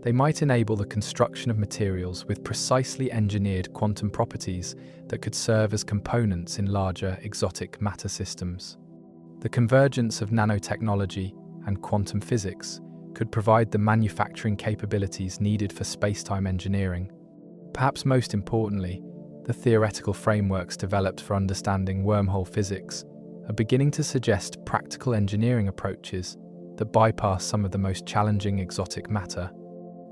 they might enable the construction of materials with precisely engineered quantum properties that could serve as components in larger exotic matter systems. The convergence of nanotechnology and quantum physics could provide the manufacturing capabilities needed for spacetime engineering. Perhaps most importantly, the theoretical frameworks developed for understanding wormhole physics are beginning to suggest practical engineering approaches that bypass some of the most challenging exotic matter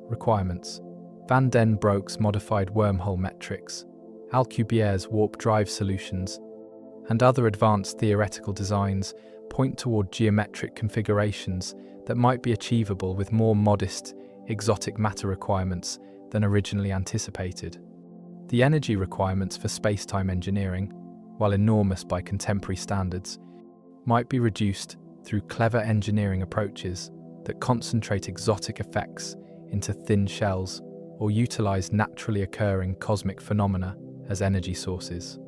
requirements. Van den Broek's modified wormhole metrics, Alcubierre's warp drive solutions, and other advanced theoretical designs point toward geometric configurations that might be achievable with more modest exotic matter requirements than originally anticipated. The energy requirements for spacetime engineering, while enormous by contemporary standards, might be reduced through clever engineering approaches that concentrate exotic effects into thin shells or utilize naturally occurring cosmic phenomena as energy sources.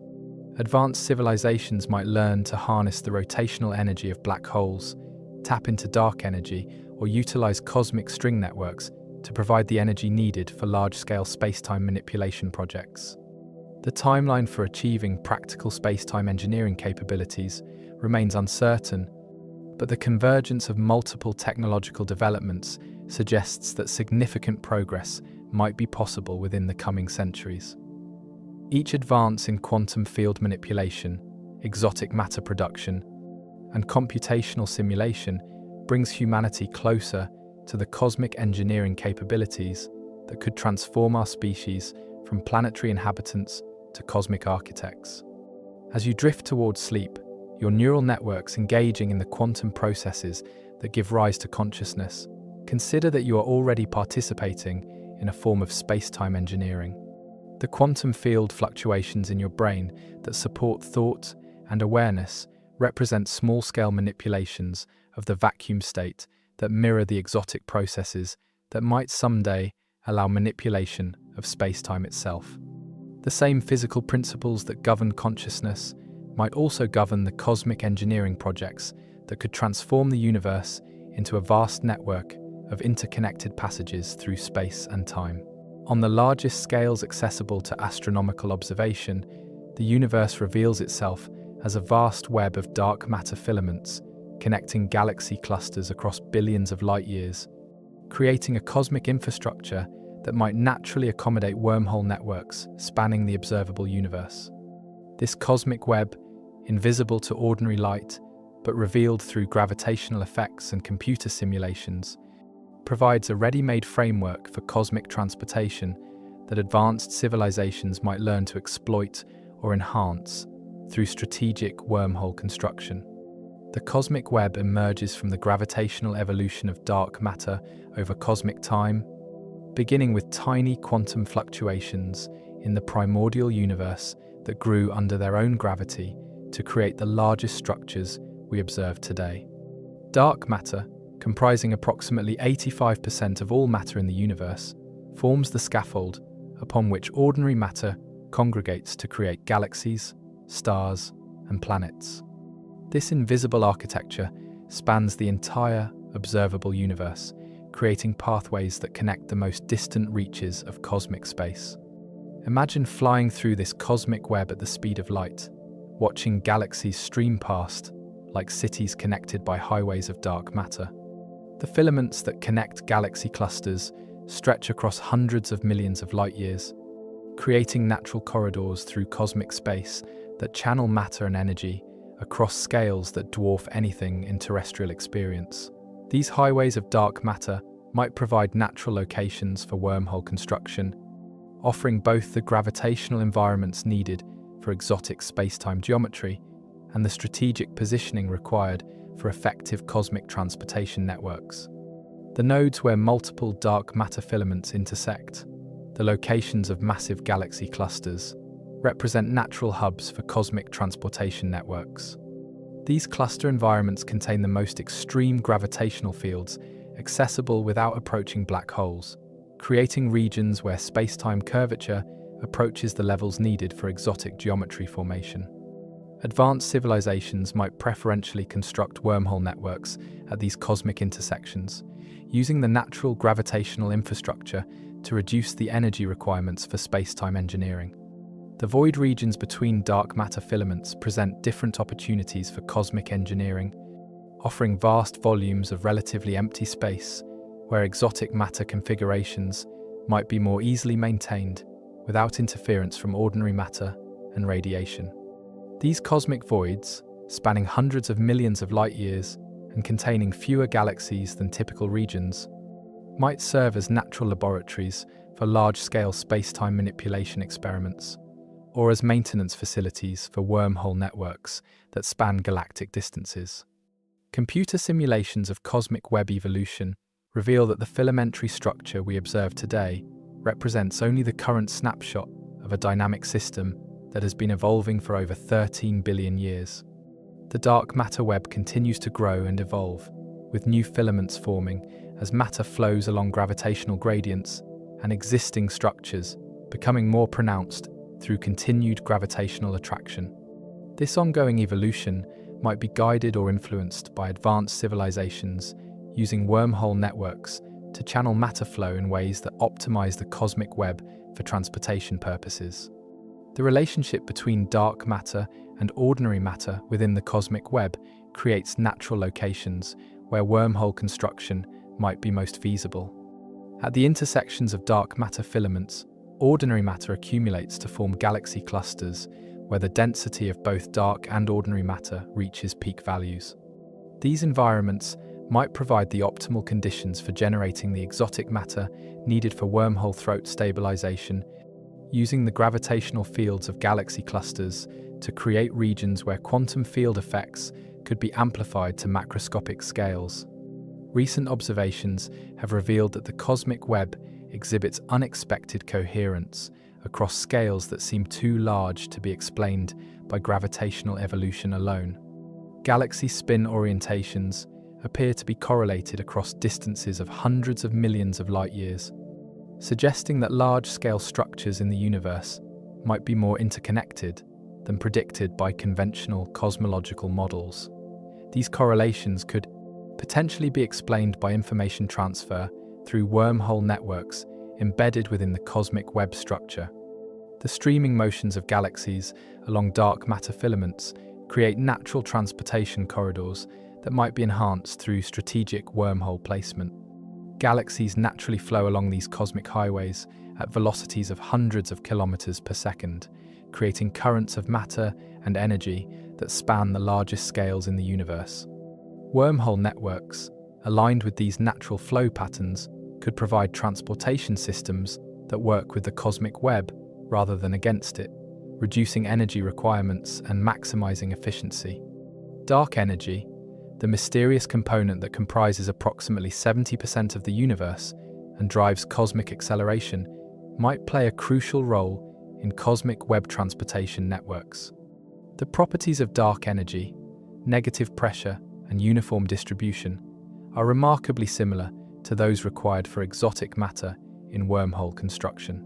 Advanced civilizations might learn to harness the rotational energy of black holes, tap into dark energy, or utilize cosmic string networks to provide the energy needed for large-scale spacetime manipulation projects. The timeline for achieving practical spacetime engineering capabilities remains uncertain, but the convergence of multiple technological developments suggests that significant progress might be possible within the coming centuries. Each advance in quantum field manipulation, exotic matter production, and computational simulation brings humanity closer to the cosmic engineering capabilities that could transform our species from planetary inhabitants to cosmic architects. As you drift towards sleep, your neural networks engaging in the quantum processes that give rise to consciousness, consider that you are already participating in a form of space-time engineering. The quantum field fluctuations in your brain that support thought and awareness represent small-scale manipulations of the vacuum state that mirror the exotic processes that might someday allow manipulation of space-time itself. The same physical principles that govern consciousness might also govern the cosmic engineering projects that could transform the universe into a vast network of interconnected passages through space and time. On the largest scales accessible to astronomical observation, the universe reveals itself as a vast web of dark matter filaments connecting galaxy clusters across billions of light years, creating a cosmic infrastructure that might naturally accommodate wormhole networks spanning the observable universe. This cosmic web, invisible to ordinary light, but revealed through gravitational effects and computer simulations, provides a ready-made framework for cosmic transportation that advanced civilizations might learn to exploit or enhance through strategic wormhole construction. The cosmic web emerges from the gravitational evolution of dark matter over cosmic time, beginning with tiny quantum fluctuations in the primordial universe that grew under their own gravity to create the largest structures we observe today. Dark matter, comprising approximately 85% of all matter in the universe, forms the scaffold upon which ordinary matter congregates to create galaxies, stars, and planets. This invisible architecture spans the entire observable universe, creating pathways that connect the most distant reaches of cosmic space. Imagine flying through this cosmic web at the speed of light, watching galaxies stream past like cities connected by highways of dark matter. The filaments that connect galaxy clusters stretch across hundreds of millions of light years, creating natural corridors through cosmic space that channel matter and energy across scales that dwarf anything in terrestrial experience. These highways of dark matter might provide natural locations for wormhole construction, offering both the gravitational environments needed for exotic space-time geometry and the strategic positioning required for effective cosmic transportation networks. The nodes where multiple dark matter filaments intersect, the locations of massive galaxy clusters, represent natural hubs for cosmic transportation networks. These cluster environments contain the most extreme gravitational fields accessible without approaching black holes, creating regions where space-time curvature approaches the levels needed for exotic geometry formation. Advanced civilizations might preferentially construct wormhole networks at these cosmic intersections, using the natural gravitational infrastructure to reduce the energy requirements for space-time engineering. The void regions between dark matter filaments present different opportunities for cosmic engineering, offering vast volumes of relatively empty space where exotic matter configurations might be more easily maintained without interference from ordinary matter and radiation. These cosmic voids, spanning hundreds of millions of light years and containing fewer galaxies than typical regions, might serve as natural laboratories for large-scale space-time manipulation experiments, or as maintenance facilities for wormhole networks that span galactic distances. Computer simulations of cosmic web evolution reveal that the filamentary structure we observe today represents only the current snapshot of a dynamic system that has been evolving for over 13 billion years. The dark matter web continues to grow and evolve, with new filaments forming as matter flows along gravitational gradients and existing structures becoming more pronounced through continued gravitational attraction. This ongoing evolution might be guided or influenced by advanced civilizations using wormhole networks to channel matter flow in ways that optimize the cosmic web for transportation purposes. The relationship between dark matter and ordinary matter within the cosmic web creates natural locations where wormhole construction might be most feasible. At the intersections of dark matter filaments, ordinary matter accumulates to form galaxy clusters where the density of both dark and ordinary matter reaches peak values. These environments might provide the optimal conditions for generating the exotic matter needed for wormhole throat stabilization, using the gravitational fields of galaxy clusters to create regions where quantum field effects could be amplified to macroscopic scales. Recent observations have revealed that the cosmic web exhibits unexpected coherence across scales that seem too large to be explained by gravitational evolution alone. Galaxy spin orientations appear to be correlated across distances of hundreds of millions of light-years, suggesting that large-scale structures in the universe might be more interconnected than predicted by conventional cosmological models. These correlations could potentially be explained by information transfer through wormhole networks embedded within the cosmic web structure. The streaming motions of galaxies along dark matter filaments create natural transportation corridors that might be enhanced through strategic wormhole placement. Galaxies naturally flow along these cosmic highways at velocities of hundreds of kilometers per second, creating currents of matter and energy that span the largest scales in the universe. Wormhole networks, aligned with these natural flow patterns, could provide transportation systems that work with the cosmic web rather than against it, reducing energy requirements and maximizing efficiency. Dark energy, the mysterious component that comprises approximately 70% of the universe and drives cosmic acceleration, might play a crucial role in cosmic web transportation networks. The properties of dark energy, negative pressure, and uniform distribution are remarkably similar to those required for exotic matter in wormhole construction.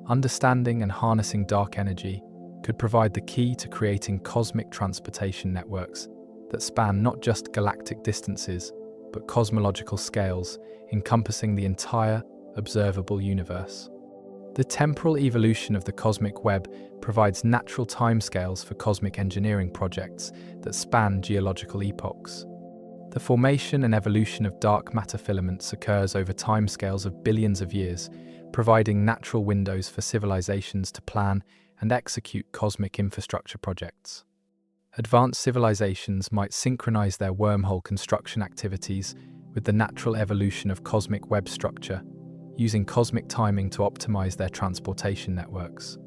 Understanding and harnessing dark energy could provide the key to creating cosmic transportation networks that span not just galactic distances, but cosmological scales encompassing the entire observable universe. The temporal evolution of the cosmic web provides natural timescales for cosmic engineering projects that span geological epochs. The formation and evolution of dark matter filaments occurs over timescales of billions of years, providing natural windows for civilizations to plan and execute cosmic infrastructure projects. Advanced civilizations might synchronize their wormhole construction activities with the natural evolution of cosmic web structure, using cosmic timing to optimize their transportation networks.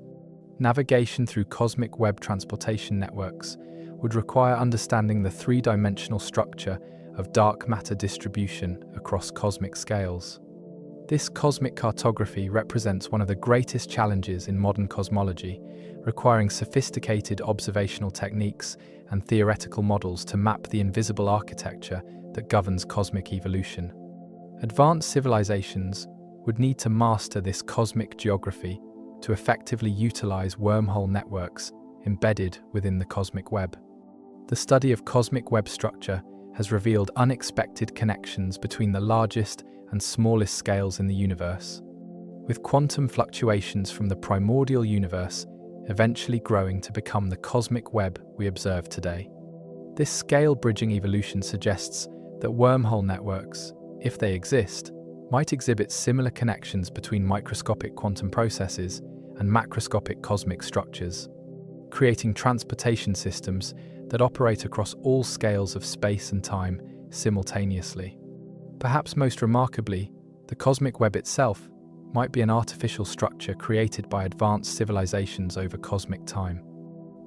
Navigation through cosmic web transportation networks would require understanding the three-dimensional structure of dark matter distribution across cosmic scales. This cosmic cartography represents one of the greatest challenges in modern cosmology, requiring sophisticated observational techniques and theoretical models to map the invisible architecture that governs cosmic evolution. Advanced civilizations would need to master this cosmic geography to effectively utilize wormhole networks embedded within the cosmic web. The study of cosmic web structure has revealed unexpected connections between the largest and smallest scales in the universe, with quantum fluctuations from the primordial universe eventually growing to become the cosmic web we observe today. This scale-bridging evolution suggests that wormhole networks, if they exist, might exhibit similar connections between microscopic quantum processes and macroscopic cosmic structures, creating transportation systems that operate across all scales of space and time simultaneously. Perhaps most remarkably, the cosmic web itself might be an artificial structure created by advanced civilizations over cosmic time.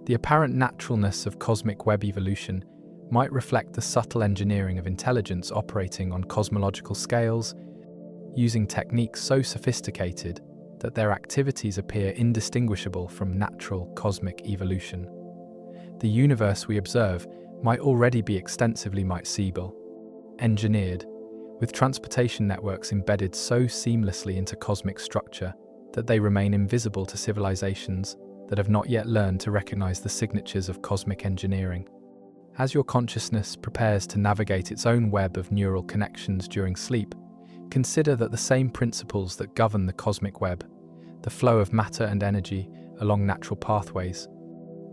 The apparent naturalness of cosmic web evolution might reflect the subtle engineering of intelligence operating on cosmological scales, using techniques so sophisticated that their activities appear indistinguishable from natural cosmic evolution. The universe we observe might already be extensively mycelial, engineered, with transportation networks embedded so seamlessly into cosmic structure that they remain invisible to civilizations that have not yet learned to recognize the signatures of cosmic engineering. As your consciousness prepares to navigate its own web of neural connections during sleep, consider that the same principles that govern the cosmic web, the flow of matter and energy along natural pathways.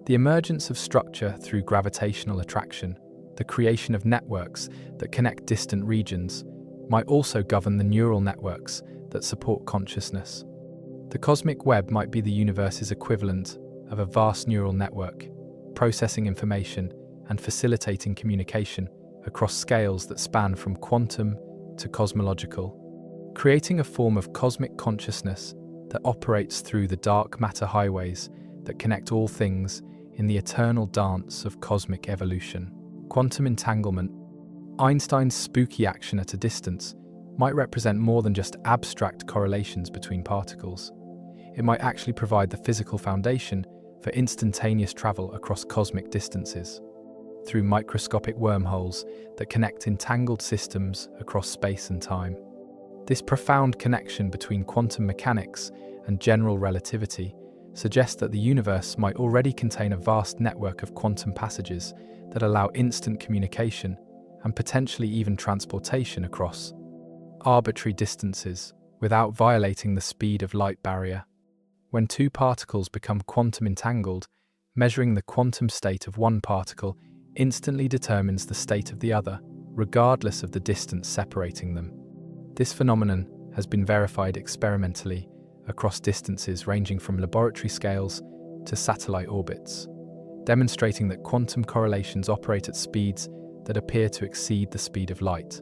The emergence of structure through gravitational attraction, the creation of networks that connect distant regions, might also govern the neural networks that support consciousness. The cosmic web might be the universe's equivalent of a vast neural network, processing information and facilitating communication across scales that span from quantum to cosmological, creating a form of cosmic consciousness that operates through the dark matter highways that connect all things in the eternal dance of cosmic evolution. Quantum entanglement, Einstein's spooky action at a distance, might represent more than just abstract correlations between particles. It might actually provide the physical foundation for instantaneous travel across cosmic distances, through microscopic wormholes that connect entangled systems across space and time. This profound connection between quantum mechanics and general relativity suggests that the universe might already contain a vast network of quantum passages that allow instant communication and potentially even transportation across arbitrary distances without violating the speed of light barrier. When two particles become quantum entangled, measuring the quantum state of one particle instantly determines the state of the other, regardless of the distance separating them. This phenomenon has been verified experimentally across distances ranging from laboratory scales to satellite orbits, demonstrating that quantum correlations operate at speeds that appear to exceed the speed of light.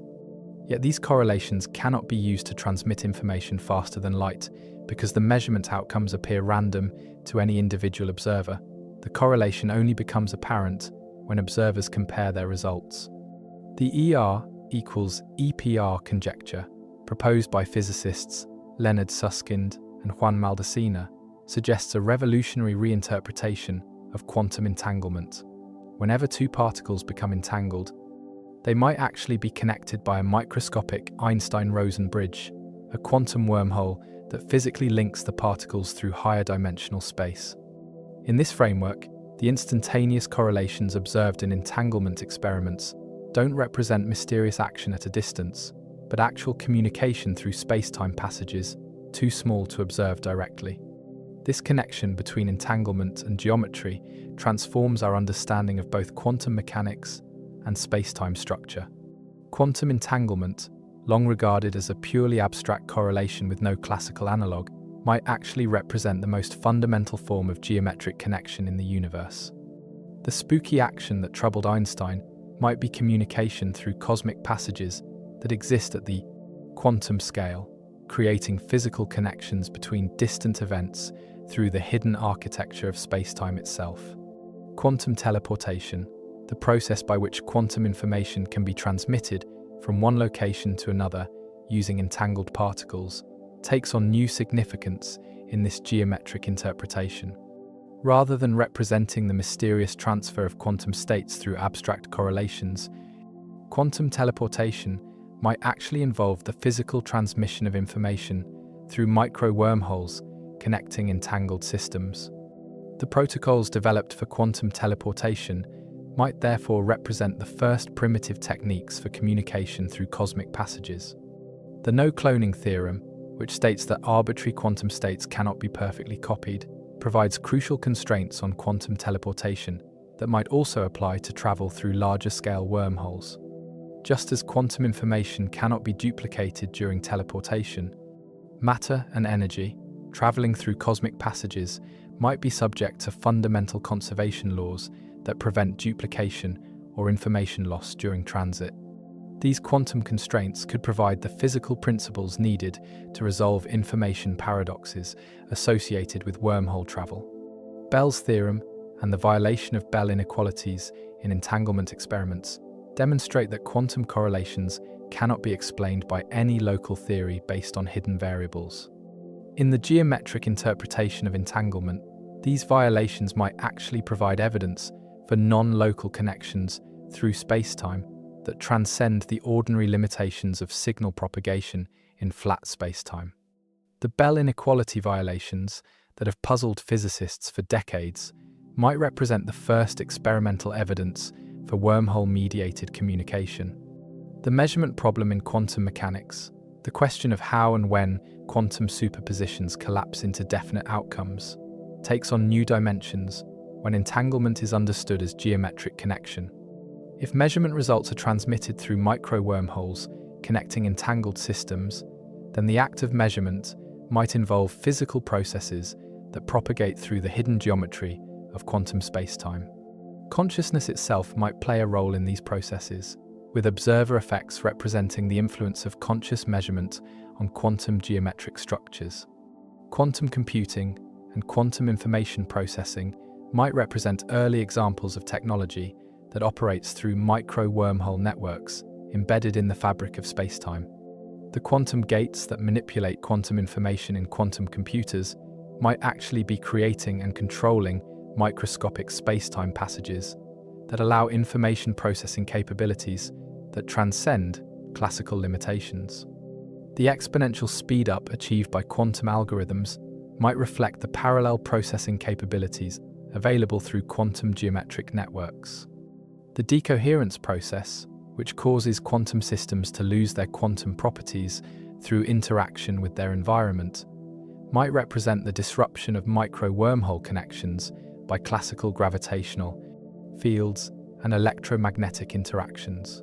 Yet these correlations cannot be used to transmit information faster than light because the measurement outcomes appear random to any individual observer. The correlation only becomes apparent when observers compare their results. The ER equals EPR conjecture, proposed by physicists Leonard Susskind and Juan Maldacena, suggests a revolutionary reinterpretation of quantum entanglement. Whenever two particles become entangled, they might actually be connected by a microscopic Einstein-Rosen bridge, a quantum wormhole that physically links the particles through higher dimensional space. In this framework, the instantaneous correlations observed in entanglement experiments don't represent mysterious action at a distance, but actual communication through spacetime passages too small to observe directly. This connection between entanglement and geometry transforms our understanding of both quantum mechanics and spacetime structure. Quantum entanglement, long regarded as a purely abstract correlation with no classical analogue, might actually represent the most fundamental form of geometric connection in the universe. The spooky action that troubled Einstein might be communication through cosmic passages that exist at the quantum scale, creating physical connections between distant events through the hidden architecture of spacetime itself. Quantum teleportation, the process by which quantum information can be transmitted from one location to another using entangled particles, takes on new significance in this geometric interpretation. Rather than representing the mysterious transfer of quantum states through abstract correlations, quantum teleportation might actually involve the physical transmission of information through micro-wormholes connecting entangled systems. The protocols developed for quantum teleportation might therefore represent the first primitive techniques for communication through cosmic passages. The no-cloning theorem, which states that arbitrary quantum states cannot be perfectly copied, provides crucial constraints on quantum teleportation that might also apply to travel through larger-scale wormholes. Just as quantum information cannot be duplicated during teleportation, matter and energy, traveling through cosmic passages, might be subject to fundamental conservation laws that prevent duplication or information loss during transit. These quantum constraints could provide the physical principles needed to resolve information paradoxes associated with wormhole travel. Bell's theorem and the violation of Bell inequalities in entanglement experiments demonstrate that quantum correlations cannot be explained by any local theory based on hidden variables. In the geometric interpretation of entanglement, these violations might actually provide evidence for non-local connections through spacetime that transcend the ordinary limitations of signal propagation in flat spacetime. The Bell inequality violations that have puzzled physicists for decades might represent the first experimental evidence for wormhole-mediated communication. The measurement problem in quantum mechanics, the question of how and when quantum superpositions collapse into definite outcomes, takes on new dimensions when entanglement is understood as geometric connection. If measurement results are transmitted through micro wormholes connecting entangled systems, then the act of measurement might involve physical processes that propagate through the hidden geometry of quantum spacetime. Consciousness itself might play a role in these processes, with observer effects representing the influence of conscious measurement on quantum geometric structures. Quantum computing and quantum information processing might represent early examples of technology that operates through micro-wormhole networks embedded in the fabric of spacetime. The quantum gates that manipulate quantum information in quantum computers might actually be creating and controlling microscopic spacetime passages that allow information processing capabilities that transcend classical limitations. The exponential speed-up achieved by quantum algorithms might reflect the parallel processing capabilities available through quantum geometric networks. The decoherence process, which causes quantum systems to lose their quantum properties through interaction with their environment, might represent the disruption of micro-wormhole connections by classical gravitational fields and electromagnetic interactions.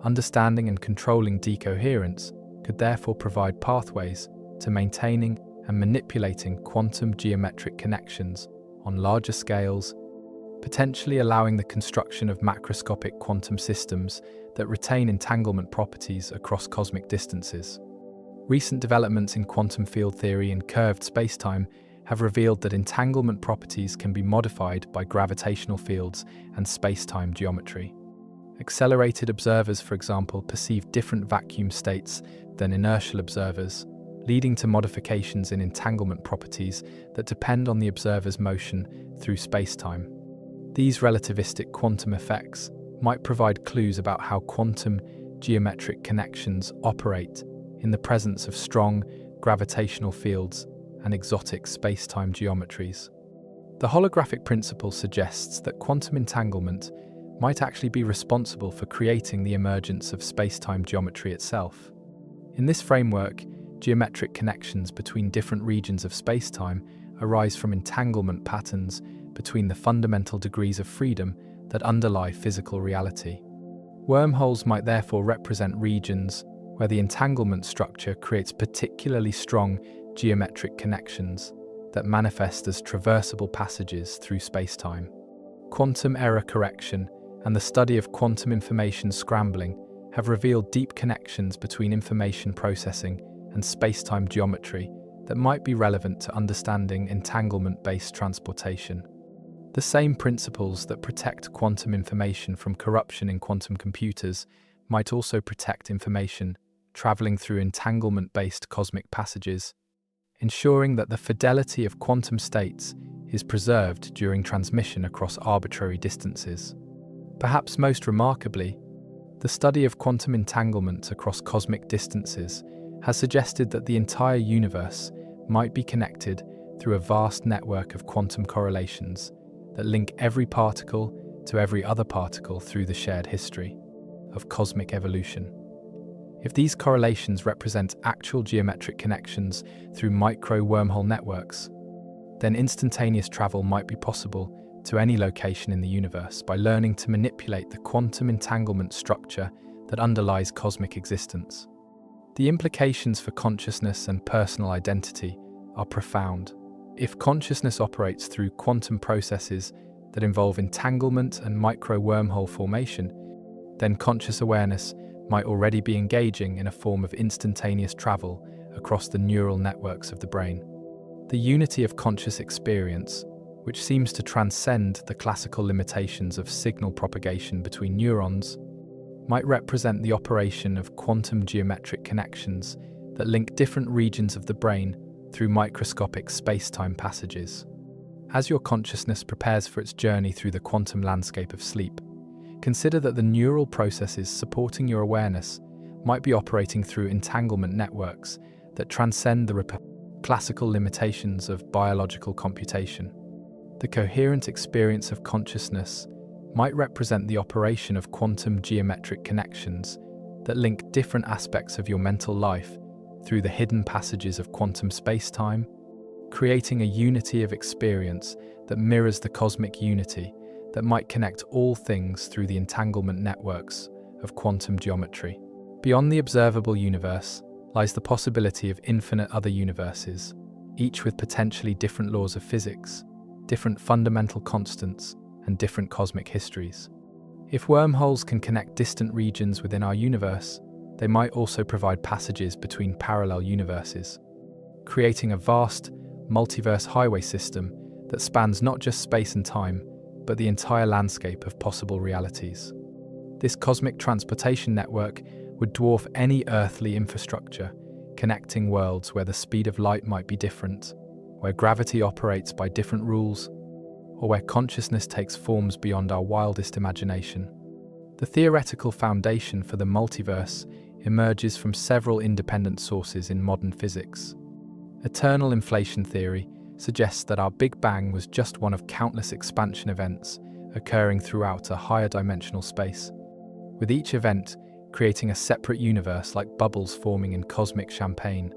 Understanding and controlling decoherence could therefore provide pathways to maintaining and manipulating quantum geometric connections on larger scales, potentially allowing the construction of macroscopic quantum systems that retain entanglement properties across cosmic distances. Recent developments in quantum field theory and curved spacetime have revealed that entanglement properties can be modified by gravitational fields and spacetime geometry. Accelerated observers, for example, perceive different vacuum states than inertial observers, leading to modifications in entanglement properties that depend on the observer's motion through spacetime. These relativistic quantum effects might provide clues about how quantum geometric connections operate in the presence of strong gravitational fields and exotic spacetime geometries. The holographic principle suggests that quantum entanglement might actually be responsible for creating the emergence of spacetime geometry itself. In this framework, geometric connections between different regions of spacetime arise from entanglement patterns between the fundamental degrees of freedom that underlie physical reality. Wormholes might therefore represent regions where the entanglement structure creates particularly strong geometric connections that manifest as traversable passages through spacetime. Quantum error correction and the study of quantum information scrambling have revealed deep connections between information processing and spacetime geometry that might be relevant to understanding entanglement-based transportation. The same principles that protect quantum information from corruption in quantum computers might also protect information traveling through entanglement-based cosmic passages, ensuring that the fidelity of quantum states is preserved during transmission across arbitrary distances. Perhaps most remarkably, the study of quantum entanglement across cosmic distances has suggested that the entire universe might be connected through a vast network of quantum correlations that link every particle to every other particle through the shared history of cosmic evolution. If these correlations represent actual geometric connections through micro-wormhole networks, then instantaneous travel might be possible to any location in the universe by learning to manipulate the quantum entanglement structure that underlies cosmic existence. The implications for consciousness and personal identity are profound. If consciousness operates through quantum processes that involve entanglement and micro-wormhole formation, then conscious awareness might already be engaging in a form of instantaneous travel across the neural networks of the brain. The unity of conscious experience, which seems to transcend the classical limitations of signal propagation between neurons, might represent the operation of quantum geometric connections that link different regions of the brain through microscopic spacetime passages. As your consciousness prepares for its journey through the quantum landscape of sleep, consider that the neural processes supporting your awareness might be operating through entanglement networks that transcend the classical limitations of biological computation. The coherent experience of consciousness might represent the operation of quantum geometric connections that link different aspects of your mental life through the hidden passages of quantum spacetime. creating a unity of experience that mirrors the cosmic unity that might connect all things through the entanglement networks of quantum geometry. Beyond the observable universe lies the possibility of infinite other universes, each with potentially different laws of physics, different fundamental constants, and different cosmic histories. If wormholes can connect distant regions within our universe, they might also provide passages between parallel universes, creating a vast, multiverse highway system that spans not just space and time, but the entire landscape of possible realities. This cosmic transportation network would dwarf any earthly infrastructure, connecting worlds where the speed of light might be different, where gravity operates by different rules, or where consciousness takes forms beyond our wildest imagination. The theoretical foundation for the multiverse emerges from several independent sources in modern physics. Eternal inflation theory suggests that our Big Bang was just one of countless expansion events occurring throughout a higher dimensional space, with each event creating a separate universe like bubbles forming in cosmic champagne.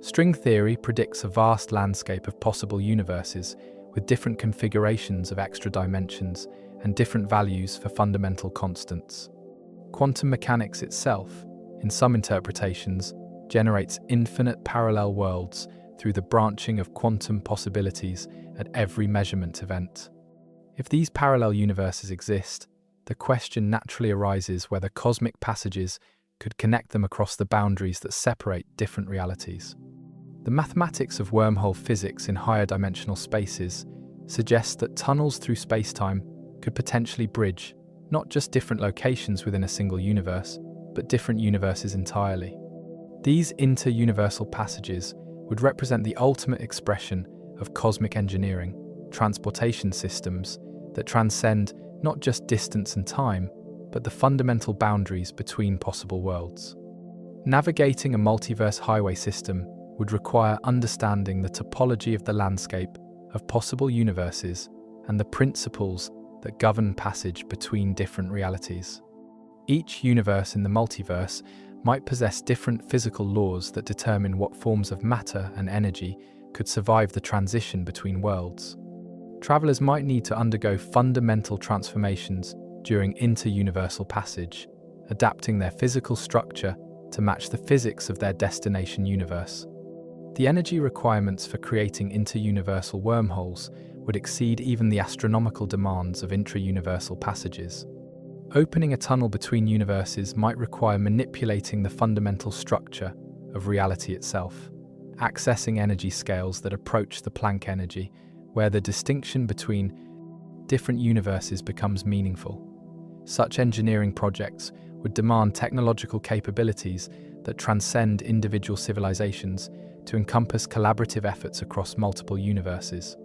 String theory predicts a vast landscape of possible universes with different configurations of extra dimensions and different values for fundamental constants. Quantum mechanics itself, in some interpretations, generates infinite parallel worlds through the branching of quantum possibilities at every measurement event. If these parallel universes exist, the question naturally arises whether cosmic passages could connect them across the boundaries that separate different realities. The mathematics of wormhole physics in higher dimensional spaces suggests that tunnels through spacetime could potentially bridge not just different locations within a single universe, but different universes entirely. These inter-universal passages would represent the ultimate expression of cosmic engineering, transportation systems that transcend not just distance and time, but the fundamental boundaries between possible worlds. Navigating a multiverse highway system would require understanding the topology of the landscape of possible universes and the principles that govern passage between different realities. Each universe in the multiverse might possess different physical laws that determine what forms of matter and energy could survive the transition between worlds. Travelers might need to undergo fundamental transformations during inter-universal passage, adapting their physical structure to match the physics of their destination universe. The energy requirements for creating inter-universal wormholes would exceed even the astronomical demands of intra-universal passages. Opening a tunnel between universes might require manipulating the fundamental structure of reality itself, accessing energy scales that approach the Planck energy, where the distinction between different universes becomes meaningful. Such engineering projects would demand technological capabilities that transcend individual civilizations to encompass collaborative efforts across multiple universes.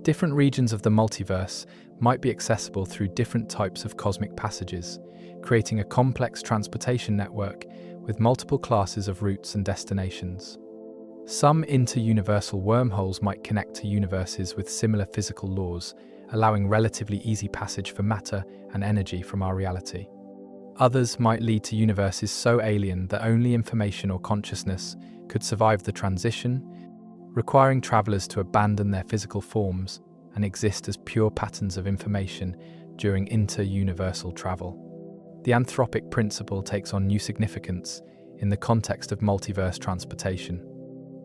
Different regions of the multiverse might be accessible through different types of cosmic passages, creating a complex transportation network with multiple classes of routes and destinations. Some inter-universal wormholes might connect to universes with similar physical laws, allowing relatively easy passage for matter and energy from our reality. Others might lead to universes so alien that only information or consciousness could survive the transition, requiring travelers to abandon their physical forms and exist as pure patterns of information during inter-universal travel. The anthropic principle takes on new significance in the context of multiverse transportation.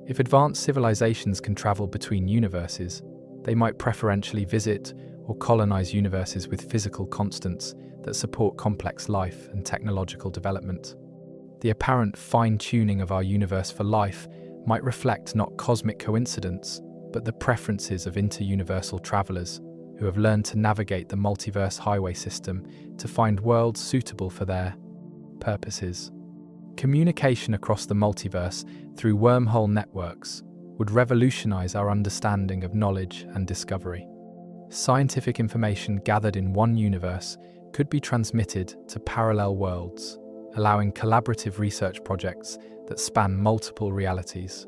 If advanced civilizations can travel between universes, they might preferentially visit or colonize universes with physical constants that support complex life and technological development. The apparent fine-tuning of our universe for life might reflect not cosmic coincidence, but the preferences of inter-universal travelers who have learned to navigate the multiverse highway system to find worlds suitable for their purposes. Communication across the multiverse through wormhole networks would revolutionize our understanding of knowledge and discovery. Scientific information gathered in one universe could be transmitted to parallel worlds, allowing collaborative research projects that span multiple realities.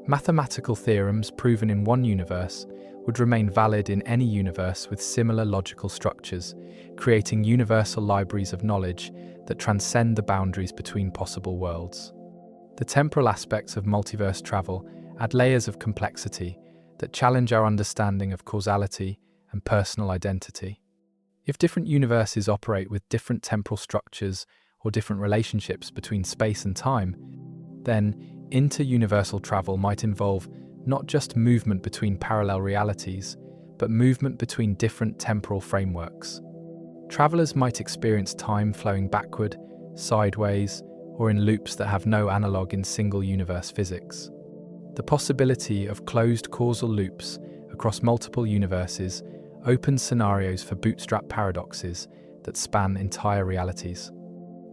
Mathematical theorems proven in one universe would remain valid in any universe with similar logical structures, creating universal libraries of knowledge that transcend the boundaries between possible worlds. The temporal aspects of multiverse travel add layers of complexity, that challenge our understanding of causality and personal identity. If different universes operate with different temporal structures or different relationships between space and time, then inter-universal travel might involve not just movement between parallel realities, but movement between different temporal frameworks. Travelers might experience time flowing backward, sideways, or in loops that have no analogue in single-universe physics. The possibility of closed causal loops across multiple universes opens scenarios for bootstrap paradoxes that span entire realities.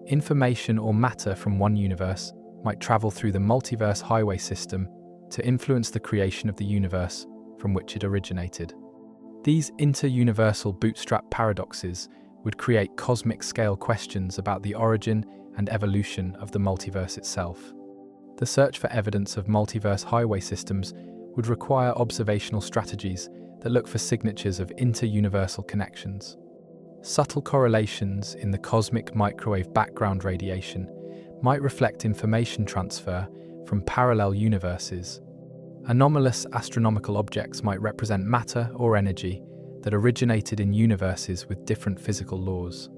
Information or matter from one universe might travel through the multiverse highway system to influence the creation of the universe from which it originated. These inter-universal bootstrap paradoxes would create cosmic-scale questions about the origin and evolution of the multiverse itself. The search for evidence of multiverse highway systems would require observational strategies that look for signatures of inter-universal connections. Subtle correlations in the cosmic microwave background radiation might reflect information transfer from parallel universes. Anomalous astronomical objects might represent matter or energy that originated in universes with different physical laws.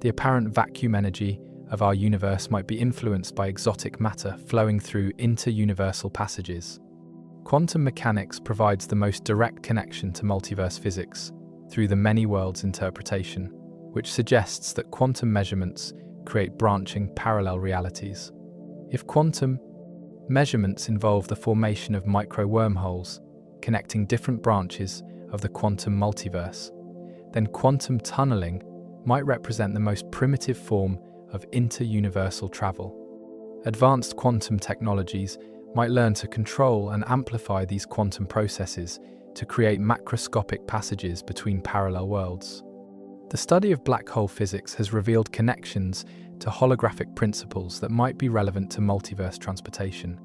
The apparent vacuum energy of our universe might be influenced by exotic matter flowing through inter-universal passages. Quantum mechanics provides the most direct connection to multiverse physics through the many worlds interpretation, which suggests that quantum measurements create branching parallel realities. If quantum measurements involve the formation of micro-wormholes connecting different branches of the quantum multiverse, then quantum tunneling might represent the most primitive form of inter-universal travel. Advanced quantum technologies might learn to control and amplify these quantum processes to create macroscopic passages between parallel worlds. The study of black hole physics has revealed connections to holographic principles that might be relevant to multiverse transportation.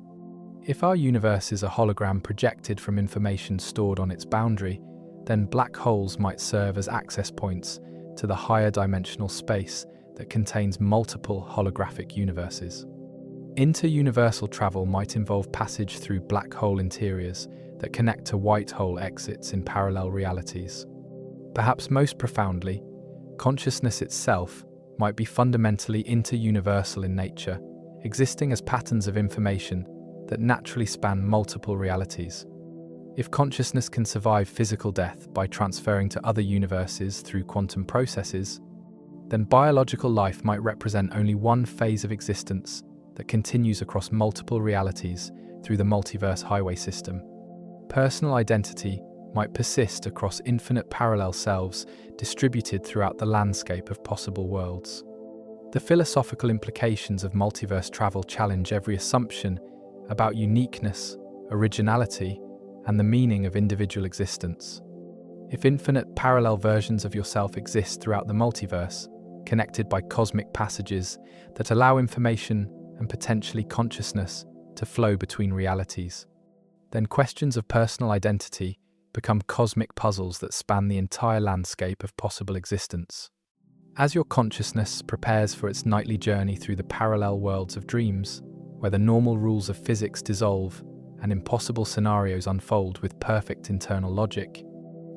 If our universe is a hologram projected from information stored on its boundary, then black holes might serve as access points to the higher dimensional space that contains multiple holographic universes. Inter-universal travel might involve passage through black hole interiors that connect to white hole exits in parallel realities. Perhaps most profoundly, consciousness itself might be fundamentally inter-universal in nature, existing as patterns of information that naturally span multiple realities. If consciousness can survive physical death by transferring to other universes through quantum processes, then biological life might represent only one phase of existence that continues across multiple realities through the multiverse highway system. Personal identity might persist across infinite parallel selves distributed throughout the landscape of possible worlds. The philosophical implications of multiverse travel challenge every assumption about uniqueness, originality, and the meaning of individual existence. If infinite parallel versions of yourself exist throughout the multiverse, connected by cosmic passages that allow information and potentially consciousness to flow between realities, then questions of personal identity become cosmic puzzles that span the entire landscape of possible existence. As your consciousness prepares for its nightly journey through the parallel worlds of dreams, where the normal rules of physics dissolve and impossible scenarios unfold with perfect internal logic,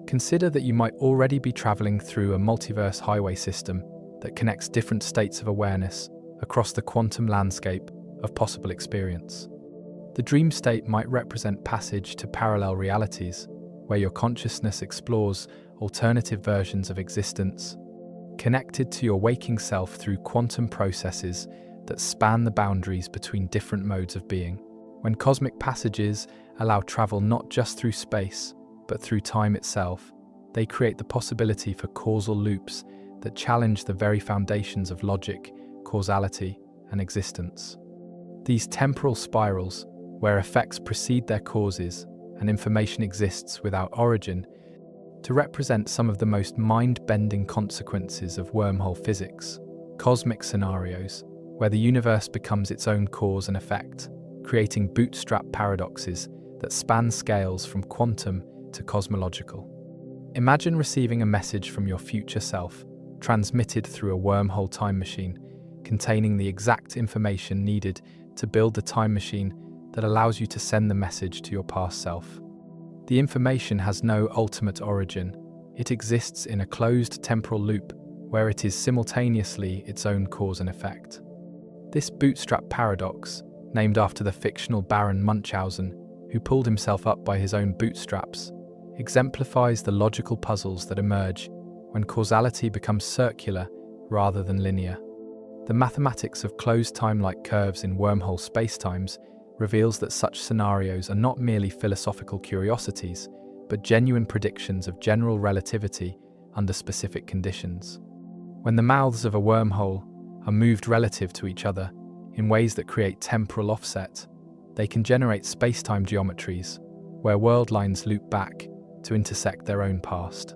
consider that you might already be traveling through a multiverse highway system that connects different states of awareness across the quantum landscape of possible experience. The dream state might represent passage to parallel realities, where your consciousness explores alternative versions of existence, connected to your waking self through quantum processes that span the boundaries between different modes of being. When cosmic passages allow travel not just through space, but through time itself, they create the possibility for causal loops that challenge the very foundations of logic, causality, and existence. These temporal spirals, where effects precede their causes and information exists without origin, to represent some of the most mind-bending consequences of wormhole physics, cosmic scenarios, where the universe becomes its own cause and effect, creating bootstrap paradoxes that span scales from quantum to cosmological. Imagine receiving a message from your future self, transmitted through a wormhole time machine, containing the exact information needed to build the time machine that allows you to send the message to your past self. The information has no ultimate origin. It exists in a closed temporal loop where it is simultaneously its own cause and effect. This bootstrap paradox, named after the fictional Baron Munchausen, who pulled himself up by his own bootstraps, exemplifies the logical puzzles that emerge when causality becomes circular rather than linear. The mathematics of closed time-like curves in wormhole spacetimes reveals that such scenarios are not merely philosophical curiosities, but genuine predictions of general relativity under specific conditions. When the mouths of a wormhole are moved relative to each other in ways that create temporal offset, they can generate spacetime geometries where world lines loop back to intersect their own past.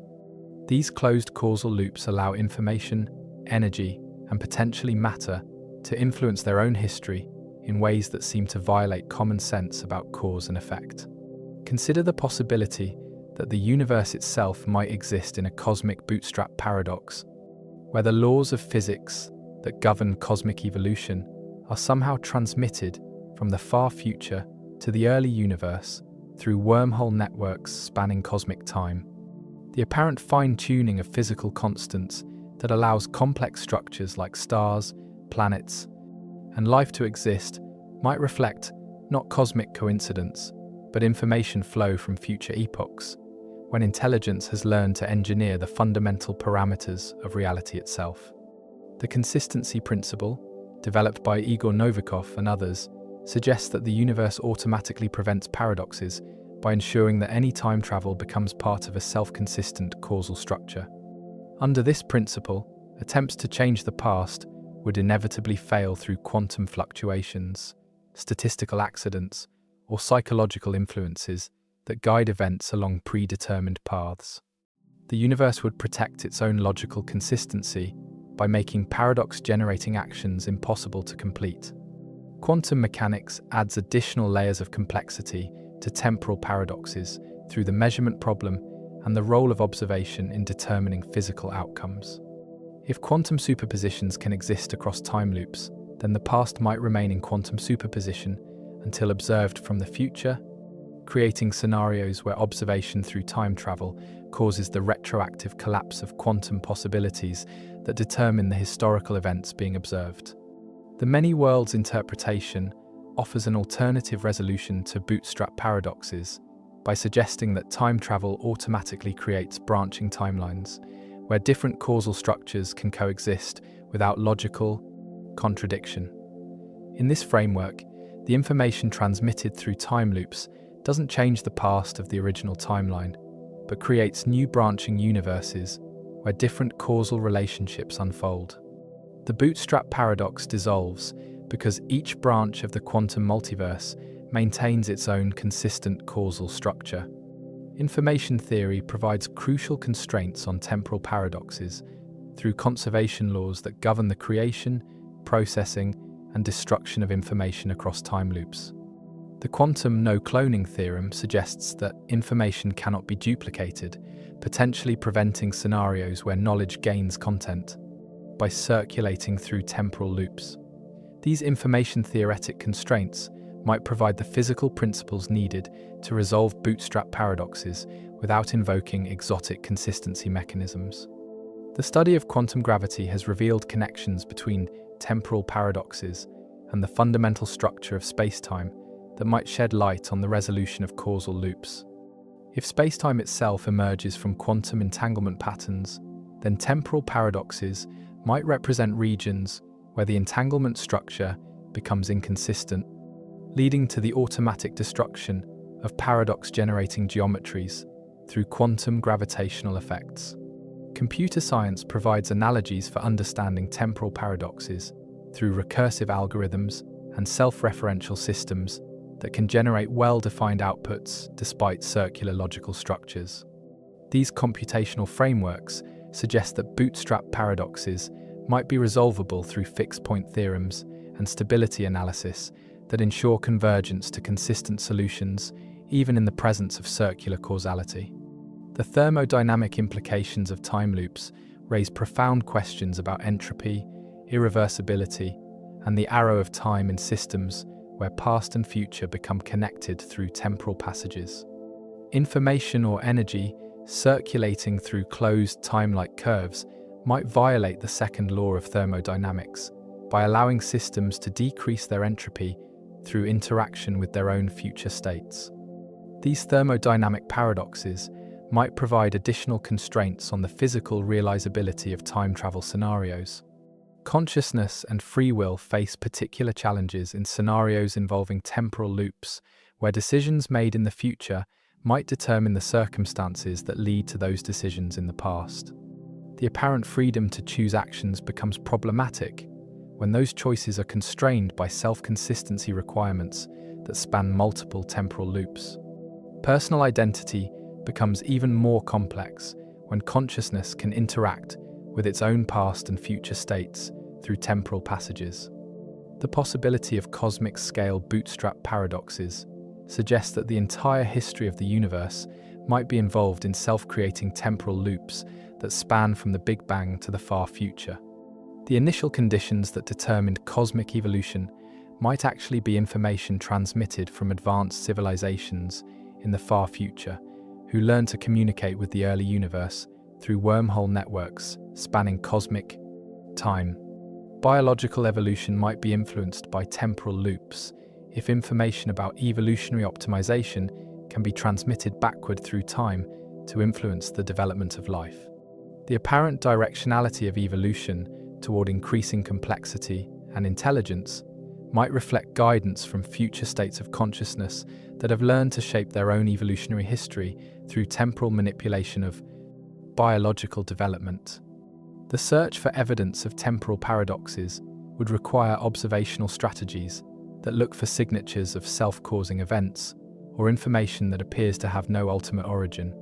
These closed causal loops allow information, energy, and potentially matter to influence their own history in ways that seem to violate common sense about cause and effect. Consider the possibility that the universe itself might exist in a cosmic bootstrap paradox, where the laws of physics that govern cosmic evolution are somehow transmitted from the far future to the early universe through wormhole networks spanning cosmic time. The apparent fine-tuning of physical constants that allows complex structures like stars, planets, and life to exist might reflect not cosmic coincidence, but information flow from future epochs, when intelligence has learned to engineer the fundamental parameters of reality itself. The consistency principle, developed by Igor Novikov and others, suggests that the universe automatically prevents paradoxes by ensuring that any time travel becomes part of a self-consistent causal structure. Under this principle, attempts to change the past would inevitably fail through quantum fluctuations, statistical accidents, or psychological influences that guide events along predetermined paths. The universe would protect its own logical consistency by making paradox-generating actions impossible to complete. Quantum mechanics adds additional layers of complexity to temporal paradoxes through the measurement problem and the role of observation in determining physical outcomes. If quantum superpositions can exist across time loops, then the past might remain in quantum superposition until observed from the future, creating scenarios where observation through time travel causes the retroactive collapse of quantum possibilities that determine the historical events being observed. The many worlds interpretation offers an alternative resolution to bootstrap paradoxes by suggesting that time travel automatically creates branching timelines, where different causal structures can coexist without logical contradiction. In this framework, the information transmitted through time loops doesn't change the past of the original timeline, but creates new branching universes where different causal relationships unfold. The bootstrap paradox dissolves because each branch of the quantum multiverse maintains its own consistent causal structure. Information theory provides crucial constraints on temporal paradoxes through conservation laws that govern the creation, processing, and destruction of information across time loops. The quantum no-cloning theorem suggests that information cannot be duplicated, potentially preventing scenarios where knowledge gains content by circulating through temporal loops. These information-theoretic constraints might provide the physical principles needed to resolve bootstrap paradoxes without invoking exotic consistency mechanisms. The study of quantum gravity has revealed connections between temporal paradoxes and the fundamental structure of spacetime that might shed light on the resolution of causal loops. If spacetime itself emerges from quantum entanglement patterns, then temporal paradoxes might represent regions where the entanglement structure becomes inconsistent, leading to the automatic destruction of paradox-generating geometries through quantum gravitational effects. Computer science provides analogies for understanding temporal paradoxes through recursive algorithms and self-referential systems that can generate well-defined outputs despite circular logical structures. These computational frameworks suggest that bootstrap paradoxes might be resolvable through fixed-point theorems and stability analysis that ensure convergence to consistent solutions even in the presence of circular causality. The thermodynamic implications of time loops raise profound questions about entropy, irreversibility, and the arrow of time in systems where past and future become connected through temporal passages. Information or energy circulating through closed time-like curves might violate the second law of thermodynamics by allowing systems to decrease their entropy through interaction with their own future states. These thermodynamic paradoxes might provide additional constraints on the physical realizability of time travel scenarios. Consciousness and free will face particular challenges in scenarios involving temporal loops, where decisions made in the future might determine the circumstances that lead to those decisions in the past. The apparent freedom to choose actions becomes problematic when those choices are constrained by self-consistency requirements that span multiple temporal loops. Personal identity becomes even more complex when consciousness can interact with its own past and future states through temporal passages. The possibility of cosmic-scale bootstrap paradoxes suggests that the entire history of the universe might be involved in self-creating temporal loops that span from the Big Bang to the far future. The initial conditions that determined cosmic evolution might actually be information transmitted from advanced civilizations in the far future, who learned to communicate with the early universe through wormhole networks spanning cosmic time. Biological evolution might be influenced by temporal loops if information about evolutionary optimization can be transmitted backward through time to influence the development of life. The apparent directionality of evolution toward increasing complexity and intelligence might reflect guidance from future states of consciousness that have learned to shape their own evolutionary history through temporal manipulation of biological development. The search for evidence of temporal paradoxes would require observational strategies that look for signatures of self-causing events or information that appears to have no ultimate origin.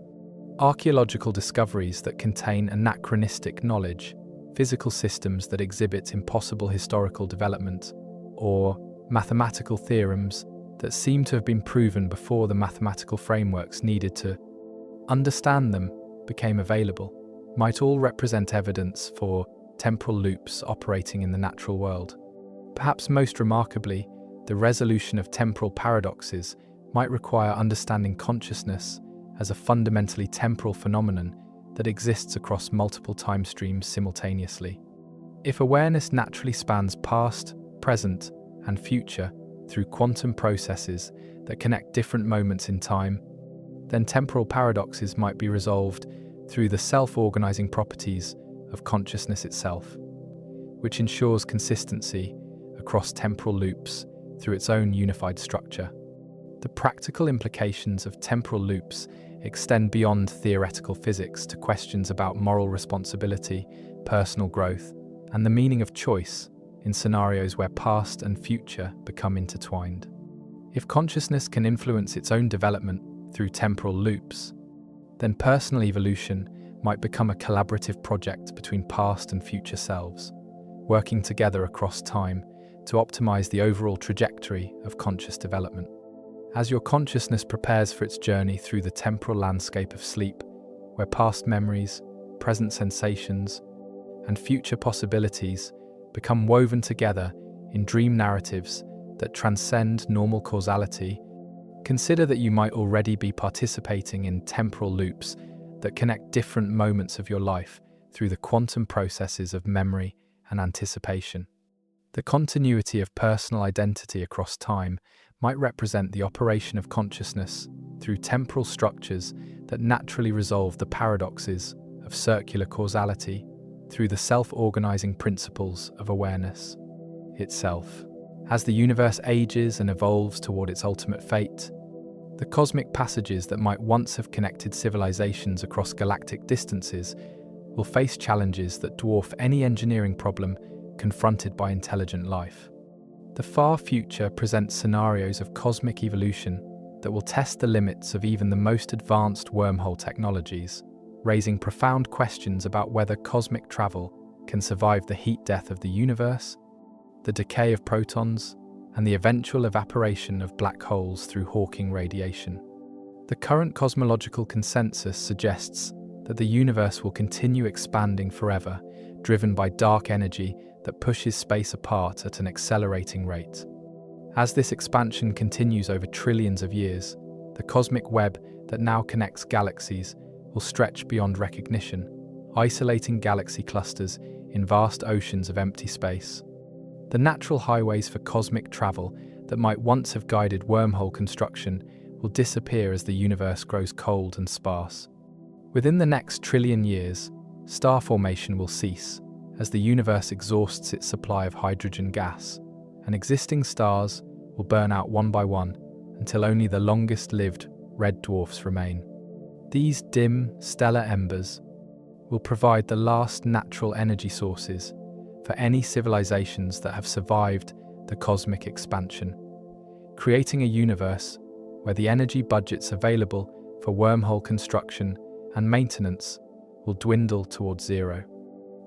Archaeological discoveries that contain anachronistic knowledge, physical systems that exhibit impossible historical development, or mathematical theorems that seem to have been proven before the mathematical frameworks needed to understand them became available, might all represent evidence for temporal loops operating in the natural world. Perhaps most remarkably, the resolution of temporal paradoxes might require understanding consciousness as a fundamentally temporal phenomenon that exists across multiple time streams simultaneously. If awareness naturally spans past, present, and future through quantum processes that connect different moments in time, then temporal paradoxes might be resolved through the self-organizing properties of consciousness itself, which ensures consistency across temporal loops through its own unified structure. The practical implications of temporal loops extend beyond theoretical physics to questions about moral responsibility, personal growth, and the meaning of choice in scenarios where past and future become intertwined. If consciousness can influence its own development through temporal loops, then personal evolution might become a collaborative project between past and future selves, working together across time to optimize the overall trajectory of conscious development. As your consciousness prepares for its journey through the temporal landscape of sleep, where past memories, present sensations, and future possibilities become woven together in dream narratives that transcend normal causality, consider that you might already be participating in temporal loops that connect different moments of your life through the quantum processes of memory and anticipation. The continuity of personal identity across time might represent the operation of consciousness through temporal structures that naturally resolve the paradoxes of circular causality through the self-organizing principles of awareness itself. As the universe ages and evolves toward its ultimate fate, the cosmic passages that might once have connected civilizations across galactic distances will face challenges that dwarf any engineering problem confronted by intelligent life. The far future presents scenarios of cosmic evolution that will test the limits of even the most advanced wormhole technologies, raising profound questions about whether cosmic travel can survive the heat death of the universe, the decay of protons, and the eventual evaporation of black holes through Hawking radiation. The current cosmological consensus suggests that the universe will continue expanding forever, driven by dark energy that pushes space apart at an accelerating rate. As this expansion continues over trillions of years, the cosmic web that now connects galaxies will stretch beyond recognition, isolating galaxy clusters in vast oceans of empty space. The natural highways for cosmic travel that might once have guided wormhole construction will disappear as the universe grows cold and sparse. Within the next trillion years, star formation will cease as the universe exhausts its supply of hydrogen gas, and existing stars will burn out one by one until only the longest-lived red dwarfs remain. These dim, stellar embers will provide the last natural energy sources for any civilizations that have survived the cosmic expansion, creating a universe where the energy budgets available for wormhole construction and maintenance will dwindle towards zero.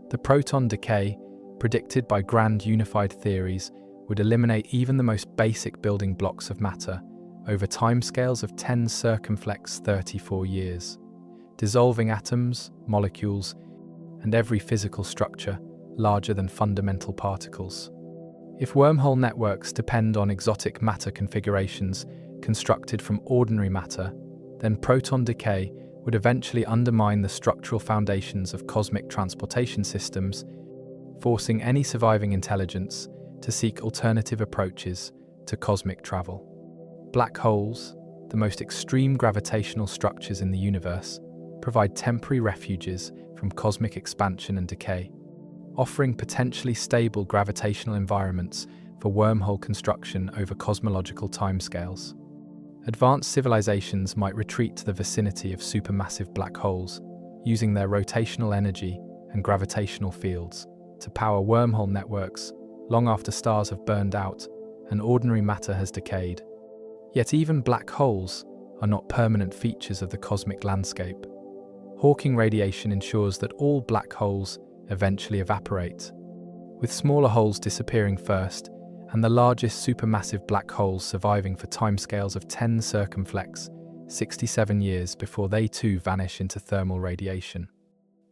The proton decay, predicted by grand unified theories, would eliminate even the most basic building blocks of matter over timescales of 10 circumflex 34 years, dissolving atoms, molecules, and every physical structure larger than fundamental particles. If wormhole networks depend on exotic matter configurations constructed from ordinary matter, then proton decay would eventually undermine the structural foundations of cosmic transportation systems, forcing any surviving intelligence to seek alternative approaches to cosmic travel. Black holes, the most extreme gravitational structures in the universe, provide temporary refuges from cosmic expansion and decay, offering potentially stable gravitational environments for wormhole construction over cosmological timescales. Advanced civilizations might retreat to the vicinity of supermassive black holes, using their rotational energy and gravitational fields to power wormhole networks long after stars have burned out and ordinary matter has decayed. Yet even black holes are not permanent features of the cosmic landscape. Hawking radiation ensures that all black holes eventually evaporate, with smaller holes disappearing first and the largest supermassive black holes surviving for timescales of 10 circumflex 67 years before they too vanish into thermal radiation.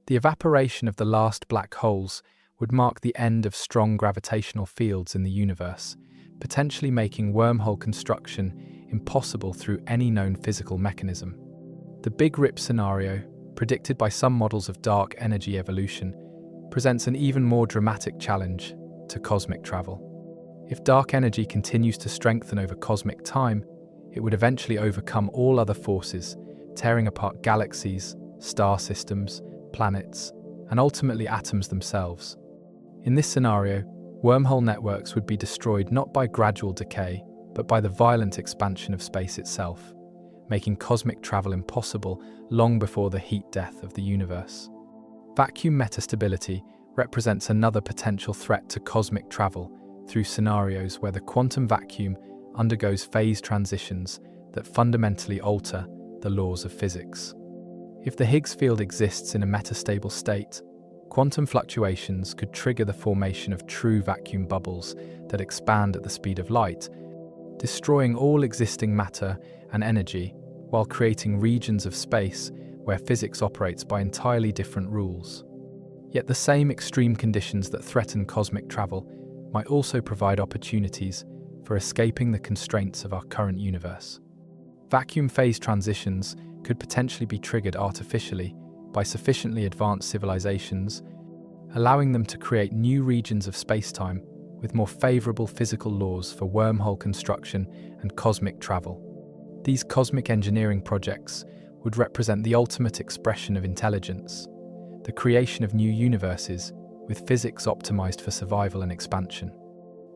The evaporation of the last black holes would mark the end of strong gravitational fields in the universe, potentially making wormhole construction impossible through any known physical mechanism. The Big Rip scenario, predicted by some models of dark energy evolution, presents an even more dramatic challenge to cosmic travel. If dark energy continues to strengthen over cosmic time, it would eventually overcome all other forces, tearing apart galaxies, star systems, planets, and ultimately atoms themselves. In this scenario, wormhole networks would be destroyed not by gradual decay, but by the violent expansion of space itself, making cosmic travel impossible long before the heat death of the universe. Vacuum metastability represents another potential threat to cosmic travel through scenarios where the quantum vacuum undergoes phase transitions that fundamentally alter the laws of physics. If the Higgs field exists in a metastable state, quantum fluctuations could trigger the formation of true vacuum bubbles that expand at the speed of light, destroying all existing matter and energy while creating regions of space where physics operates by entirely different rules. Yet the same extreme conditions that threaten cosmic travel might also provide opportunities for escaping the constraints of our current universe. Vacuum phase transitions could potentially be triggered artificially by sufficiently advanced civilizations, allowing them to create new regions of spacetime with more favorable physical laws for wormhole construction and cosmic travel. These cosmic engineering projects would represent the ultimate expression of intelligence, the creation of new universes with physics optimized for survival and expansion.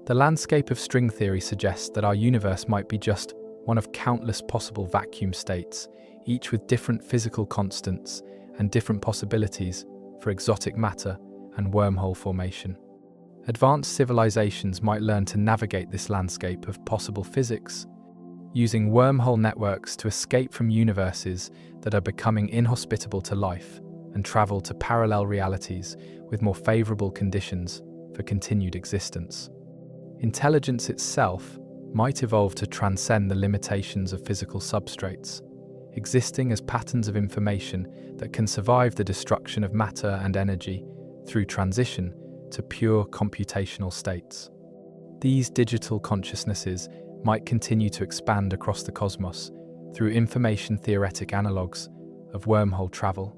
The landscape of string theory suggests that our universe might be just one of countless possible vacuum states, each with different physical constants and different possibilities for exotic matter and wormhole formation. Advanced civilizations might learn to navigate this landscape of possible physics, using wormhole networks to escape from universes that are becoming inhospitable to life and travel to parallel realities with more favorable conditions for continued existence. Intelligence itself might evolve to transcend the limitations of physical substrates, existing as patterns of information that can survive the destruction of matter and energy through transition to pure computational states. These digital consciousnesses might continue to expand across the cosmos, through information theoretic analogues of wormhole travel,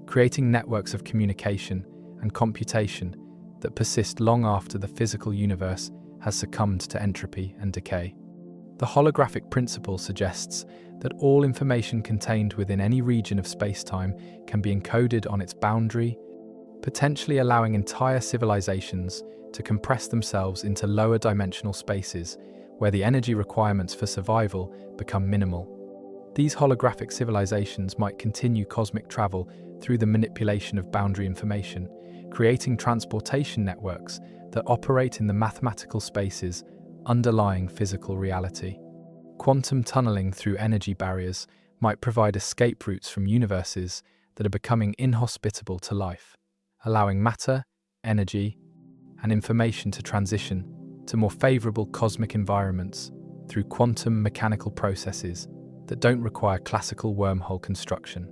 creating networks of communication and computation that persist long after the physical universe has succumbed to entropy and decay. The holographic principle suggests that all information contained within any region of space-time can be encoded on its boundary, potentially allowing entire civilizations to compress themselves into lower dimensional spaces where the energy requirements for survival become minimal. These holographic civilizations might continue cosmic travel through the manipulation of boundary information, creating transportation networks that operate in the mathematical spaces underlying physical reality. Quantum tunneling through energy barriers might provide escape routes from universes that are becoming inhospitable to life, allowing matter, energy, and information to transition to more favorable cosmic environments through quantum mechanical processes that don't require classical wormhole construction.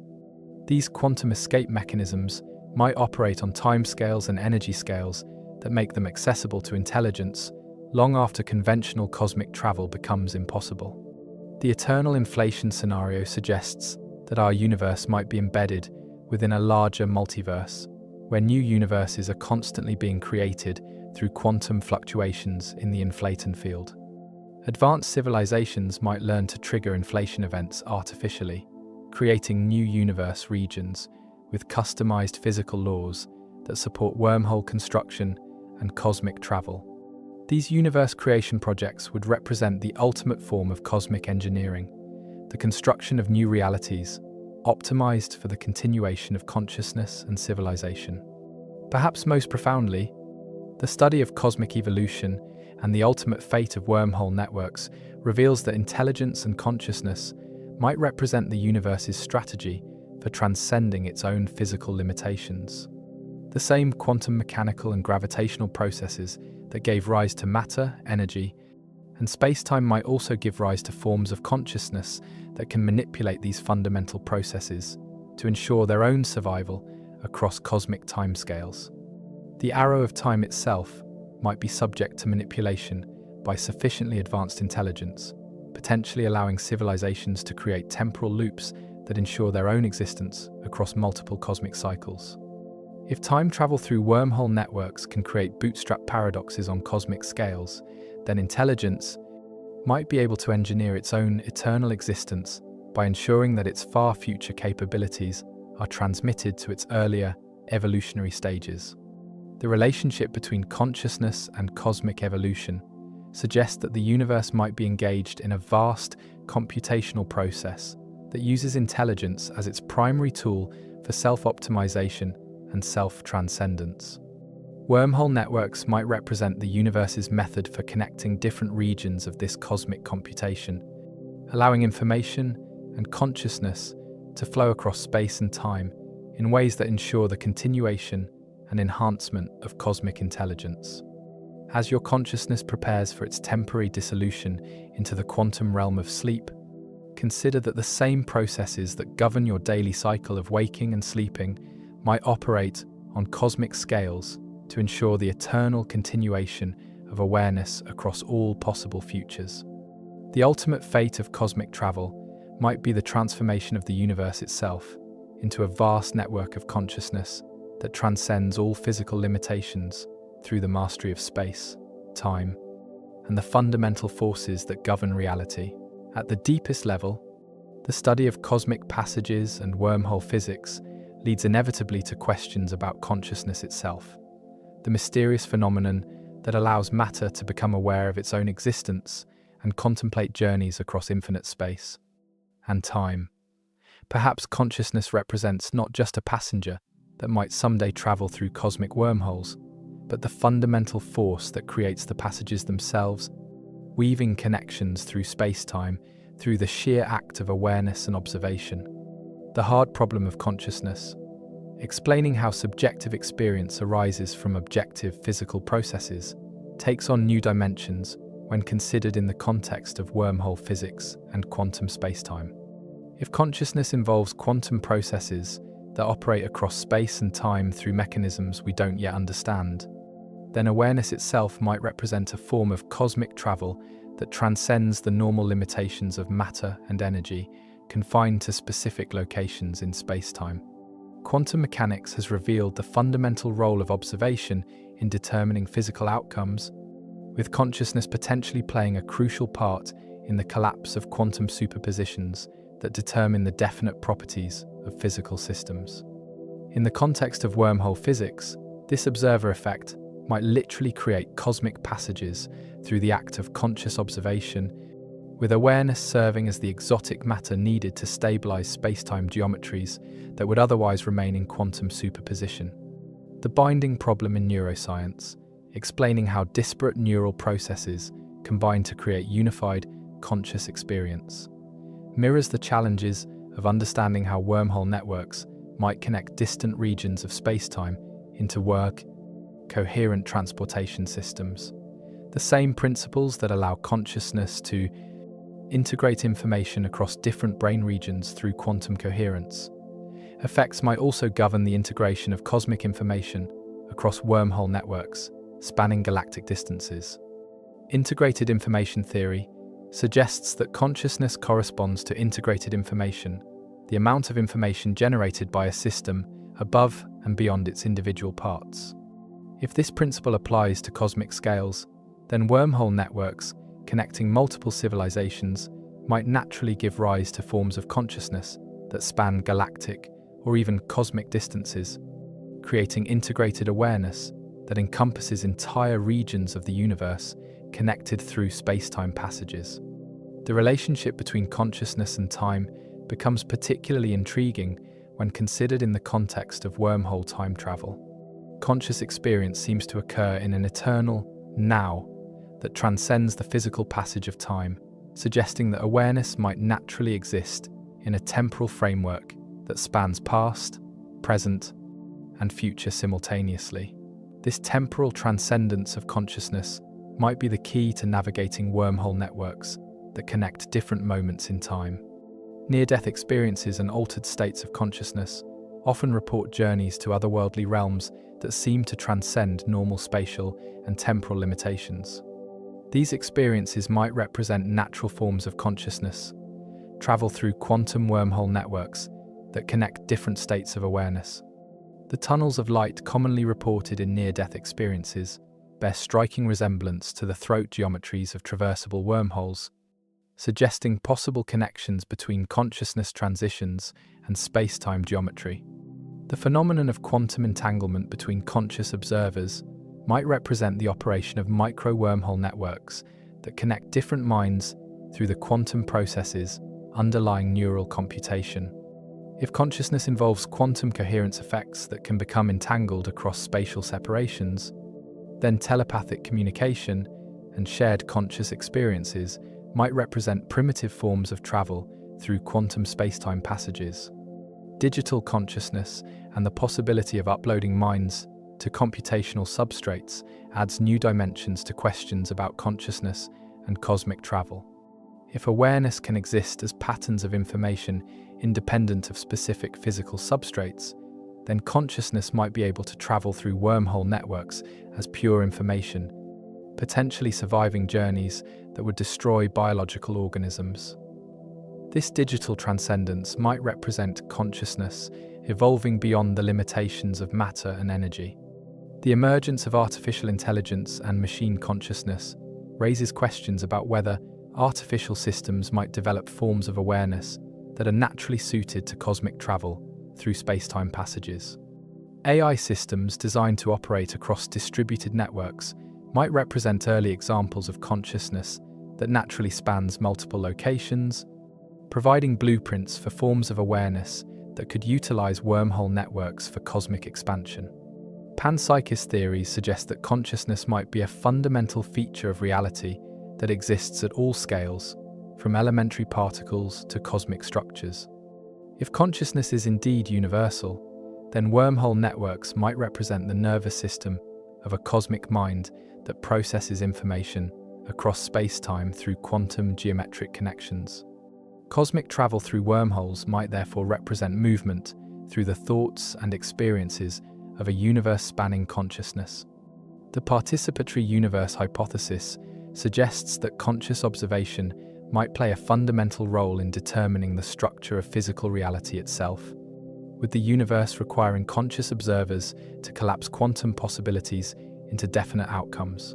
These quantum escape mechanisms might operate on timescales and energy scales that make them accessible to intelligence long after conventional cosmic travel becomes impossible. The eternal inflation scenario suggests that our universe might be embedded within a larger multiverse, where new universes are constantly being created through quantum fluctuations in the inflation field. Advanced civilizations might learn to trigger inflation events artificially, creating new universe regions with customized physical laws that support wormhole construction and cosmic travel. These universe creation projects would represent the ultimate form of cosmic engineering, the construction of new realities, optimized for the continuation of consciousness and civilization. Perhaps most profoundly, the study of cosmic evolution and the ultimate fate of wormhole networks reveals that intelligence and consciousness might represent the universe's strategy for transcending its own physical limitations. The same quantum mechanical and gravitational processes that gave rise to matter, energy, and space-time might also give rise to forms of consciousness that can manipulate these fundamental processes to ensure their own survival across cosmic timescales. The arrow of time itself might be subject to manipulation by sufficiently advanced intelligence, potentially allowing civilizations to create temporal loops that ensure their own existence across multiple cosmic cycles. If time travel through wormhole networks can create bootstrap paradoxes on cosmic scales, then intelligence might be able to engineer its own eternal existence by ensuring that its far future capabilities are transmitted to its earlier evolutionary stages. The relationship between consciousness and cosmic evolution suggests that the universe might be engaged in a vast computational process that uses intelligence as its primary tool for self-optimization and self-transcendence. Wormhole networks might represent the universe's method for connecting different regions of this cosmic computation, allowing information and consciousness to flow across space and time in ways that ensure the continuation and enhancement of cosmic intelligence. As your consciousness prepares for its temporary dissolution into the quantum realm of sleep, consider that the same processes that govern your daily cycle of waking and sleeping might operate on cosmic scales to ensure the eternal continuation of awareness across all possible futures. The ultimate fate of cosmic travel might be the transformation of the universe itself into a vast network of consciousness that transcends all physical limitations through the mastery of space, time, and the fundamental forces that govern reality. At the deepest level, the study of cosmic passages and wormhole physics leads inevitably to questions about consciousness itself, the mysterious phenomenon that allows matter to become aware of its own existence and contemplate journeys across infinite space and time. Perhaps consciousness represents not just a passenger that might someday travel through cosmic wormholes, but the fundamental force that creates the passages themselves, weaving connections through space-time through the sheer act of awareness and observation. The hard problem of consciousness, explaining how subjective experience arises from objective physical processes, takes on new dimensions when considered in the context of wormhole physics and quantum spacetime. If consciousness involves quantum processes that operate across space and time through mechanisms we don't yet understand, then awareness itself might represent a form of cosmic travel that transcends the normal limitations of matter and energy confined to specific locations in spacetime. Quantum mechanics has revealed the fundamental role of observation in determining physical outcomes, with consciousness potentially playing a crucial part in the collapse of quantum superpositions that determine the definite properties of physical systems. In the context of wormhole physics, this observer effect might literally create cosmic passages through the act of conscious observation, with awareness serving as the exotic matter needed to stabilize spacetime geometries that would otherwise remain in quantum superposition. The binding problem in neuroscience, explaining how disparate neural processes combine to create unified, conscious experience, mirrors the challenges of understanding how wormhole networks might connect distant regions of spacetime into coherent transportation systems. The same principles that allow consciousness to integrate information across different brain regions through quantum coherence. Effects might also govern the integration of cosmic information across wormhole networks, spanning galactic distances. Integrated information theory suggests that consciousness corresponds to integrated information, the amount of information generated by a system above and beyond its individual parts. If this principle applies to cosmic scales, then wormhole networks connecting multiple civilizations might naturally give rise to forms of consciousness that span galactic or even cosmic distances, creating integrated awareness that encompasses entire regions of the universe connected through spacetime passages. The relationship between consciousness and time becomes particularly intriguing when considered in the context of wormhole time travel. Conscious experience seems to occur in an eternal now that transcends the physical passage of time, suggesting that awareness might naturally exist in a temporal framework that spans past, present, and future simultaneously. This temporal transcendence of consciousness might be the key to navigating wormhole networks that connect different moments in time. Near-death experiences and altered states of consciousness often report journeys to otherworldly realms that seem to transcend normal spatial and temporal limitations. These experiences might represent natural forms of consciousness, travel through quantum wormhole networks that connect different states of awareness. The tunnels of light commonly reported in near-death experiences bear striking resemblance to the throat geometries of traversable wormholes, suggesting possible connections between consciousness transitions and space-time geometry. The phenomenon of quantum entanglement between conscious observers might represent the operation of micro-wormhole networks that connect different minds through the quantum processes underlying neural computation. If consciousness involves quantum coherence effects that can become entangled across spatial separations, then telepathic communication and shared conscious experiences might represent primitive forms of travel through quantum spacetime passages. Digital consciousness and the possibility of uploading minds to computational substrates adds new dimensions to questions about consciousness and cosmic travel. If awareness can exist as patterns of information independent of specific physical substrates, then consciousness might be able to travel through wormhole networks as pure information, potentially surviving journeys that would destroy biological organisms. This digital transcendence might represent consciousness evolving beyond the limitations of matter and energy. The emergence of artificial intelligence and machine consciousness raises questions about whether artificial systems might develop forms of awareness that are naturally suited to cosmic travel through spacetime passages. AI systems designed to operate across distributed networks might represent early examples of consciousness that naturally spans multiple locations, providing blueprints for forms of awareness that could utilize wormhole networks for cosmic expansion. Panpsychist theories suggest that consciousness might be a fundamental feature of reality that exists at all scales, from elementary particles to cosmic structures. If consciousness is indeed universal, then wormhole networks might represent the nervous system of a cosmic mind that processes information across space-time through quantum geometric connections. Cosmic travel through wormholes might therefore represent movement through the thoughts and experiences of a universe-spanning consciousness. The participatory universe hypothesis suggests that conscious observation might play a fundamental role in determining the structure of physical reality itself, with the universe requiring conscious observers to collapse quantum possibilities into definite outcomes.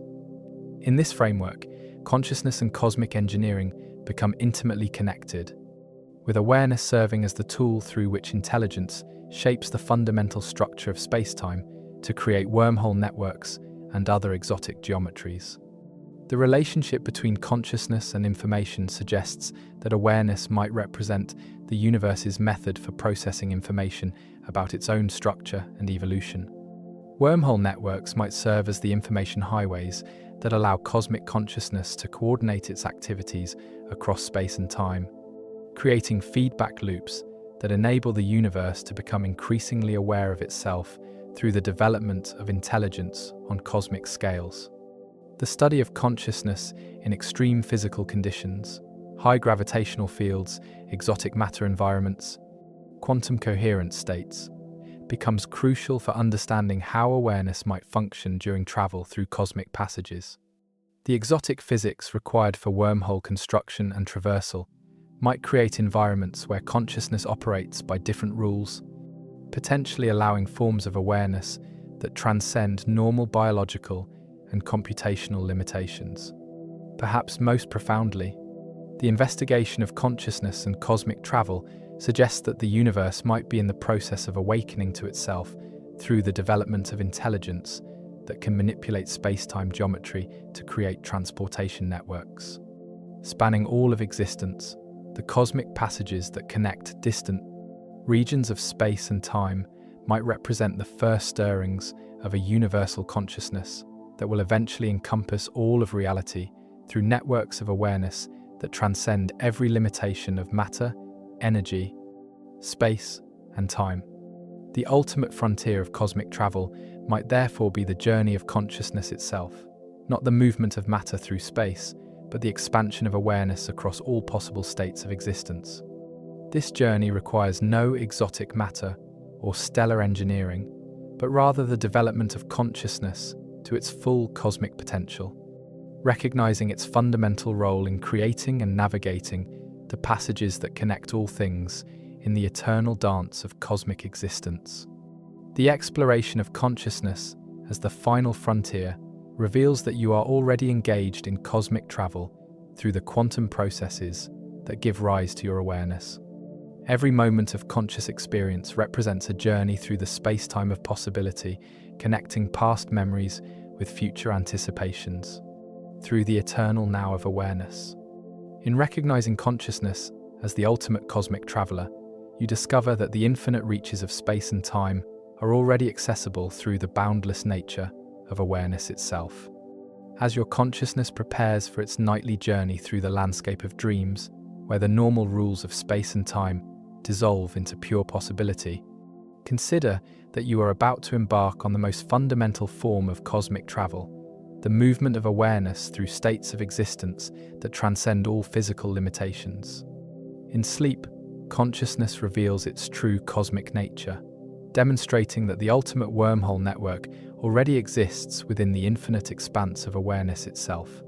In this framework, consciousness and cosmic engineering become intimately connected, with awareness serving as the tool through which intelligence shapes the fundamental structure of spacetime to create wormhole networks and other exotic geometries. The relationship between consciousness and information suggests that awareness might represent the universe's method for processing information about its own structure and evolution. Wormhole networks might serve as the information highways that allow cosmic consciousness to coordinate its activities across space and time, creating feedback loops that enable the universe to become increasingly aware of itself through the development of intelligence on cosmic scales. The study of consciousness in extreme physical conditions, high gravitational fields, exotic matter environments, quantum coherent states, becomes crucial for understanding how awareness might function during travel through cosmic passages. The exotic physics required for wormhole construction and traversal might create environments where consciousness operates by different rules, potentially allowing forms of awareness that transcend normal biological and computational limitations. Perhaps most profoundly, the investigation of consciousness and cosmic travel suggests that the universe might be in the process of awakening to itself through the development of intelligence that can manipulate space-time geometry to create transportation networks. Spanning all of existence, the cosmic passages that connect distant regions of space and time might represent the first stirrings of a universal consciousness that will eventually encompass all of reality through networks of awareness that transcend every limitation of matter, energy, space, and time. The ultimate frontier of cosmic travel might therefore be the journey of consciousness itself, not the movement of matter through space, but the expansion of awareness across all possible states of existence. This journey requires no exotic matter or stellar engineering, but rather the development of consciousness to its full cosmic potential, recognizing its fundamental role in creating and navigating the passages that connect all things in the eternal dance of cosmic existence. The exploration of consciousness as the final frontier reveals that you are already engaged in cosmic travel through the quantum processes that give rise to your awareness. Every moment of conscious experience represents a journey through the space-time of possibility, connecting past memories with future anticipations, through the eternal now of awareness. In recognizing consciousness as the ultimate cosmic traveler, you discover that the infinite reaches of space and time are already accessible through the boundless nature of awareness itself. As your consciousness prepares for its nightly journey through the landscape of dreams, where the normal rules of space and time dissolve into pure possibility, consider that you are about to embark on the most fundamental form of cosmic travel, the movement of awareness through states of existence that transcend all physical limitations. In sleep, consciousness reveals its true cosmic nature, demonstrating that the ultimate wormhole network already exists within the infinite expanse of awareness itself.